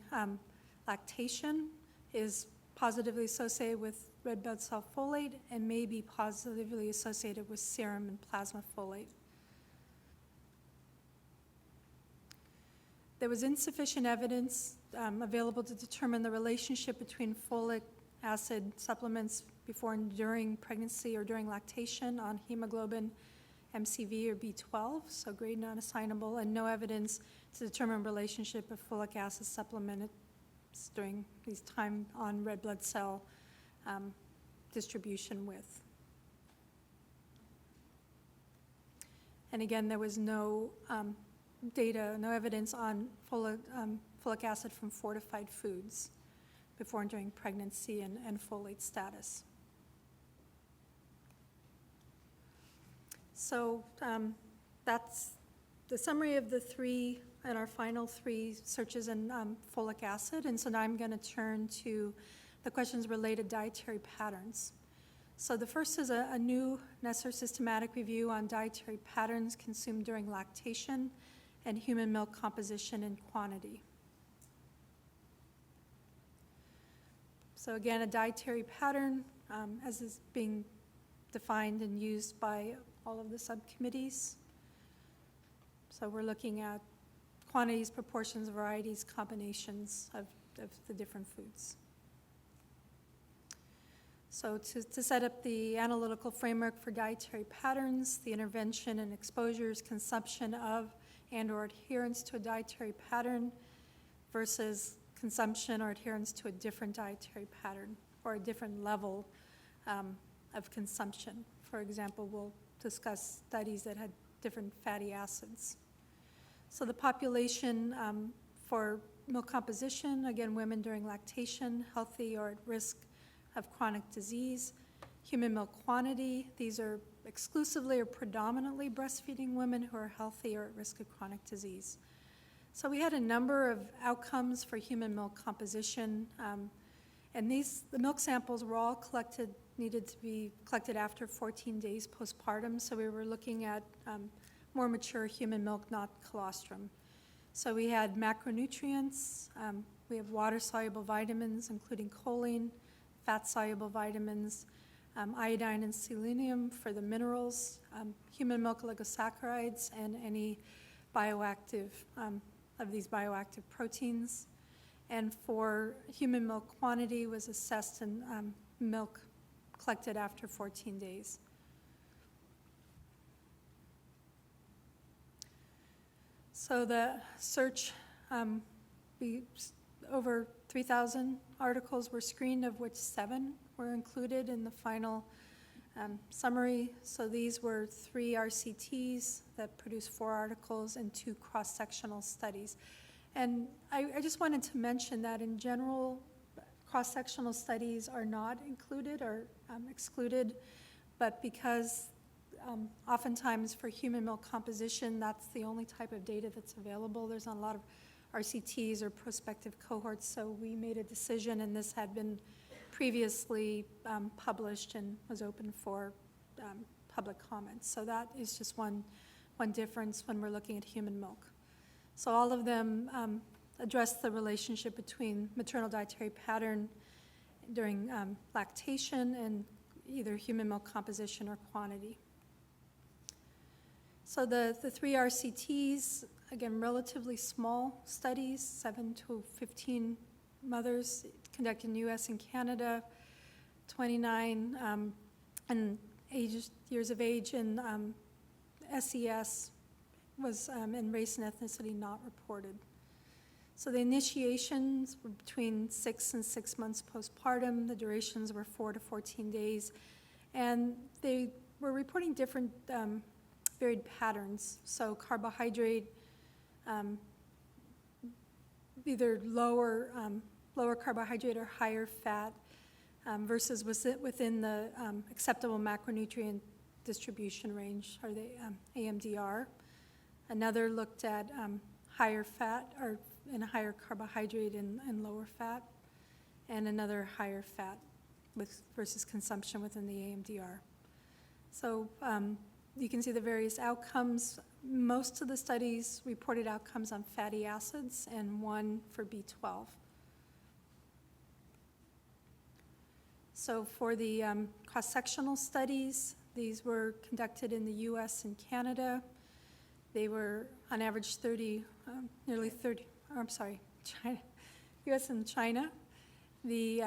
lactation is positively associated with red blood cell folate and may be positively associated with serum and plasma folate. There was insufficient evidence available to determine the relationship between folic acid supplements before and during pregnancy or during lactation on hemoglobin, MCV, or B12, so grade non-assignable, and no evidence to determine relationship of folic acid supplement during these time on red blood cell distribution with. And again, there was no data, no evidence on folic acid from fortified foods before and during pregnancy and folate status. So that's the summary of the 3 and our final 3 searches in folic acid. And so now I'm going to turn to the questions related to dietary patterns. So the first is a new NESR systematic review on dietary patterns consumed during lactation and human milk composition and quantity. So again, a dietary pattern, as is being defined and used by all of the subcommittees. So we're looking at quantities, proportions, varieties, combinations of the different foods. So to set up the analytical framework for dietary patterns, the intervention and exposures, consumption of and/or adherence to a dietary pattern versus consumption or adherence to a different dietary pattern or a different level of consumption. For example, we'll discuss studies that had different fatty acids. So the population for milk composition, again, women during lactation, healthy or at risk of chronic disease. Human milk quantity, these are exclusively or predominantly breastfeeding women who are healthy or at risk of chronic disease. So we had a number of outcomes for human milk composition, and the milk samples were all needed to be collected after 14 days postpartum, so we were looking at more mature human milk, not colostrum. So we had macronutrients, we have water-soluble vitamins, including choline, fat-soluble vitamins, iodine and selenium for the minerals, human milk oligosaccharides, and any bioactive, of these bioactive proteins. And for human milk quantity was assessed in milk collected after 14 days. So the search, over 3,000 articles were screened, of which 7 were included in the final summary. So these were 3 RCTs that produced 4 articles and 2 cross-sectional studies. And I just wanted to mention that in general, cross-sectional studies are not included or excluded, but because oftentimes for human milk composition, that's the only type of data that's available. There's not a lot of RCTs or prospective cohorts, so we made a decision, and this had been previously published and was open for public comments. So that is just one difference when we're looking at human milk. So all of them address the relationship between maternal dietary pattern during lactation and either human milk composition or quantity. So the 3 RCTs, again, relatively small studies, 7 to 15 mothers conducted in the US and Canada, 29 and years of age, and SES was in race and ethnicity not reported. So the initiations were between 6 and 6 months postpartum. The durations were 4 to 14 days. And they were reporting different varied patterns. So carbohydrate, either lower carbohydrate or higher fat versus within the acceptable macronutrient distribution range, or the AMDR. Another looked at higher fat and higher carbohydrate and lower fat, and another higher fat versus consumption within the AMDR. So you can see the various outcomes. Most of the studies reported outcomes on fatty acids and 1 for B12. So for the cross-sectional studies, these were conducted in the US and Canada. They were on average nearly 30, China, US and China. The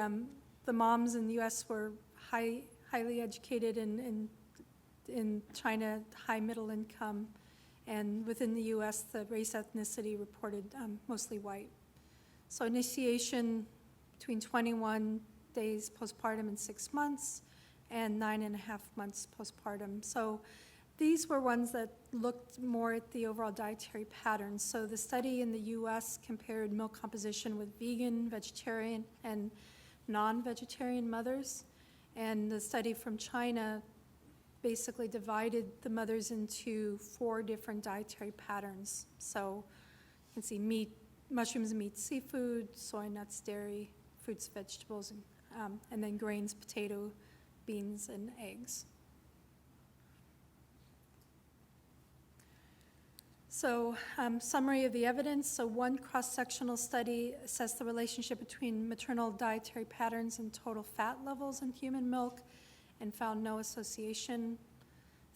moms in the US were highly educated, in China, high middle income, and within the US, the race ethnicity reported mostly white. So initiation between 21 days postpartum and 6 months, and 9.5 months postpartum. So these were ones that looked more at the overall dietary patterns. So the study in the US compared milk composition with vegan, vegetarian, and non-vegetarian mothers. And the study from China basically divided the mothers into 4 different dietary patterns. So you can see meat, mushrooms, meat, seafood, soy, nuts, dairy, fruits, vegetables, and then grains, potato, beans, and eggs. So summary of the evidence. So one cross-sectional study assessed the relationship between maternal dietary patterns and total fat levels in human milk and found no association.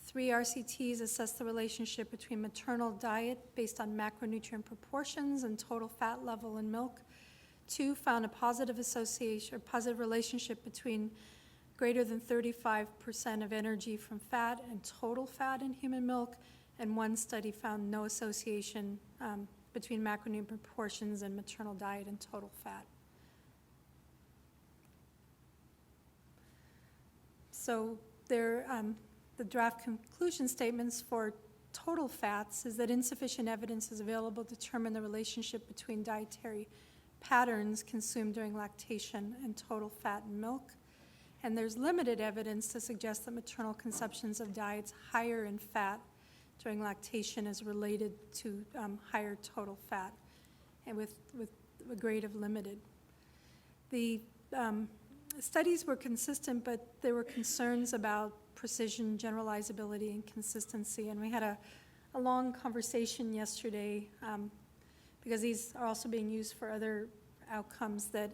3 RCTs assessed the relationship between maternal diet based on macronutrient proportions and total fat level in milk. 2 found a positive association or positive relationship between greater than 35% of energy from fat and total fat in human milk. And 1 study found no association between macronutrient proportions and maternal diet and total fat. So there, the draft conclusion statements for total fats is that insufficient evidence is available to determine the relationship between dietary patterns consumed during lactation and total fat in milk. And there's limited evidence to suggest that maternal consumptions of diets higher in fat during lactation is related to higher total fat, and with a grade of limited. The studies were consistent, but there were concerns about precision, generalizability, and consistency. And we had a long conversation yesterday, because these are also being used for other outcomes, that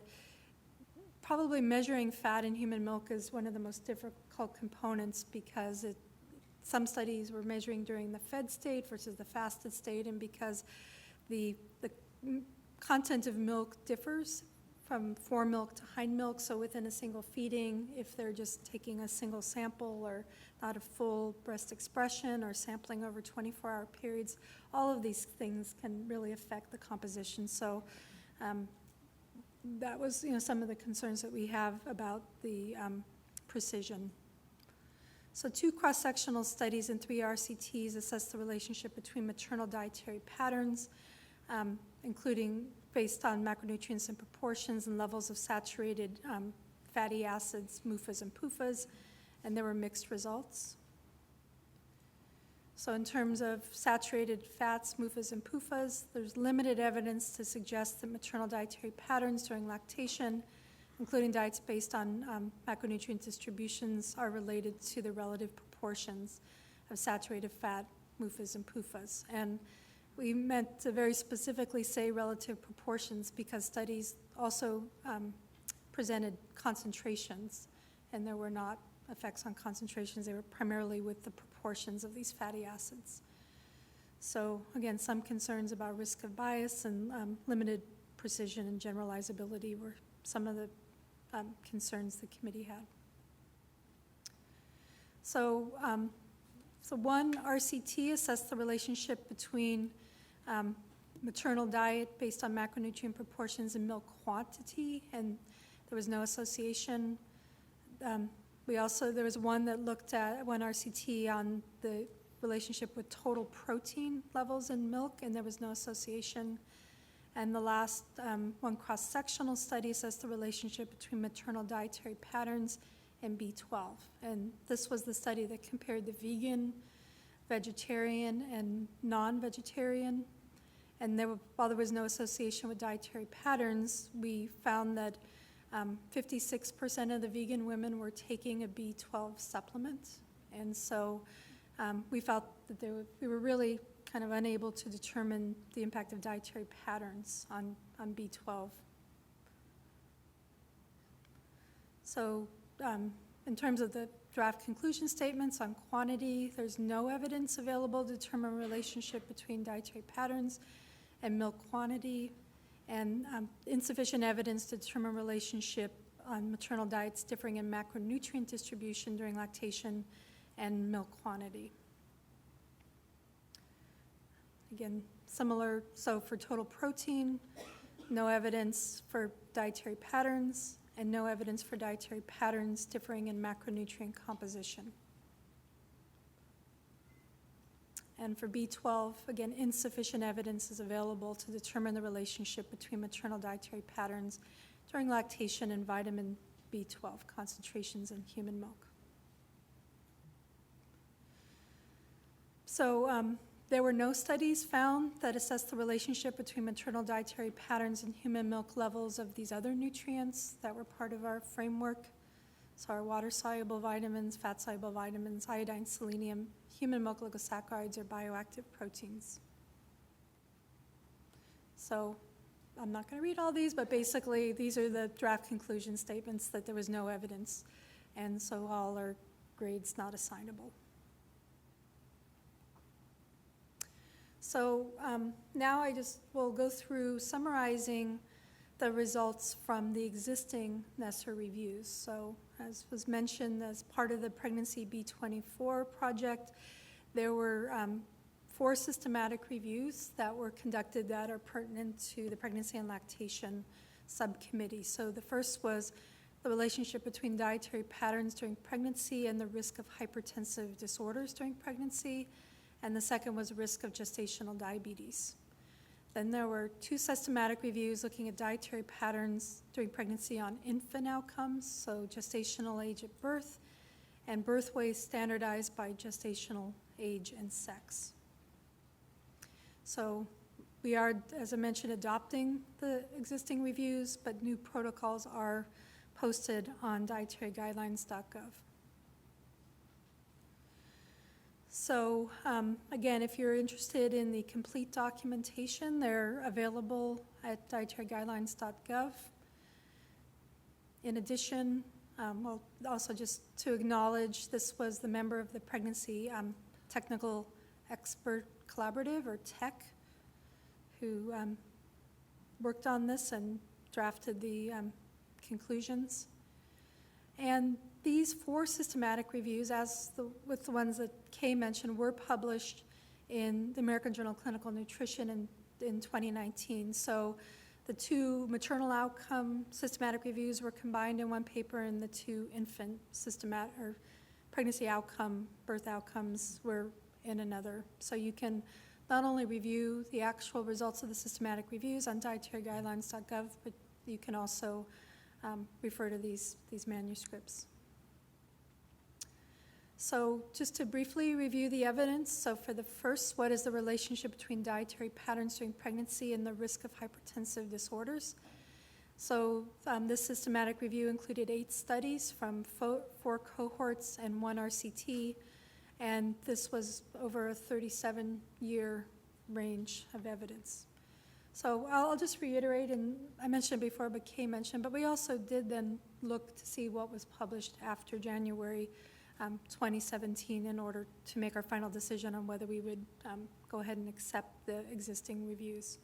probably measuring fat in human milk is one of the most difficult components, because some studies were measuring during the fed state versus the fasted state, and because the content of milk differs from fore milk to hind milk. So within a single feeding, if they're just taking a single sample or not a full breast expression or sampling over 24-hour periods, all of these things can really affect the composition. So that was, some of the concerns that we have about the precision. So 2 cross-sectional studies and 3 RCTs assess the relationship between maternal dietary patterns, including based on macronutrients and proportions and levels of saturated fatty acids, MUFAs and PUFAs, and there were mixed results. So in terms of saturated fats, MUFAs and PUFAs, there's limited evidence to suggest that maternal dietary patterns during lactation, including diets based on macronutrient distributions, are related to the relative proportions of saturated fat, MUFAs and PUFAs. And we meant to very specifically say relative proportions because studies also presented concentrations, and there were not effects on concentrations. They were primarily with the proportions of these fatty acids. So again, some concerns about risk of bias and limited precision and generalizability were some of the concerns the committee had. So, one RCT assessed the relationship between maternal diet based on macronutrient proportions and milk quantity, and there was no association. There was one that looked at one RCT on the relationship with total protein levels in milk, and there was no association. And the last one cross-sectional study assessed the relationship between maternal dietary patterns and B12. And this was the study that compared the vegan, vegetarian, and non-vegetarian. And while there was no association with dietary patterns, we found that 56% of the vegan women were taking a B12 supplement. And so we felt that we were really kind of unable to determine the impact of dietary patterns on B12. So in terms of the draft conclusion statements on quantity, there's no evidence available to determine a relationship between dietary patterns and milk quantity, and insufficient evidence to determine relationship on maternal diets differing in macronutrient distribution during lactation and milk quantity. Again, similar, so for total protein, no evidence for dietary patterns, and no evidence for dietary patterns differing in macronutrient composition. And for B12, again, insufficient evidence is available to determine the relationship between maternal dietary patterns during lactation and vitamin B12 concentrations in human milk. So there were no studies found that assessed the relationship between maternal dietary patterns and human milk levels of these other nutrients that were part of our framework. So our water-soluble vitamins, fat-soluble vitamins, iodine, selenium, human milk oligosaccharides, or bioactive proteins. So I'm not going to read all these, but basically these are the draft conclusion statements that there was no evidence, and so all are grades not assignable. So now I just will go through summarizing the results from the existing NESR reviews. So as was mentioned, as part of the Pregnancy B24 project, there were 4 systematic reviews that were conducted that are pertinent to the Pregnancy and Lactation Subcommittee. So the first was the relationship between dietary patterns during pregnancy and the risk of hypertensive disorders during pregnancy, and the second was risk of gestational diabetes. Then there were 2 systematic reviews looking at dietary patterns during pregnancy on infant outcomes, so gestational age at birth, and birth weight standardized by gestational age and sex. So we are, as I mentioned, adopting the existing reviews, but new protocols are posted on dietaryguidelines.gov. So again, if you're interested in the complete documentation, they're available at dietaryguidelines.gov. In addition, well, also just to acknowledge, this was the member of the Pregnancy Technical Expert Collaborative, or TEC, who worked on this and drafted the conclusions. And these 4 systematic reviews, with the ones that Kay mentioned, were published in the American Journal of Clinical Nutrition in 2019. So the 2 maternal outcome systematic reviews were combined in one paper, and the 2 infant systematic or pregnancy outcome, birth outcomes were in another. So you can not only review the actual results of the systematic reviews on dietaryguidelines.gov, but you can also refer to these manuscripts. So just to briefly review the evidence, so for the first, what is the relationship between dietary patterns during pregnancy and the risk of hypertensive disorders? So this systematic review included 8 studies from 4 cohorts and 1 RCT, and this was over a 37-year range of evidence. So I'll just reiterate, and I mentioned it before, but Kay mentioned, but we also did then look to see what was published after January 2017 in order to make our final decision on whether we would go ahead and accept the existing reviews.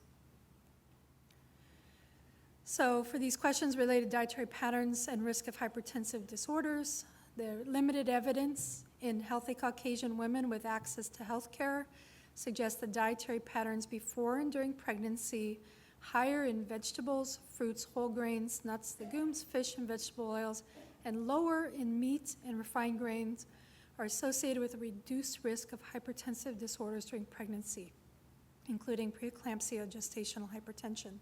So for these questions related to dietary patterns and risk of hypertensive disorders, the limited evidence in healthy Caucasian women with access to health care suggests that dietary patterns before and during pregnancy, higher in vegetables, fruits, whole grains, nuts, legumes, fish, and vegetable oils, and lower in meat and refined grains are associated with a reduced risk of hypertensive disorders during pregnancy, including preeclampsia, gestational hypertension.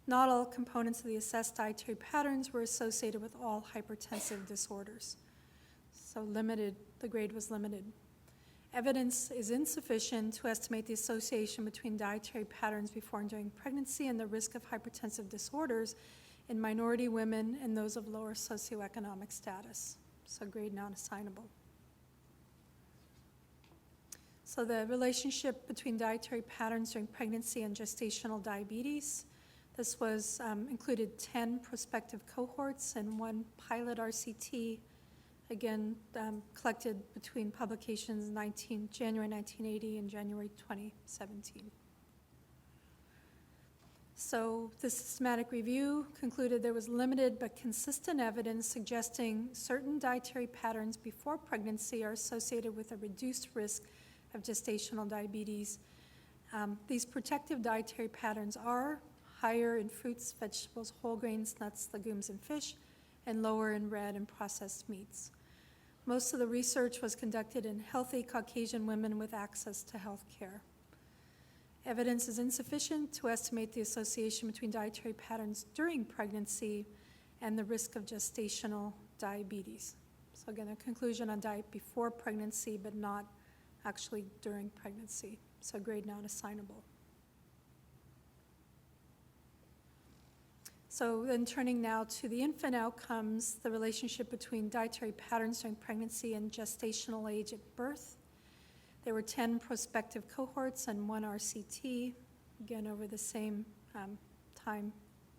Not all components of the assessed dietary patterns were associated with all hypertensive disorders. So the grade was limited. Evidence is insufficient to estimate the association between dietary patterns before and during pregnancy and the risk of hypertensive disorders in minority women and those of lower socioeconomic status. So grade non-assignable. So the relationship between dietary patterns during pregnancy and gestational diabetes. This was included 10 prospective cohorts and 1 pilot RCT, again, collected between publications January 1980 and January 2017. So the systematic review concluded there was limited but consistent evidence suggesting certain dietary patterns before pregnancy are associated with a reduced risk of gestational diabetes. These protective dietary patterns are higher in fruits, vegetables, whole grains, nuts, legumes, and fish, and lower in red and processed meats. Most of the research was conducted in healthy Caucasian women with access to health care. Evidence is insufficient to estimate the association between dietary patterns during pregnancy and the risk of gestational diabetes. So again, a conclusion on diet before pregnancy, but not actually during pregnancy. So grade not assignable. So then turning now to the infant outcomes, the relationship between dietary patterns during pregnancy and gestational age at birth. There were 10 prospective cohorts and 1 RCT, again over the same time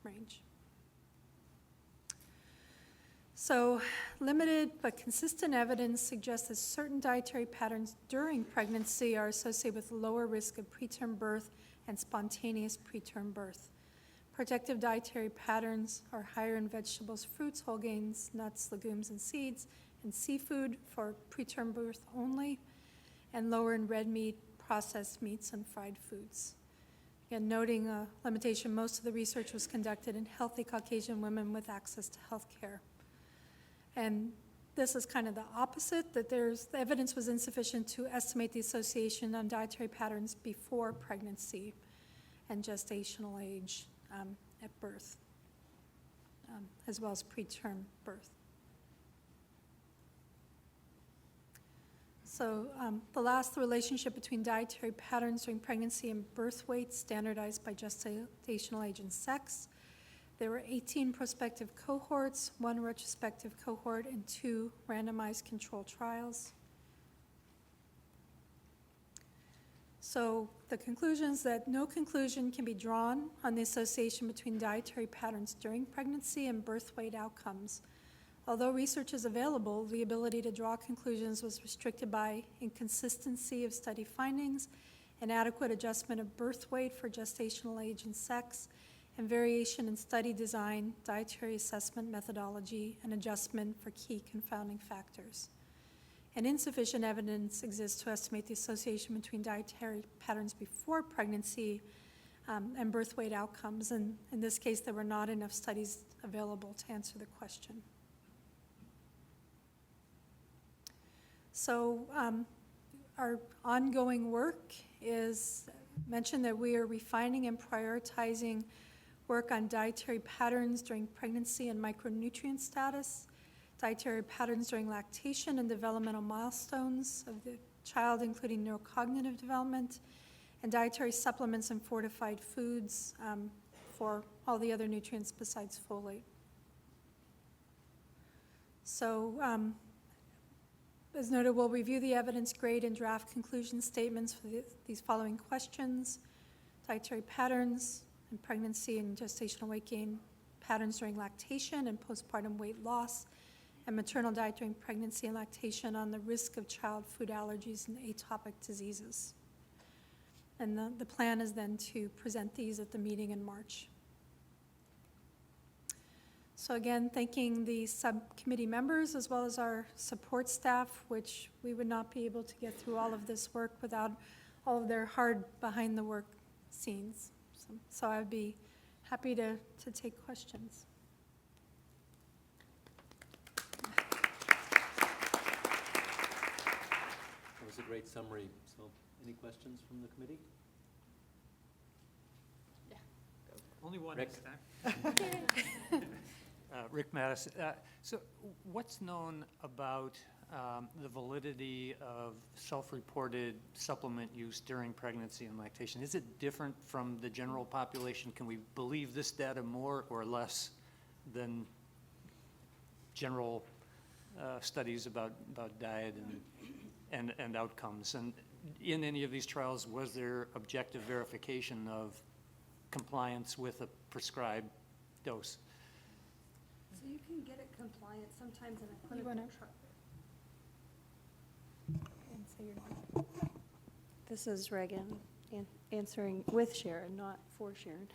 range. So limited but consistent evidence suggests that certain dietary patterns during pregnancy are associated with lower risk of preterm birth and spontaneous preterm birth. Protective dietary patterns are higher in vegetables, fruits, whole grains, nuts, legumes, and seeds, and seafood for preterm birth only, and lower in red meat, processed meats and fried foods. Again, noting a limitation, most of the research was conducted in healthy Caucasian women with access to health care. And this is kind of the opposite, that the evidence was insufficient to estimate the association on dietary patterns before pregnancy and gestational age at birth, as well as preterm birth. So the last, the relationship between dietary patterns during pregnancy and birth weight standardized by gestational age and sex. There were 18 prospective cohorts, 1 retrospective cohort, and 2 randomized controlled trials. So the conclusions that no conclusion can be drawn on the association between dietary patterns during pregnancy and birth weight outcomes. Although research is available, the ability to draw conclusions was restricted by inconsistency of study findings, inadequate adjustment of birth weight for gestational age and sex, and variation in study design, dietary assessment methodology, and adjustment for key confounding factors. And insufficient evidence exists to estimate the association between dietary patterns before pregnancy and birth weight outcomes. And in this case, there were not enough studies available to answer the question. So our ongoing work is mentioned that we are refining and prioritizing work on dietary patterns during pregnancy and micronutrient status, dietary patterns during lactation and developmental milestones of the child, including neurocognitive development, and dietary supplements and fortified foods for all the other nutrients besides folate. So, as noted, we'll review the evidence, grade, and draft conclusion statements for these following questions: dietary patterns in pregnancy and gestational weight gain, patterns during lactation and postpartum weight loss, and maternal diet during pregnancy and lactation on the risk of child food allergies and atopic diseases. And the plan is then to present these at the meeting in March. So again, thanking the subcommittee members as well as our support staff, which we would not be able to get through all of this work without all of their hard behind the work scenes. So I'd be happy to take questions. That was a great summary. So any questions from the committee? Only one Rick. this time. Rick Mattis. So what's known about the validity of self-reported supplement use during pregnancy and lactation? Is it different from the general population? Can we believe this data more or less than general studies about diet and outcomes? And in any of these trials, was there objective verification of compliance with a prescribed dose? So you can get it compliant sometimes in a clinical trial. This is Reagan answering with Sharon, not for Sharon.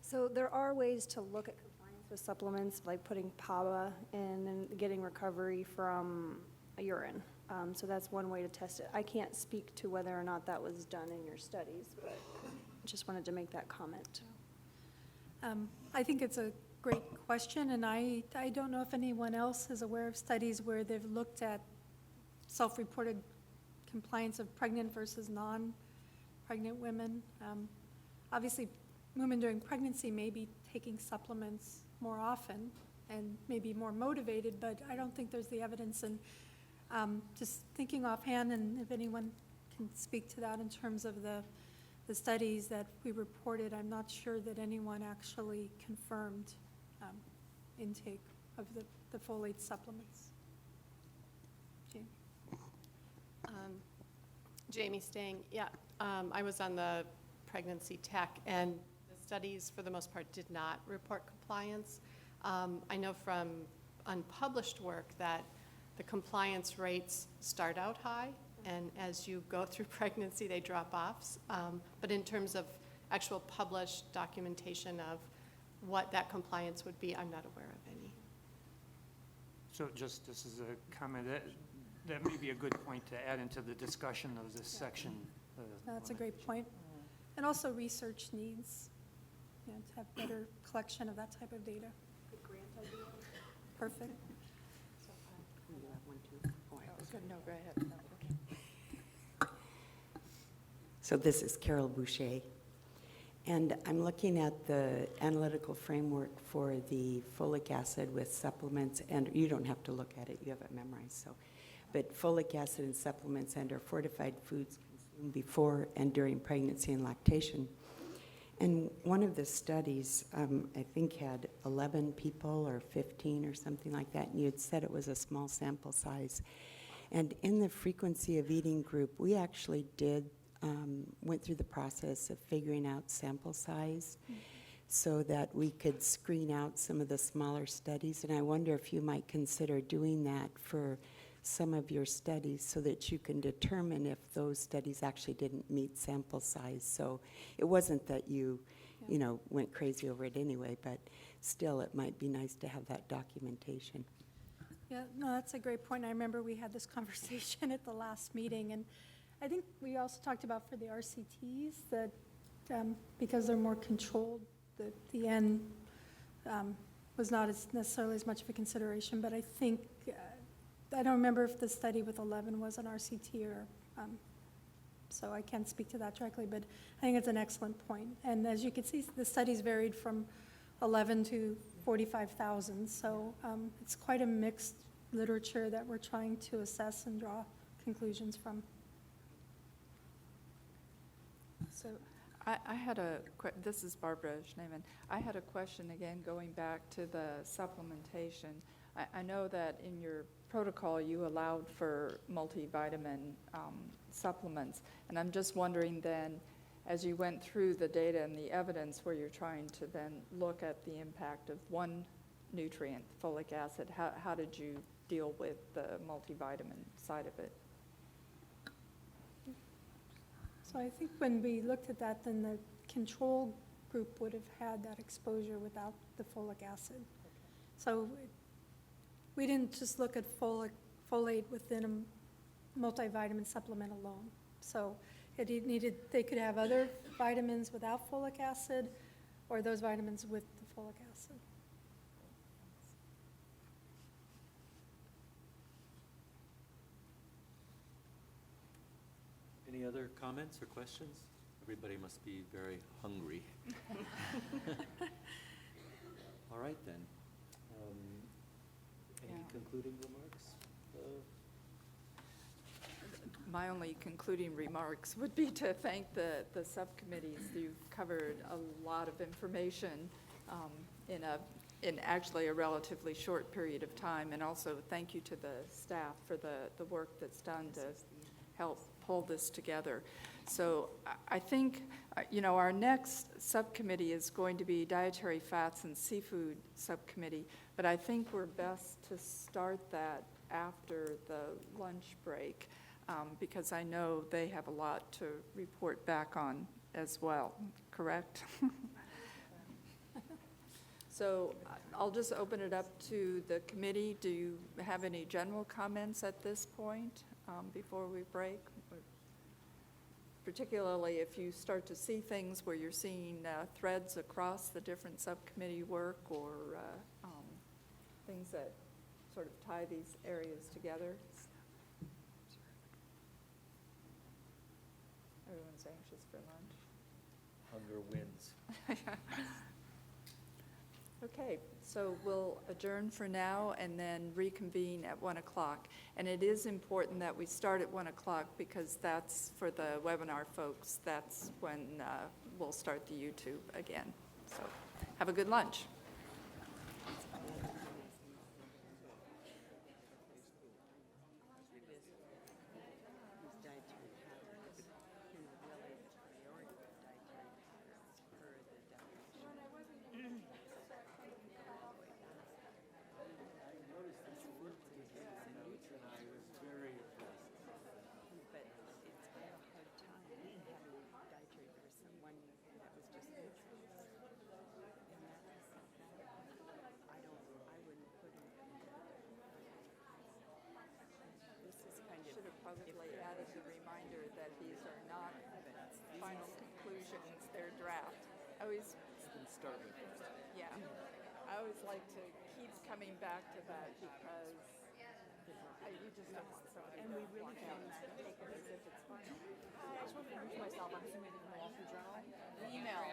So there are ways to look at compliance with supplements, like putting PABA in and getting recovery from urine. So that's one way to test it. I can't speak to whether or not that was done in your studies, but just wanted to make that comment. I think it's a great question, and I don't know if anyone else is aware of studies where they've looked at self-reported compliance of pregnant versus non-pregnant women. Obviously, women during pregnancy may be taking supplements more often and may be more motivated, but I don't think there's the evidence. And just thinking offhand, and if anyone can speak to that in terms of the studies that we reported, I'm not sure that anyone actually confirmed intake of the folate supplements. Jane. Jamie Stang, yeah, I was on the pregnancy tech, and the studies, for the most part, did not report compliance. I know from unpublished work that the compliance rates start out high, and as you go through pregnancy, they drop off. But in terms of actual published documentation of what that compliance would be, I'm not aware of any. So just this is a comment. that may be a good point to add into the discussion of this section. That's a great point. And also research needs, to have better collection of that type of data. Good grant idea. Perfect. No, go ahead. So this is Carol Boucher, and I'm looking at the analytical framework for the folic acid with supplements, and you don't have to look at it, you have it memorized, so. But folic acid and supplements and/or fortified foods consumed before and during pregnancy and lactation. And one of the studies, I think, had 11 people or 15 or something like that, and you had said it was a small sample size. And in the frequency of eating group, we actually went through the process of figuring out sample size so that we could screen out some of the smaller studies. And I wonder if you might consider doing that for some of your studies so that you can determine if those studies actually didn't meet sample size. So it wasn't that you went crazy over it anyway, but still it might be nice to have that documentation. Yeah, no, that's a great point. I remember we had this conversation at the last meeting, and I think we also talked about for the RCTs that because they're more controlled, the N was not necessarily as much of a consideration, but I think, I don't remember if the study with 11 was an RCT or, so I can't speak to that directly, but I think it's an excellent point. And as you can see, the studies varied from 11 to 45,000, so it's quite a mixed literature that we're trying to assess and draw conclusions from. So I had this is Barbara Schneeman. I had a question again, going back to the supplementation. I know that in your protocol you allowed for multivitamin supplements, and I'm just wondering then, as you went through the data and the evidence where you're trying to then look at the impact of one nutrient, folic acid, how did you deal with the multivitamin side of it? So I think when we looked at that, then the control group would have had that exposure without the folic acid. So we didn't just look at folate within a multivitamin supplement alone. So they could have other vitamins without folic acid or those vitamins with the folic acid. Any other comments or questions? Everybody must be very hungry. All right, then. Any concluding remarks? My only concluding remarks would be to thank the subcommittees. You've covered a lot of information in actually a relatively short period of time, and also thank you to the staff for the work that's done to help pull this together. So I think, our next subcommittee is going to be Dietary Fats and Seafood Subcommittee, but I think we're best to start that after the lunch break, because I know they have a lot to report back on as well, correct? So I'll just open it up to the committee. Do you have any general comments at this point before we break? Particularly if you start to see things where you're seeing threads across the different subcommittee work or things that sort of tie these areas together. Everyone's anxious for lunch. Hunger wins. Okay, so we'll adjourn for now and then reconvene at 1 o'clock. And it is important that we start at 1 o'clock because that's for the webinar folks. That's when we'll start the YouTube again. So have a good lunch. always, Start with first. yeah, I always like to keep coming back to that because you just don't want somebody to walk out and take it as if it's final. I just want to introduce myself. I'm assuming from the Wall Street Journal. Email.